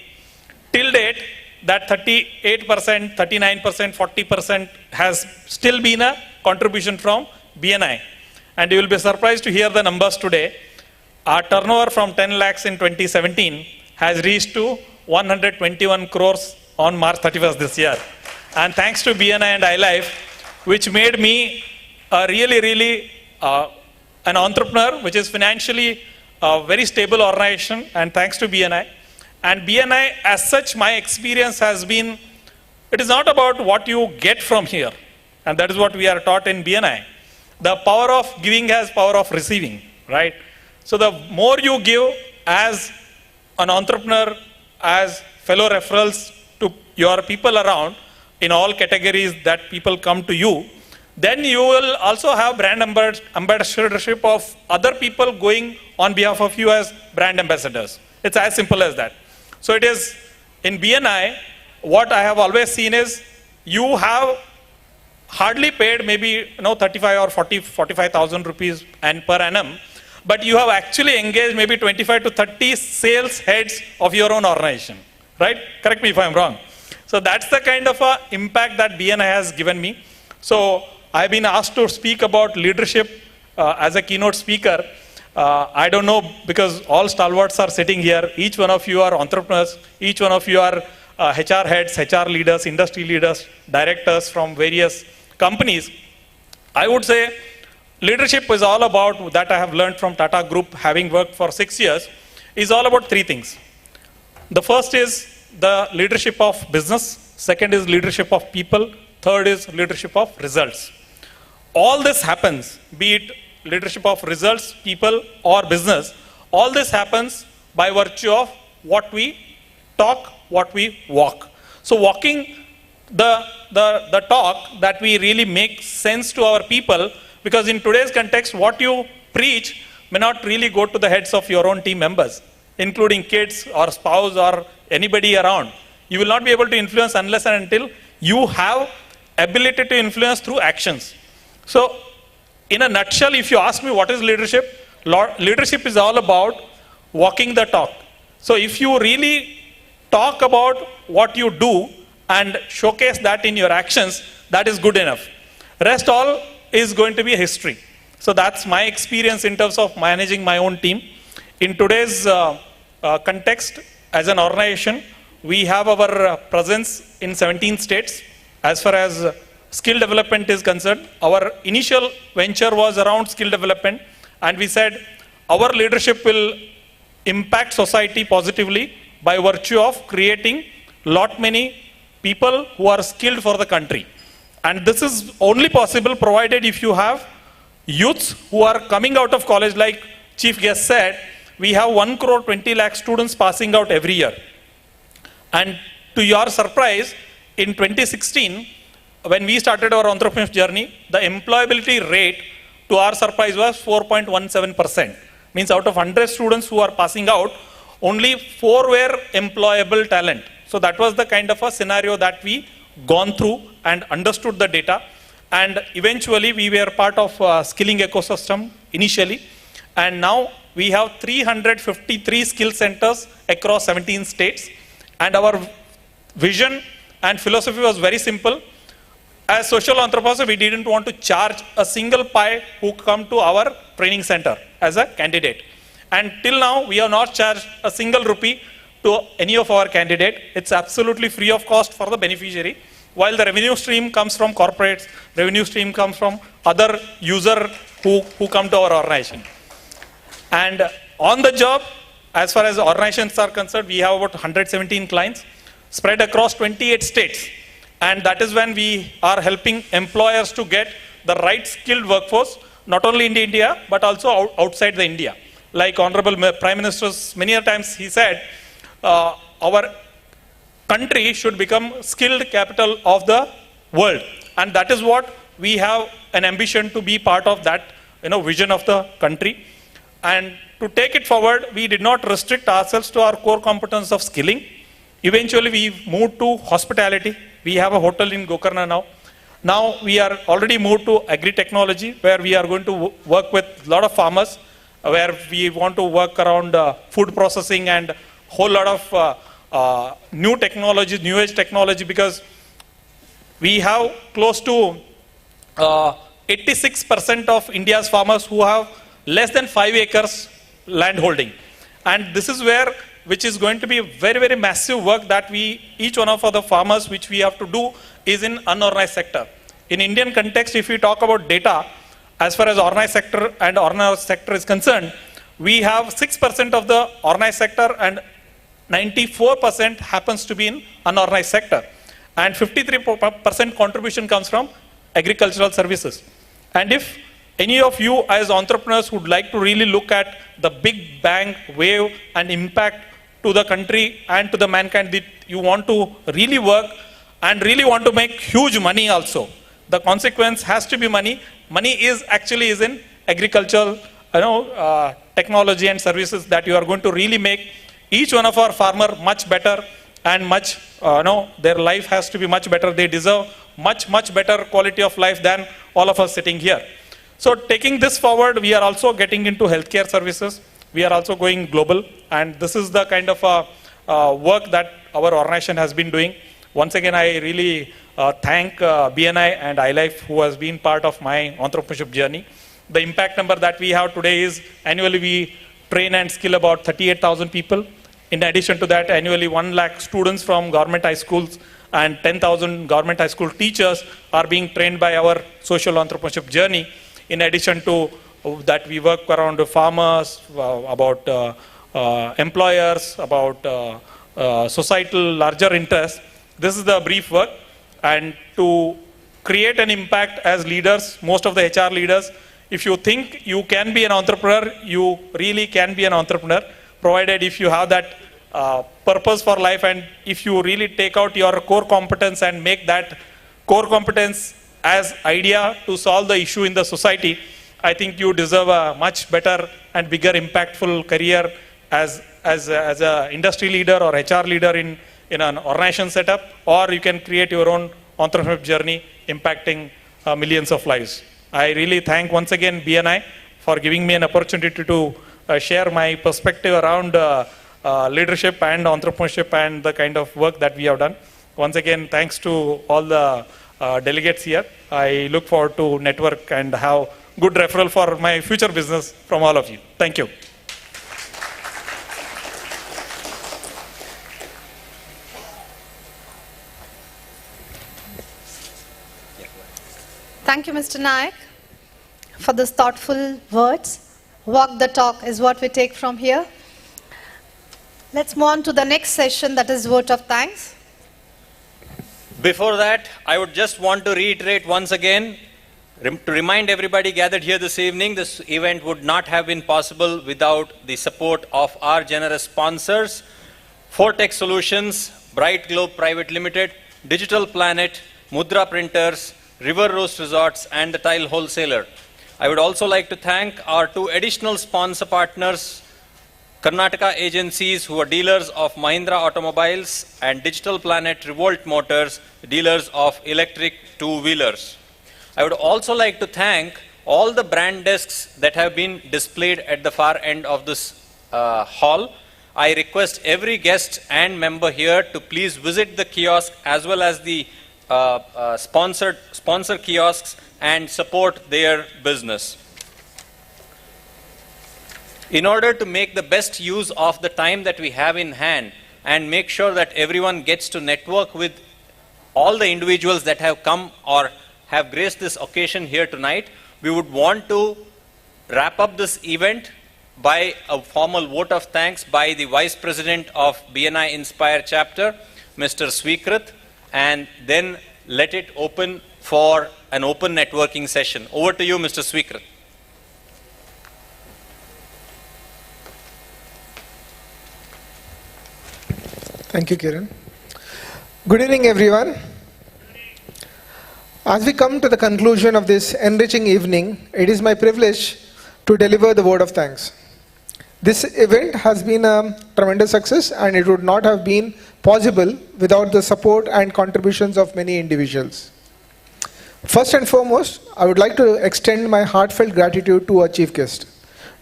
Till date, that 38%, 39%, 40% has still been a contribution from BNI. And you will be surprised to hear the numbers today. Our turnover from 10 lakhs in 2017 has reached to 121 crores on March 31st this year. And thanks to BNI and iLife, which made me a really an entrepreneur, which is financially a very stable organization, and thanks to BNI. And BNI, as such, my experience has been, it is not about what you get from here, and that is what we are taught in BNI. The power of giving has power of receiving, right? So the more you give as an entrepreneur, as fellow referrals to your people around, in all categories that people come to you, then you will also have brand ambassadorship of other people going on behalf of you as brand ambassadors. It's as simple as that. So it is in BNI, what I have always seen is you have hardly paid maybe 35 or 45,000 rupees and per annum, but you have actually engaged maybe 25 to 30 sales heads of your own organization, right? Correct me if I'm wrong. So that's the kind of impact that BNI has given me. So I've been asked to speak about leadership as a keynote speaker. I don't know, because all stalwarts are sitting here. Each one of you are entrepreneurs. Each one of you are HR heads, HR leaders, industry leaders, directors from various companies. I would say leadership is all about, that I have learned from Tata Group, having worked for 6 years, is all about 3 things. The first is the leadership of business. Second is leadership of people. Third is leadership of results. All this happens, be it leadership of results, people or business, all this happens by virtue of what we talk, what we walk. So walking the talk that we really make sense to our people, because in today's context, what you preach may not really go to the heads of your own team members, including kids or spouse or anybody around. You will not be able to influence unless and until you have ability to influence through actions. So in a nutshell, if you ask me what is leadership, leadership is all about walking the talk. So if you really talk about what you do and showcase that in your actions, that is good enough. Rest all is going to be history. So that's my experience in terms of managing my own team. In today's context, as an organization, we have our presence in 17 states. As far as skill development is concerned, our initial venture was around skill development, and we said our leadership will impact society positively by virtue of creating lot many people who are skilled for the country. And this is only possible provided if you have youths who are coming out of college. Like chief guest said, we have 1 crore 20 lakh students passing out every year. And to your surprise, in 2016, when we started our entrepreneurship journey, the employability rate, to our surprise, was 4.17%. Means out of 100 students who are passing out, only 4 were employable talent. So that was the kind of a scenario that we gone through and understood the data. And eventually we were part of skilling ecosystem initially. And now we have 353 skill centers across 17 states. And our vision and philosophy was very simple. As social entrepreneurs, we didn't want to charge a single pie who come to our training center as a candidate. And till now, we have not charged a single rupee to any of our candidate. It's absolutely free of cost for the beneficiary. While the revenue stream comes from corporates, revenue stream comes from other users who come to our organization. And on the job, as far as organizations are concerned, we have about 117 clients spread across 28 states. And that is when we are helping employers to get the right skilled workforce, not only in India, but also outside the India. Like Honorable Prime Minister, many times he said, our country should become skilled capital of the world. And that is what we have an ambition to be part of that vision of the country. And to take it forward, we did not restrict ourselves to our core competence of skilling. Eventually, we moved to hospitality. We have a hotel in Gokarna now. Now we are already moved to agri-technology, where we are going to work with a lot of farmers, where we want to work around food processing and whole lot of new technology, new age technology, because we have close to 86% of India's farmers who have less than 5 acres land holding. And this is where, which is going to be a very, very massive work that each one of the farmers, which we have to do, is in unorganized sector. In Indian context, if we talk about data, as far as organized sector and unorganized sector is concerned, we have 6% of the organized sector and 94% happens to be in unorganized sector. And 53% contribution comes from agricultural services. And if any of you as entrepreneurs would like to really look at the big bang wave and impact to the country and to the mankind, that you want to really work and really want to make huge money also. The consequence has to be money. Money is in agricultural, technology and services that you are going to really make each one of our farmer much better and much, their life has to be much better. They deserve much, much better quality of life than all of us sitting here. So taking this forward, we are also getting into healthcare services. We are also going global, and this is the kind of work that our organization has been doing. Once again, I really thank BNI and iLife, who has been part of my entrepreneurship journey. The impact number that we have today is annually we train and skill about 38,000 people. In addition to that, annually 1 lakh students from government high schools and 10,000 government high school teachers are being trained by our social entrepreneurship journey. In addition to that, we work around farmers, about employers, about societal larger interests. This is the brief work. And to create an impact as leaders, most of the HR leaders, if you think you can be an entrepreneur, you really can be an entrepreneur, provided if you have that purpose for life, and if you really take out your core competence and make that core competence as idea to solve the issue in the society, I think you deserve a much better and bigger impactful career as an industry leader or HR leader in an organization setup, or you can create your own entrepreneurship journey impacting millions of lives. I really thank once again BNI for giving me an opportunity to share my perspective around leadership and entrepreneurship and the kind of work that we have done. Once again, thanks to all the delegates here. I look forward to network and have good referral for my future business from all of you. Thank you. Thank you, Mr. Naik, for those thoughtful words. Walk the talk is what we take from here. Let's move on to the next session, that is vote of thanks. Before that, I would just want to reiterate once again, to remind everybody gathered here this evening, this event would not have been possible without the support of our generous sponsors, Fortech Solutions, Bright Globe Private Limited, Digital Planet, Mudra Printers, River Rose Resorts, and the Tile Wholesaler. I would also like to thank our two additional sponsor partners, Karnataka agencies who are dealers of Mahindra Automobiles, and Digital Planet Revolt Motors, dealers of electric two-wheelers. I would also like to thank all the brand desks that have been displayed at the far end of this hall. I request every guest and member here to please visit the kiosk as well as the sponsor kiosks and support their business. In order to make the best use of the time that we have in hand and make sure that everyone gets to network with all the individuals that have come or have graced this occasion here tonight, we would want to wrap up this event by a formal vote of thanks by the Vice President of BNI Inspire Chapter, Mr. Swikrit, and then let it open for an open networking session. Over to you, Mr. Swikrit. Thank you, Kiran. Good evening, everyone. As we come to the conclusion of this enriching evening, it is my privilege to deliver the word of thanks. This event has been a tremendous success, and it would not have been possible without the support and contributions of many individuals. First and foremost, I would like to extend my heartfelt gratitude to our chief guest.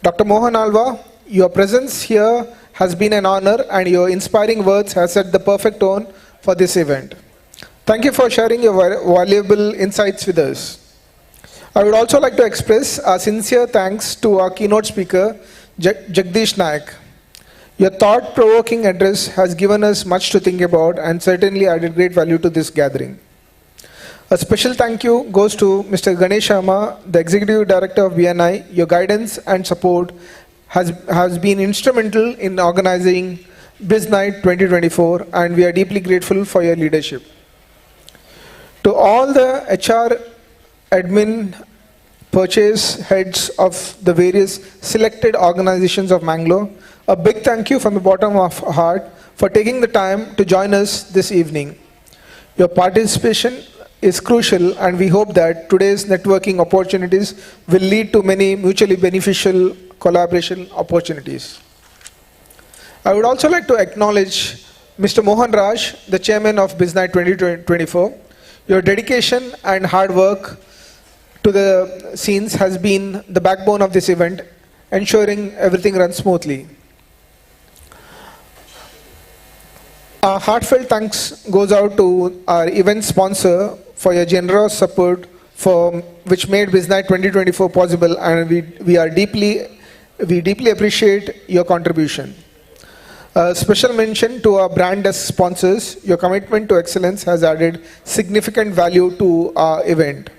Dr. Mohan Alva, your presence here has been an honor, and your inspiring words have set the perfect tone for this event. Thank you for sharing your valuable insights with us. I would also like to express our sincere thanks to our keynote speaker, Jagdish Naik. Your thought-provoking address has given us much to think about and certainly added great value to this gathering. A special thank you goes to Mr. Ganesh Sharma, the Executive Director of BNI. Your guidance and support has been instrumental in organizing BIZ NITE 2024, and we are deeply grateful for your leadership. To all the HR, admin, purchase heads of the various selected organizations of Mangalore, a big thank you from the bottom of our heart for taking the time to join us this evening. Your participation is crucial, and we hope that today's networking opportunities will lead to many mutually beneficial collaboration opportunities. I would also like to acknowledge Mr. Mohan Raj, the chairman of BIZ NITE 2024. Your dedication and hard work to the scenes has been the backbone of this event, ensuring everything runs smoothly. Our heartfelt thanks goes out to our event sponsor for your generous support which made BIZ NITE 2024 possible, and we deeply appreciate your contribution. A special mention to our brand desk sponsors. Your commitment to excellence has added significant value to our event.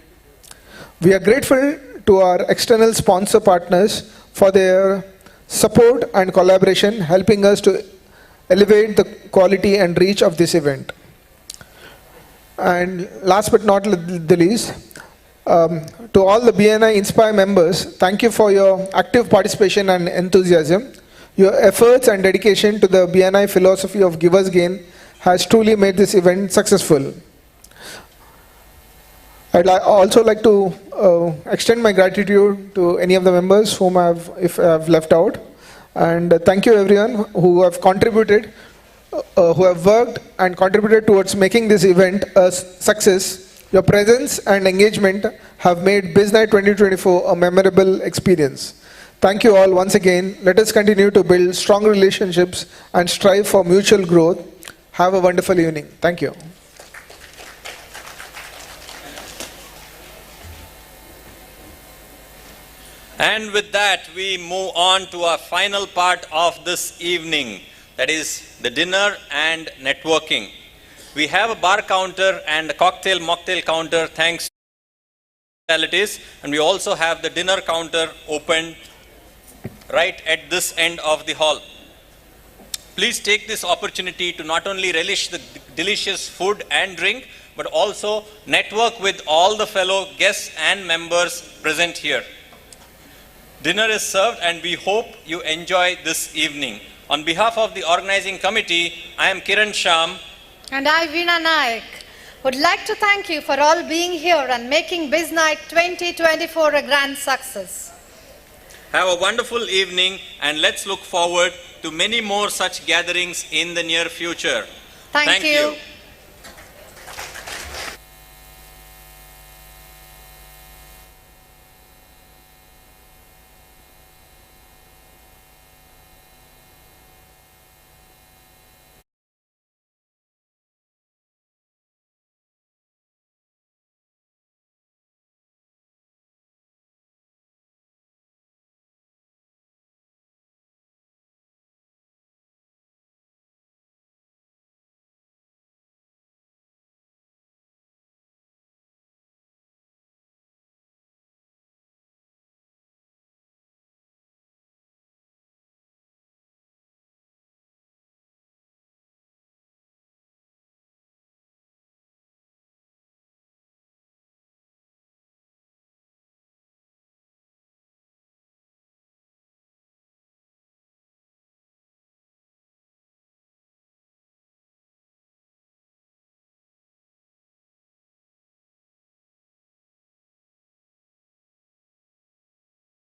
We are grateful to our external sponsor partners for their support and collaboration, helping us to elevate the quality and reach of this event. And last but not the least, to all the BNI Inspire members, thank you for your active participation and enthusiasm. Your efforts and dedication to the BNI philosophy of givers gain has truly made this event successful. I'd also like to extend my gratitude to any of the members whom if I've left out. And thank you everyone who have contributed, who have worked and contributed towards making this event a success. Your presence and engagement have made BIZ NITE 2024 a memorable experience. Thank you all once again. Let us continue to build strong relationships and strive for mutual growth. Have a wonderful evening. Thank you. And with that, we move on to our final part of this evening, that is the dinner and networking. We have a bar counter and a cocktail mocktail counter thanks to facilities, and we also have the dinner counter open right at this end of the hall. Please take this opportunity to not only relish the delicious food and drink, but also network with all the fellow guests and members present here. Dinner is served and we hope you enjoy this evening. On behalf of the organizing committee, I am Kiran Sham. And I, Veena Naik, would like to thank you for all being here and making BIZ NITE 2024 a grand success. Have a wonderful evening and let's look forward to many more such gatherings in the near future. Thank you.